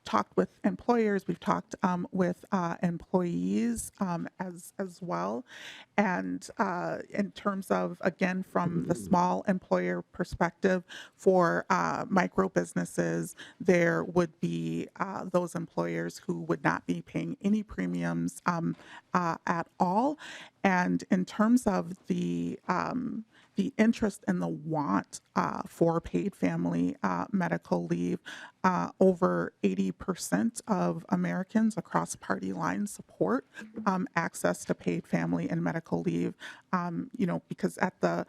talked with employers, we've talked with employees as well. And in terms of, again, from the small employer perspective, for micro businesses, there would be those employers who would not be paying any premiums at all. And in terms of the interest and the want for paid family medical leave, over 80% of Americans across party lines support access to paid family and medical leave, because at the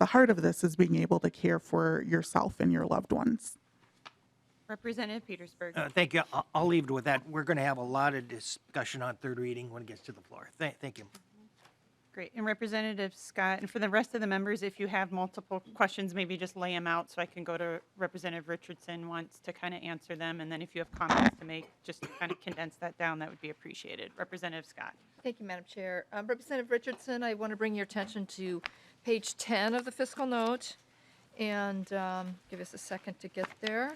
heart of this is being able to care for yourself and your loved ones. Representative Petersburg. Thank you. I'll leave it with that. We're going to have a lot of discussion on third reading when it gets to the floor. Thank you. Great. And Representative Scott, and for the rest of the members, if you have multiple questions, maybe just lay them out so I can go to Representative Richardson once to kind of answer them. And then if you have comments to make, just to kind of condense that down, that would be appreciated. Representative Scott. Thank you, Madam Chair. Representative Richardson, I want to bring your attention to page 10 of the fiscal note, and give us a second to get there.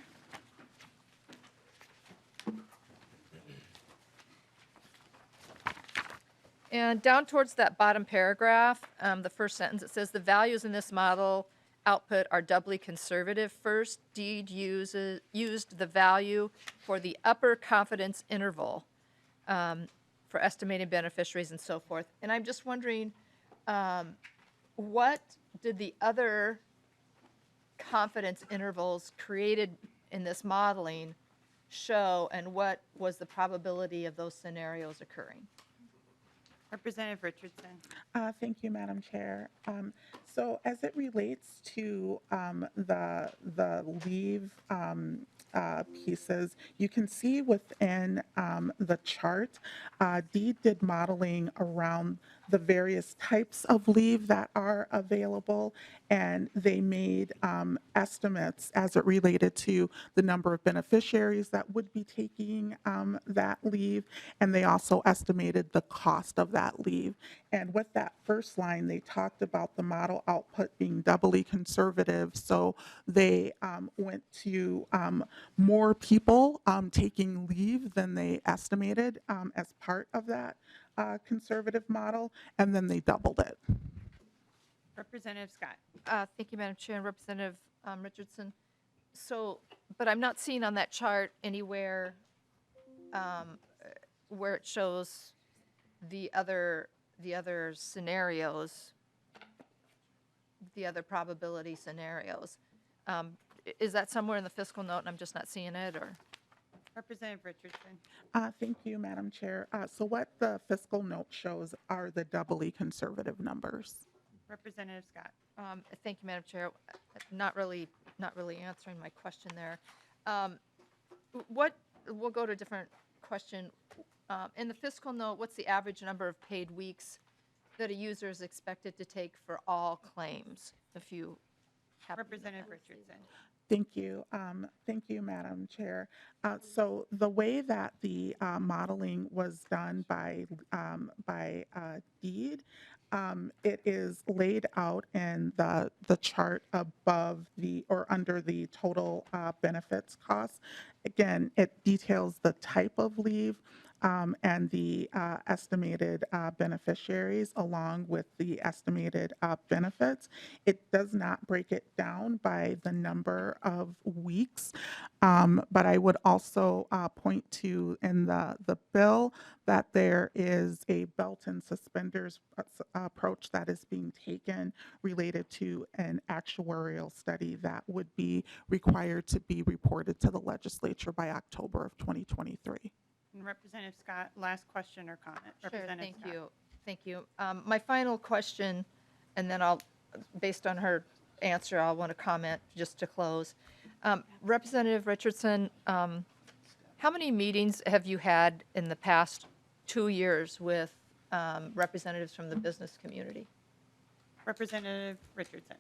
And down towards that bottom paragraph, the first sentence, it says the values in this model output are doubly conservative. First, DEED used the value for the upper confidence interval for estimating beneficiaries and so forth. And I'm just wondering, what did the other confidence intervals created in this modeling show, and what was the probability of those scenarios occurring? Representative Richardson. Thank you, Madam Chair. So as it relates to the leave pieces, you can see within the chart, DEED did modeling around the various types of leave that are available, and they made estimates as it related to the number of beneficiaries that would be taking that leave, and they also estimated the cost of that leave. And with that first line, they talked about the model output being doubly conservative, so they went to more people taking leave than they estimated as part of that conservative model, and then they doubled it. Representative Scott. Thank you, Madam Chair, and Representative Richardson. So, but I'm not seeing on that chart anywhere where it shows the other scenarios, the other probability scenarios. Is that somewhere in the fiscal note and I'm just not seeing it, or? Representative Richardson. Thank you, Madam Chair. So what the fiscal note shows are the doubly conservative numbers. Representative Scott. Thank you, Madam Chair. Not really answering my question there. we'll go to a different question. In the fiscal note, what's the average number of paid weeks that a user is expected to take for all claims? If you have Representative Richardson. Thank you. Thank you, Madam Chair. So the way that the modeling was done by deed, it is laid out in the chart above the or under the total benefits costs. Again, it details the type of leave and the estimated beneficiaries along with the estimated benefits. It does not break it down by the number of weeks, but I would also point to in the bill that there is a belt and suspenders approach that is being taken related to an actuarial study that would be required to be reported to the legislature by October of 2023. And Representative Scott, last question or comment? Sure, Representative thank Scott. you. Thank you. My final question, and then I'll, based on her answer, I'll want to comment just to close. Representative Richardson, how many meetings have you had in the past 2 years with representatives from the business community? Representative Richardson.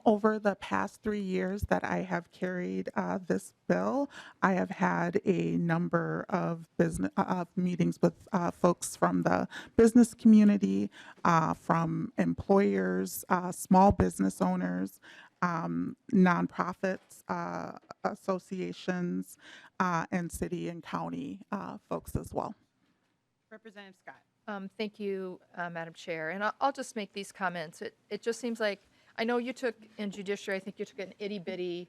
Over the past 3 years that I have carried this bill, I have had a number of business meetings with folks from the business community, from employers, small business owners, nonprofits, associations, and city and county folks as well. Representative Scott. Thank you, Madam Chair. And I'll just make these comments. It just seems like, I know you took in judiciary, I think you took an itty-bitty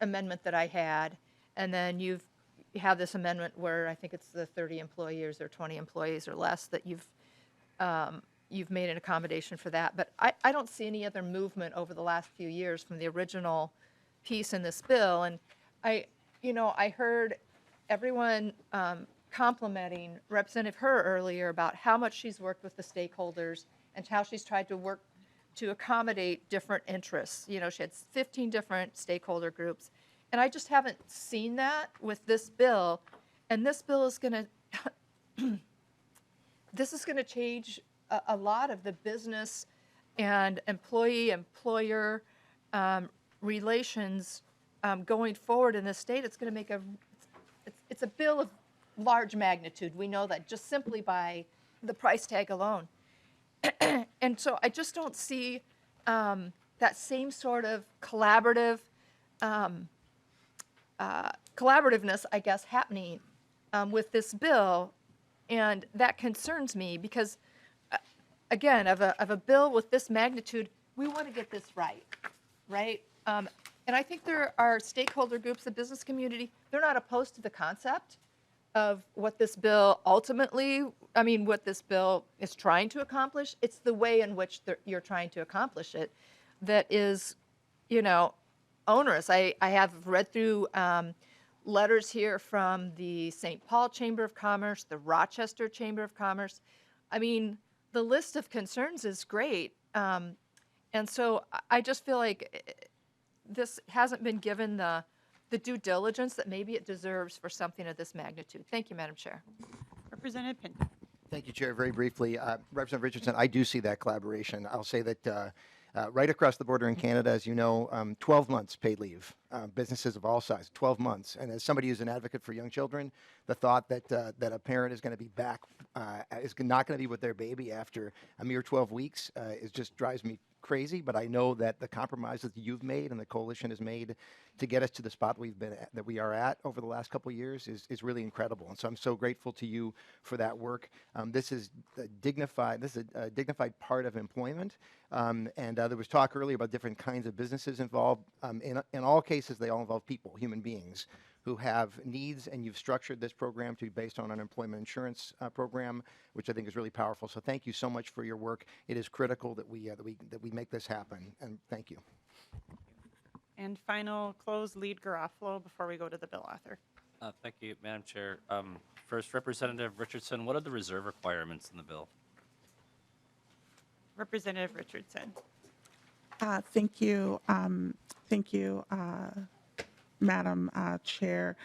amendment that I had, and then you have this amendment where I think it's the 30 employees or 20 employees or less that you've made an accommodation for that. But I don't see any other movement over the last few years from the original piece in this bill. And I heard everyone complimenting Representative Herr earlier about how much she's worked with the stakeholders and how she's tried to work to accommodate different interests. You know, she had 15 different stakeholder groups. And I just haven't seen that with this bill. And this bill is going to, this is going to change a lot of the business and employee-employer relations going forward in this state. It's going to make it's a bill of large magnitude. We know that just simply by the price tag alone. And so I just don't see that same sort of collaborativeness, I guess, happening with this bill. And that concerns me because, again, of a bill with this magnitude, we want to get this right, right? And I think there are stakeholder groups, the business community, they're not opposed to the concept of what this bill ultimately, what this bill is trying to accomplish. It's the way in which you're trying to accomplish it that is, onerous. I have read through letters here from the St. Paul Chamber of Commerce, the Rochester Chamber of Commerce. The list of concerns is great. And so I just feel like this hasn't been given the due diligence that maybe it deserves for something of this magnitude. Thank you, Madam Chair. Representative Pinto. Thank you, Chair. Very briefly, Representative Richardson, I do see that collaboration. I'll say that right across the border in Canada, as you know, 12 months paid leave, businesses of all sizes, 12 months. And as somebody who's an advocate for young children, the thought that a parent is going to be back, is not going to be with their baby after a mere 12 weeks, it just drives me crazy. But I know that the compromises that you've made and the coalition has made to get us to the spot that we are at over the last couple of years is really incredible. And so I'm so grateful to you for that work. This is a dignified part of employment. And there was talk earlier about different kinds of businesses involved. In all cases, they all involve people, human beings, who have needs, and you've structured this program to be based on an unemployment insurance program, which I think is really powerful. So thank you so much for your work. It is critical that we make this happen, and thank you. And final close, lead Garofalo before we go to the bill author. Thank you, Madam Chair. First, Representative Richardson, what are the reserve requirements in the bill? Representative Richardson. Thank you. Thank you, Madam Chair.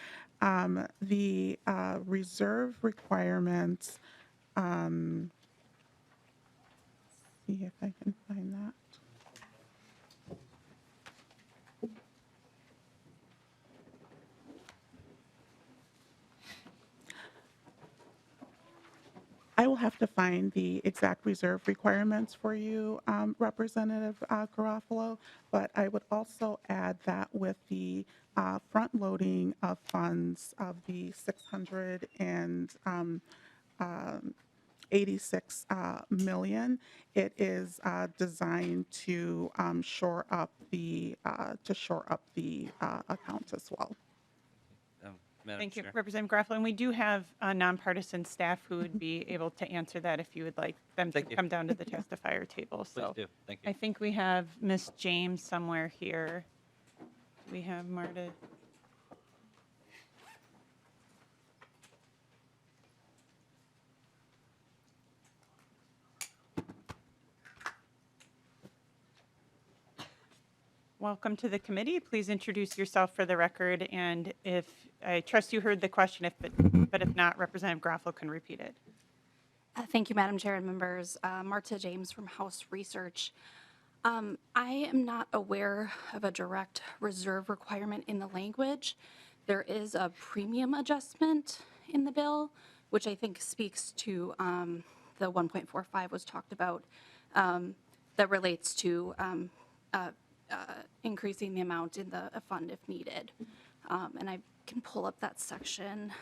The reserve requirements, see if I can find that. I will have to find the exact reserve requirements for you, Representative Garofalo, but I would also add that with the front loading of funds of the 686 million, it is designed to shore up the account as well. Madam Thank you, Chair. Representative Garofalo. And we do have nonpartisan staff who would be able to answer that if you would like them to Thank you. come down to the testifier table. Please So do. Thank you. I think we have Ms. James somewhere here. Do we have Marta? Welcome to the committee. Please introduce yourself for the record, and if I trust you heard the question, but if not, Representative Garofalo can repeat it. Thank you, Madam Chair and members. Marta James from House Research. I am not aware of a direct reserve requirement in the language. There is a premium adjustment in the bill, which I think speaks to the 1.45 was talked about, that relates to increasing the amount in the fund if needed. And I can pull up that section.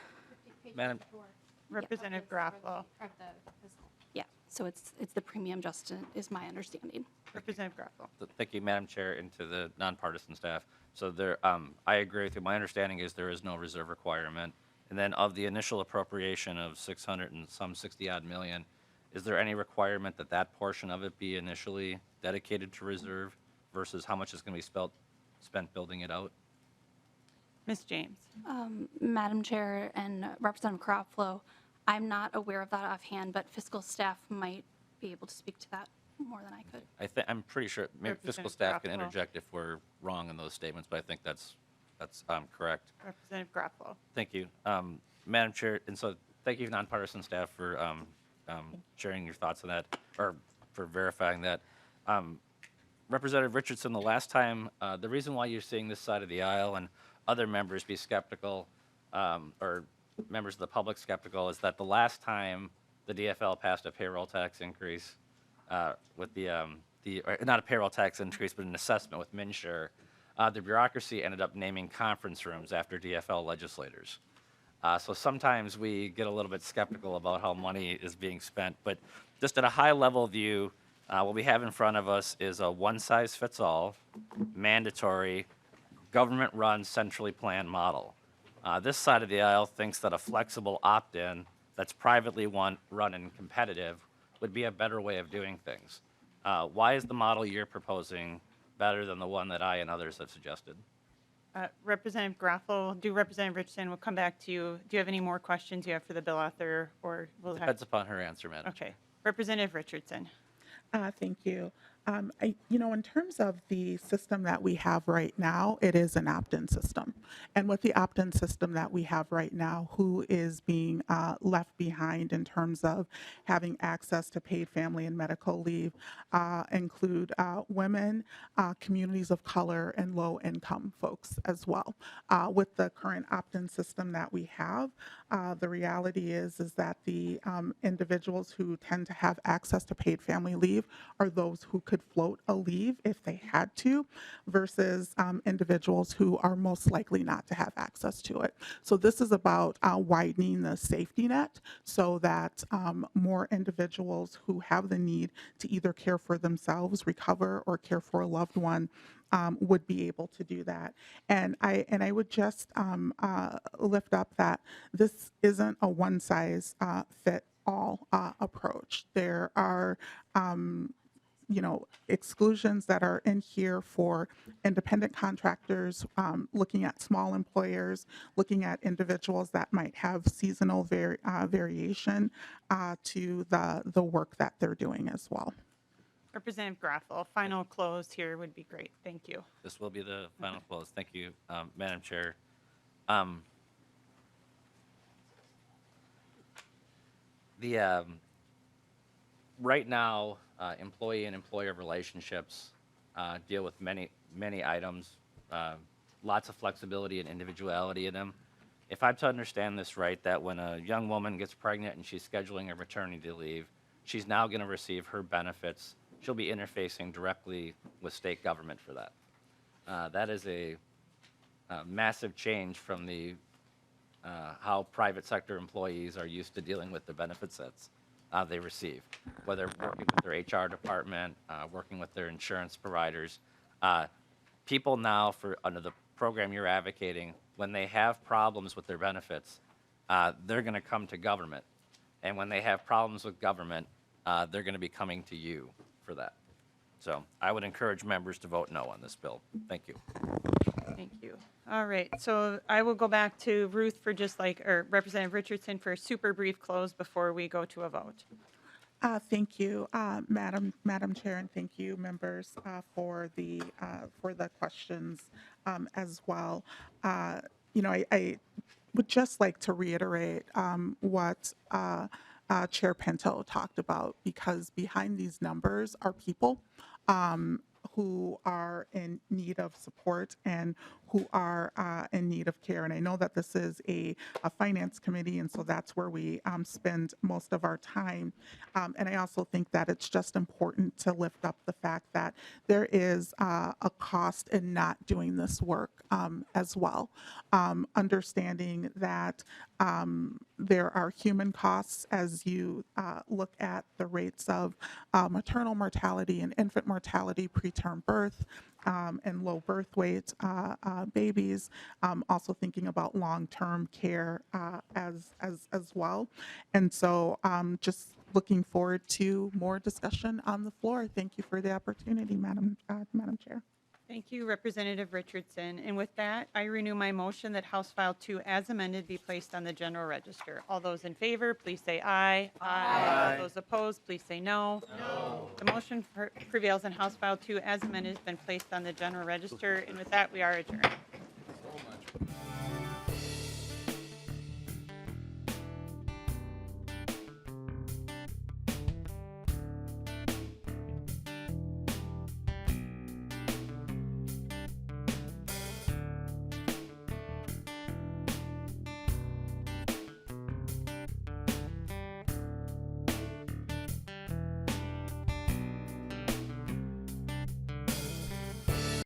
Madam, Representative Garofalo. Yeah, so it's the premium adjustment is my understanding. Representative Garofalo. thank you, Madam Chair, and to the nonpartisan staff. So there, I agree with you. My understanding is there is no reserve requirement. And then of the initial appropriation of 600 and some 60 odd million, is there any requirement that that portion of it be initially dedicated to reserve versus how much is going to be spent building it out? Ms. James. Madam Chair and Representative Garofalo, I'm not aware of that offhand, but fiscal staff might be able to speak to that more than I could. I'm pretty sure maybe fiscal Representative staff can Garofalo. interject if we're wrong in those statements, but I think that's correct. Representative Garofalo. Thank you, Madam Chair, and so thank you, nonpartisan staff, for sharing your thoughts on that, or for verifying that. Representative Richardson, the last time, the reason why you're seeing this side of the aisle and other members be skeptical, or members of the public skeptical, is that the last time the DFL passed a payroll tax increase with or not a payroll tax increase, but an assessment with MNsure, the bureaucracy ended up naming conference rooms after DFL legislators. So sometimes we get a little bit skeptical about how money is being spent, but just at a high level view, what we have in front of us is a one-size-fits-all, mandatory, government-run, centrally planned model. This side of the aisle thinks that a flexible opt-in that's privately run and competitive would be a better way of doing things. Why is the model you're proposing better than the one that I and others have suggested? Representative Garofalo, Representative Richardson, we'll come back to you. Do you have any more questions you have for the bill author, or we'll have? Depends upon her answer, Madam. Okay. Representative Richardson. Thank you. In terms of the system that we have right now, it is an opt-in system. And with the opt-in system that we have right now, who is being left behind in terms of having access to paid family and medical leave include women, communities of color, and low-income folks as well. With the current opt-in system that we have, the reality is that the individuals who tend to have access to paid family leave are those who could float a leave if they had to, versus individuals who are most likely not to have access to it. So this is about widening the safety net so that more individuals who have the need to either care for themselves, recover, or care for a loved one would be able to do that. And I would just lift up that this isn't a one-size-fit-all approach. There are exclusions that are in here for independent contractors, looking at small employers, looking at individuals that might have seasonal variation to the work that they're doing as well. Representative Graffel, final close here would be great. Thank you. This will be the final close. Thank you, Madam Chair. Right now, employee and employer relationships deal with many items, lots of flexibility and individuality in them. If I'm to understand this right, that when a young woman gets pregnant and she's scheduling a maternity leave, she's now going to receive her benefits. She'll be interfacing directly with state government for that. That is a massive change from the how private sector employees are used to dealing with the benefits that's they receive, whether working with their HR department, working with their insurance providers. People now, under the program you're advocating, when they have problems with their benefits, they're going to come to government. And when they have problems with government, they're going to be coming to you for that. So I would encourage members to vote no on this bill. Thank you. Thank you. All right, so I will go back to Ruth for or Representative Richardson for a super brief close before we go to a vote. Thank you, Madam Chair, and thank you, members, for the questions as well. I would just like to reiterate what Chair Pinto talked about, because behind these numbers are people who are in need of support and who are in need of care. And I know that this is a finance committee, and so that's where we spend most of our time. And I also think that it's just important to lift up the fact that there is a cost in not doing this work as well. Understanding that there are human costs as you look at the rates of maternal mortality and infant mortality, preterm birth, and low birth weight babies. Also thinking about long-term care as well. And so just looking forward to more discussion on the floor. Thank you for the opportunity, Madam Chair. Thank you, Representative Richardson. And with that, I renew my motion that House File 2 as amended be placed on the general register. All those in favor, please say aye. Aye. All those opposed, please say no. No. The motion prevails and House File 2 as amended has been placed on the general register. And with that, we are adjourned.